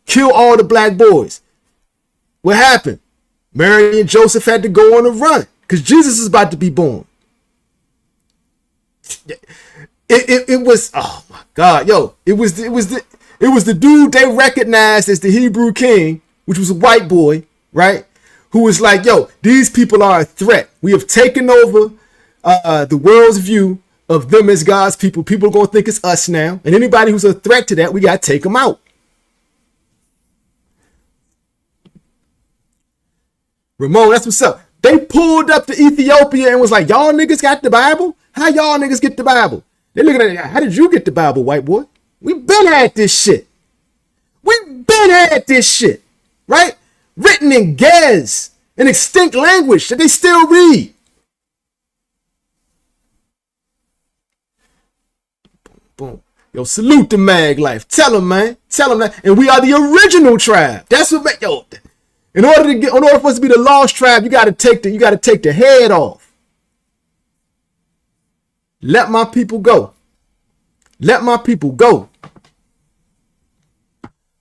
Kill all the black boys. What happened? Mary and Joseph had to go on a run because Jesus is about to be born. It was, oh my God, yo, it was the dude they recognized as the Hebrew king, which was a white boy, right? Who was like, yo, these people are a threat. We have taken over the world's view of them as God's people. People are going to think it's us now. And anybody who's a threat to that, we got to take them out. Ramon, that's what's up. They pulled up to Ethiopia and was like, y'all niggas got the Bible? How y'all niggas get the Bible? They looking at it, how did you get the Bible, white boy? We been had this shit. We been had this shit, right? Written in Gez, an extinct language that they still read. Boom, boom. Yo, salute the Mag Life. Tell them, man. Tell them that. And we are the original tribe. That's what, yo. In order for us to be the lost tribe, you gotta take the head off. Let my people go. Let my people go.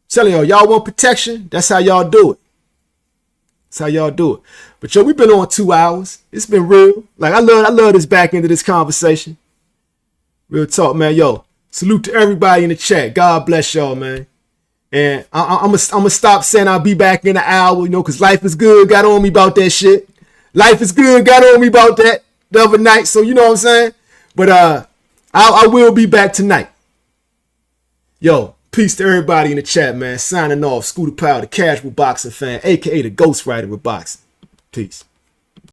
Telling y'all want protection. That's how y'all do it. That's how y'all do it. But yo, we've been on 2 hours. It's been real. Like I love this back end of this conversation. Real talk, man. Yo, salute to everybody in the chat. God bless y'all, man. And I'm gonna stop saying I'll be back in an hour, you know, because life is good. Got on me about that shit. Life is good. Got on me about that the other night. So you know what I'm saying. But I will be back tonight. Yo, peace to everybody in the chat, man. Signing off. Scooter Powell, the casual boxing fan, aka the ghostwriter of boxing. Peace.